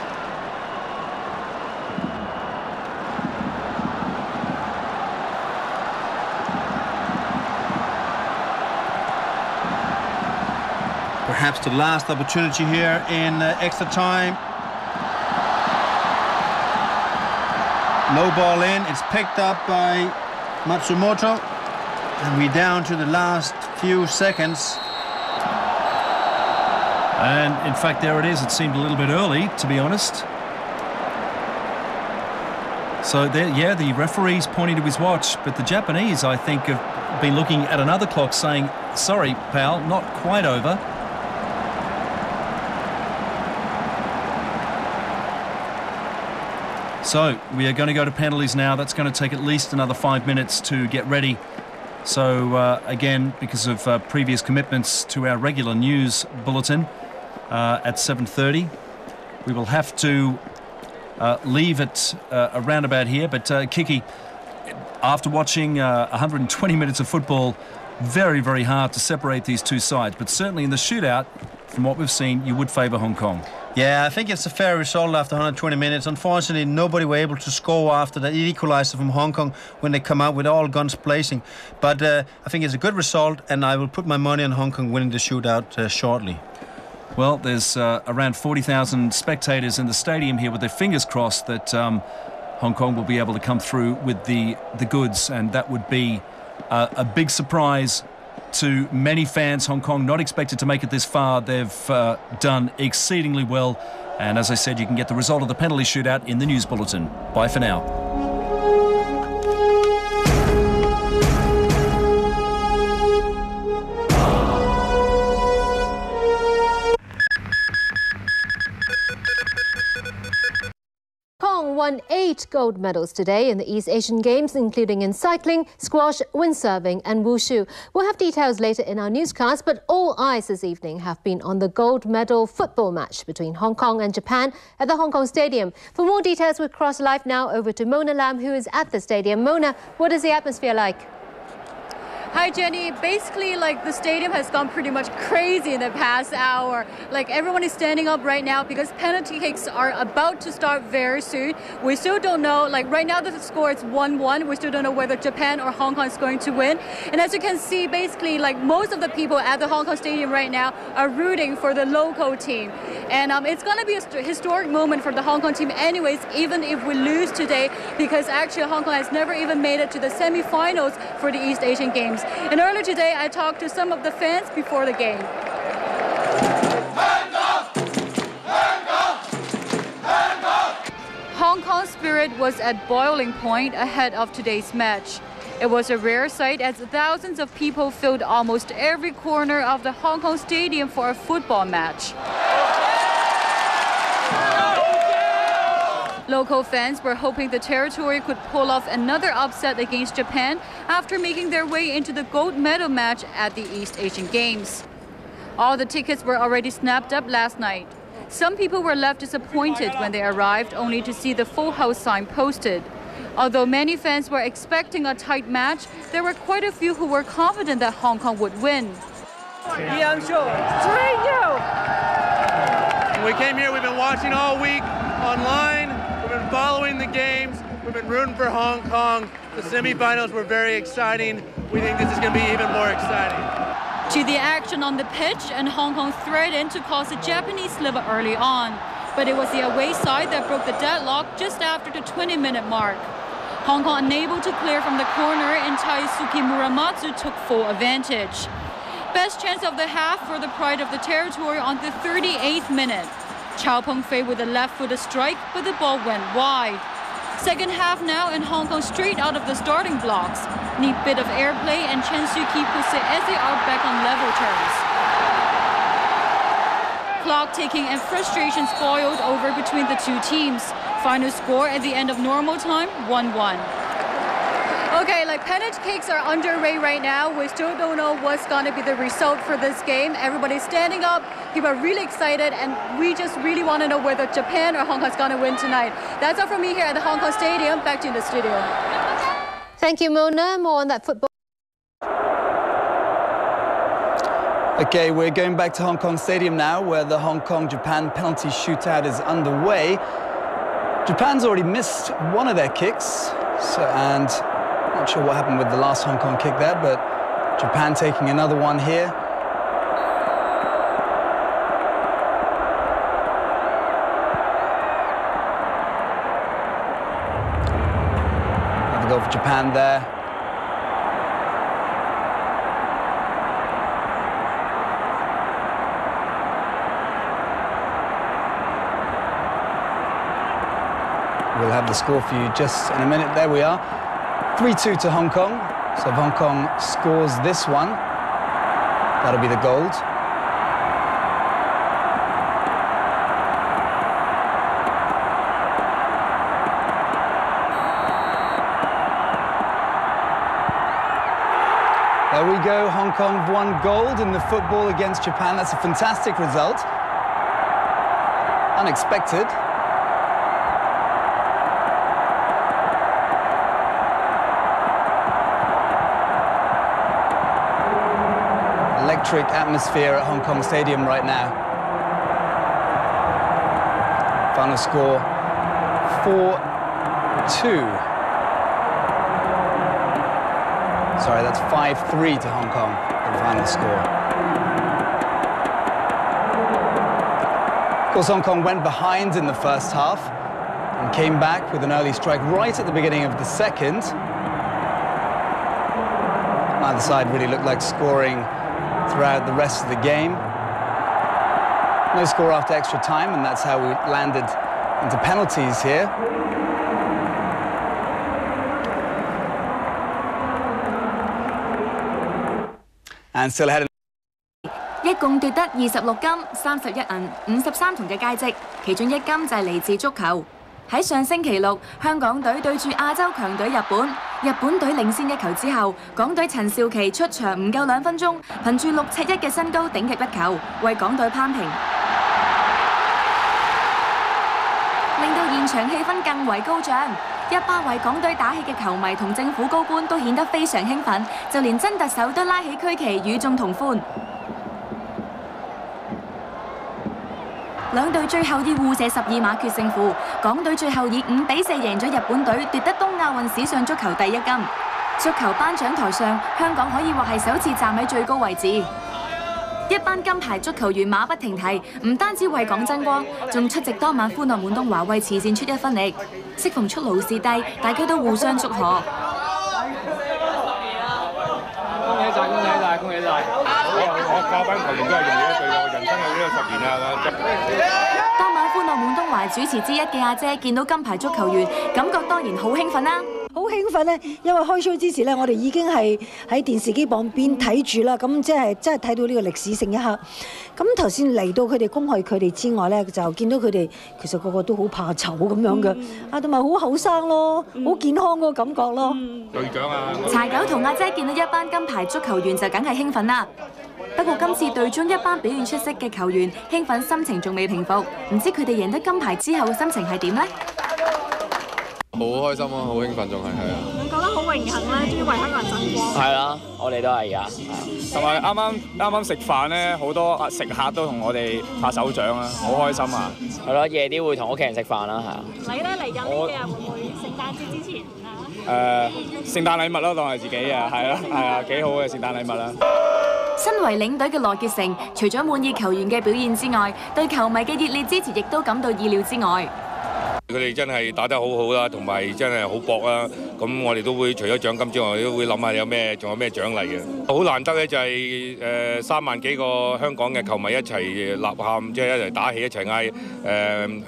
Speaker 1: Perhaps the last opportunity here in extra time. Low ball in, it's picked up by Matsumoto, and we're down to the last few seconds.
Speaker 2: And in fact, there it is. It seemed a little bit early, to be honest. So there, yeah, the referee's pointing to his watch, but the Japanese, I think, have been looking at another clock saying, sorry, pal, not quite over. So we are going to go to penalties now. That's going to take at least another 5 minutes to get ready. So again, because of previous commitments to our regular news bulletin at 7:30, we will have to leave it around about here. But Kiki, after watching 120 minutes of football, very, very hard to separate these two sides. But certainly in the shootout, from what we've seen, you would favour Hong Kong.
Speaker 1: Yeah, I think it's a fair result after 120 minutes. Unfortunately, nobody were able to score after the equaliser from Hong Kong when they come out with all guns blazing. But I think it's a good result, and I will put my money on Hong Kong winning the shootout shortly.
Speaker 2: Well, there's around 40,000 spectators in the stadium here with their fingers crossed that Hong Kong will be able to come through with the goods, and that would be a big surprise to many fans. Hong Kong not expected to make it this far. They've done exceedingly well, and as I said, you can get the result of the penalty shootout in the news bulletin. Bye for now.
Speaker 3: Won 8 gold medals today in the East Asian Games, including in cycling, squash, windsurfing and wushu. We'll have details later in our newscast, but all eyes this evening have been on the gold medal football match between Hong Kong and Japan at the Hong Kong Stadium. For more details, we'll cross live now over to Mona Lam, who is at the stadium. Mona, what is the atmosphere like?
Speaker 4: Hi Jenny, basically like the stadium has gone pretty much crazy in the past hour. Like everyone is standing up right now because penalty kicks are about to start very soon. We still don't know, like right now the score is 1-1. We still don't know whether Japan or Hong Kong is going to win. And as you can see, basically like most of the people at the Hong Kong stadium right now are rooting for the local team. And it's going to be a historic moment for the Hong Kong team anyways, even if we lose today, because actually Hong Kong has never even made it to the semi-finals for the East Asian Games. And earlier today, I talked to some of the fans before the game. Hong Kong's spirit was at boiling point ahead of today's match. It was a rare sight as thousands of people filled almost every corner of the Hong Kong stadium for a football match. Local fans were hoping the territory could pull off another upset against Japan after making their way into the gold medal match at the East Asian Games. All the tickets were already snapped up last night. Some people were left disappointed when they arrived only to see the full house sign posted. Although many fans were expecting a tight match, there were quite a few who were confident that Hong Kong would win.
Speaker 5: Yeah, I'm sure. 3-0! We came here, we've been watching all week online. We've been following the games. We've been rooting for Hong Kong. The semifinals were very exciting. We think this is going to be even more exciting.
Speaker 4: To the action on the pitch, and Hong Kong threatened to cause a Japanese sliver early on. But it was the away side that broke the deadlock just after the 20-minute mark. Hong Kong unable to clear from the corner, and Taisuke Muramatsu took full advantage. Best chance of the half for the pride of the territory on the 38th minute. Chow Peng-fei with a left-footed strike, but the ball went wide. Second half now, and Hong Kong straight out of the starting blocks. Neat bit of airplay, and Chen Suki puts the SA out back on level terms. Clock ticking and frustration spoiled over between the two teams. Final score at the end of normal time, 1-1. Okay, like penalty kicks are underway right now. We still don't know what's going to be the result for this game. Everybody's standing up. People are really excited, and we just really want to know whether Japan or Hong Kong is going to win tonight. That's all from me here at the Hong Kong Stadium. Back to you in the studio.
Speaker 3: Thank you, Mona. More on that football.
Speaker 6: Okay, we're going back to Hong Kong Stadium now, where the Hong Kong-Japan penalty shootout is underway. Japan's already missed one of their kicks, and not sure what happened with the last Hong Kong kick there, but Japan taking another one here. Another goal for Japan there. We'll have the score for you just in a minute. There we are. 3-2 to Hong Kong. So if Hong Kong scores this one, that'll be the gold. There we go. Hong Kong won gold in the football against Japan. That's a fantastic result. Unexpected. Electric atmosphere at Hong Kong Stadium right now. Final score 4-2. Sorry, that's 5-3 to Hong Kong, the final score. Of course, Hong Kong went behind in the first half and came back with an early strike right at the beginning of the second. Neither side really looked like scoring throughout the rest of the game. No score after extra time, and that's how we landed into penalties here. And still ahead.
Speaker 7: 一共奪得26金、31銀、53銅嘅佳績，其中1金就係嚟自足球。喺上星期六，香港隊對住亞洲強隊日本，日本隊領先1球之後，港隊陳肇麒出場唔夠2分鐘，憑住6尺1嘅身高頂入1球，為港隊攀平，令到現場氣氛更為高漲。一班為港隊打氣嘅球迷同政府高官都顯得非常興奮，就連曾特首都拉起區旗與眾同歡。兩隊最後以互射12碼決勝負，港隊最後以5比4贏咗日本隊，奪得東亞運史上足球第1金。足球頒獎台上，香港可以話係首次站喺最高位置。一班金牌足球員馬不停蹄，唔單止為港爭光，仲出席當晚歡樂滿東華為慈善出一分力。適逢出爐視帝，大家都互相祝賀。
Speaker 8: 恭喜晒！恭喜晒！恭喜晒！我教班球員都係用呢一句，我人生有呢個10年啦。
Speaker 7: 當晚歡樂滿東華主持之一嘅阿姐見到金牌足球員，感覺當然好興奮啦。
Speaker 9: 好興奮咧，因為開 show 之前咧，我哋已經係喺電視機旁邊睇住啦，咁即係真係睇到呢個歷史性一刻。咁頭先嚟到佢哋恭賀佢哋之外咧，就見到佢哋其實個個都好怕醜咁樣嘅，同埋好後生咯，好健康嗰個感覺咯。
Speaker 8: 隊長啊！
Speaker 7: 柴九同阿姐見到一班金牌足球員就梗係興奮啦。不過今次隊中一班表現出色嘅球員，興奮心情仲未平復，唔知佢哋贏得金牌之後嘅心情係點呢？
Speaker 10: 好開心啊，好興奮仲係啊！
Speaker 11: 你覺得好榮幸咧，終於為香港人爭光。
Speaker 12: 係啦，我哋都係㗎。
Speaker 13: 同埋啱啱食飯咧，好多食客都同我哋拍手掌啊，好開心啊！
Speaker 12: 係咯，夜啲會同屋企人食飯啦，係啊。
Speaker 11: 你咧嚟緊呢幾日會唔會聖誕節之前啊？
Speaker 13: 聖誕禮物咯，當係自己啊，係啊，幾好嘅聖誕禮物啦。
Speaker 7: 身為領隊嘅羅傑成，除咗滿意球員嘅表現之外，對球迷嘅熱烈支持亦都感到意料之外。
Speaker 8: 佢哋真係打得好好啦，同埋真係好搏啦。咁我哋都會除咗獎金之外，都會諗下仲有咩獎勵嘅。好難得咧，就係3萬幾個香港嘅球迷一齊吶喊，即係一齊打氣，一齊嗌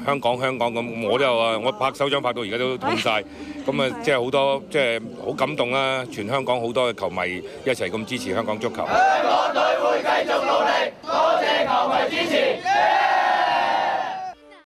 Speaker 8: 香港咁。我都有啊，我拍手掌拍到而家都痛晒。咁啊，即係好多即係好感動啦！全香港好多嘅球迷一齊咁支持香港足球。香港隊會繼續努力，多謝。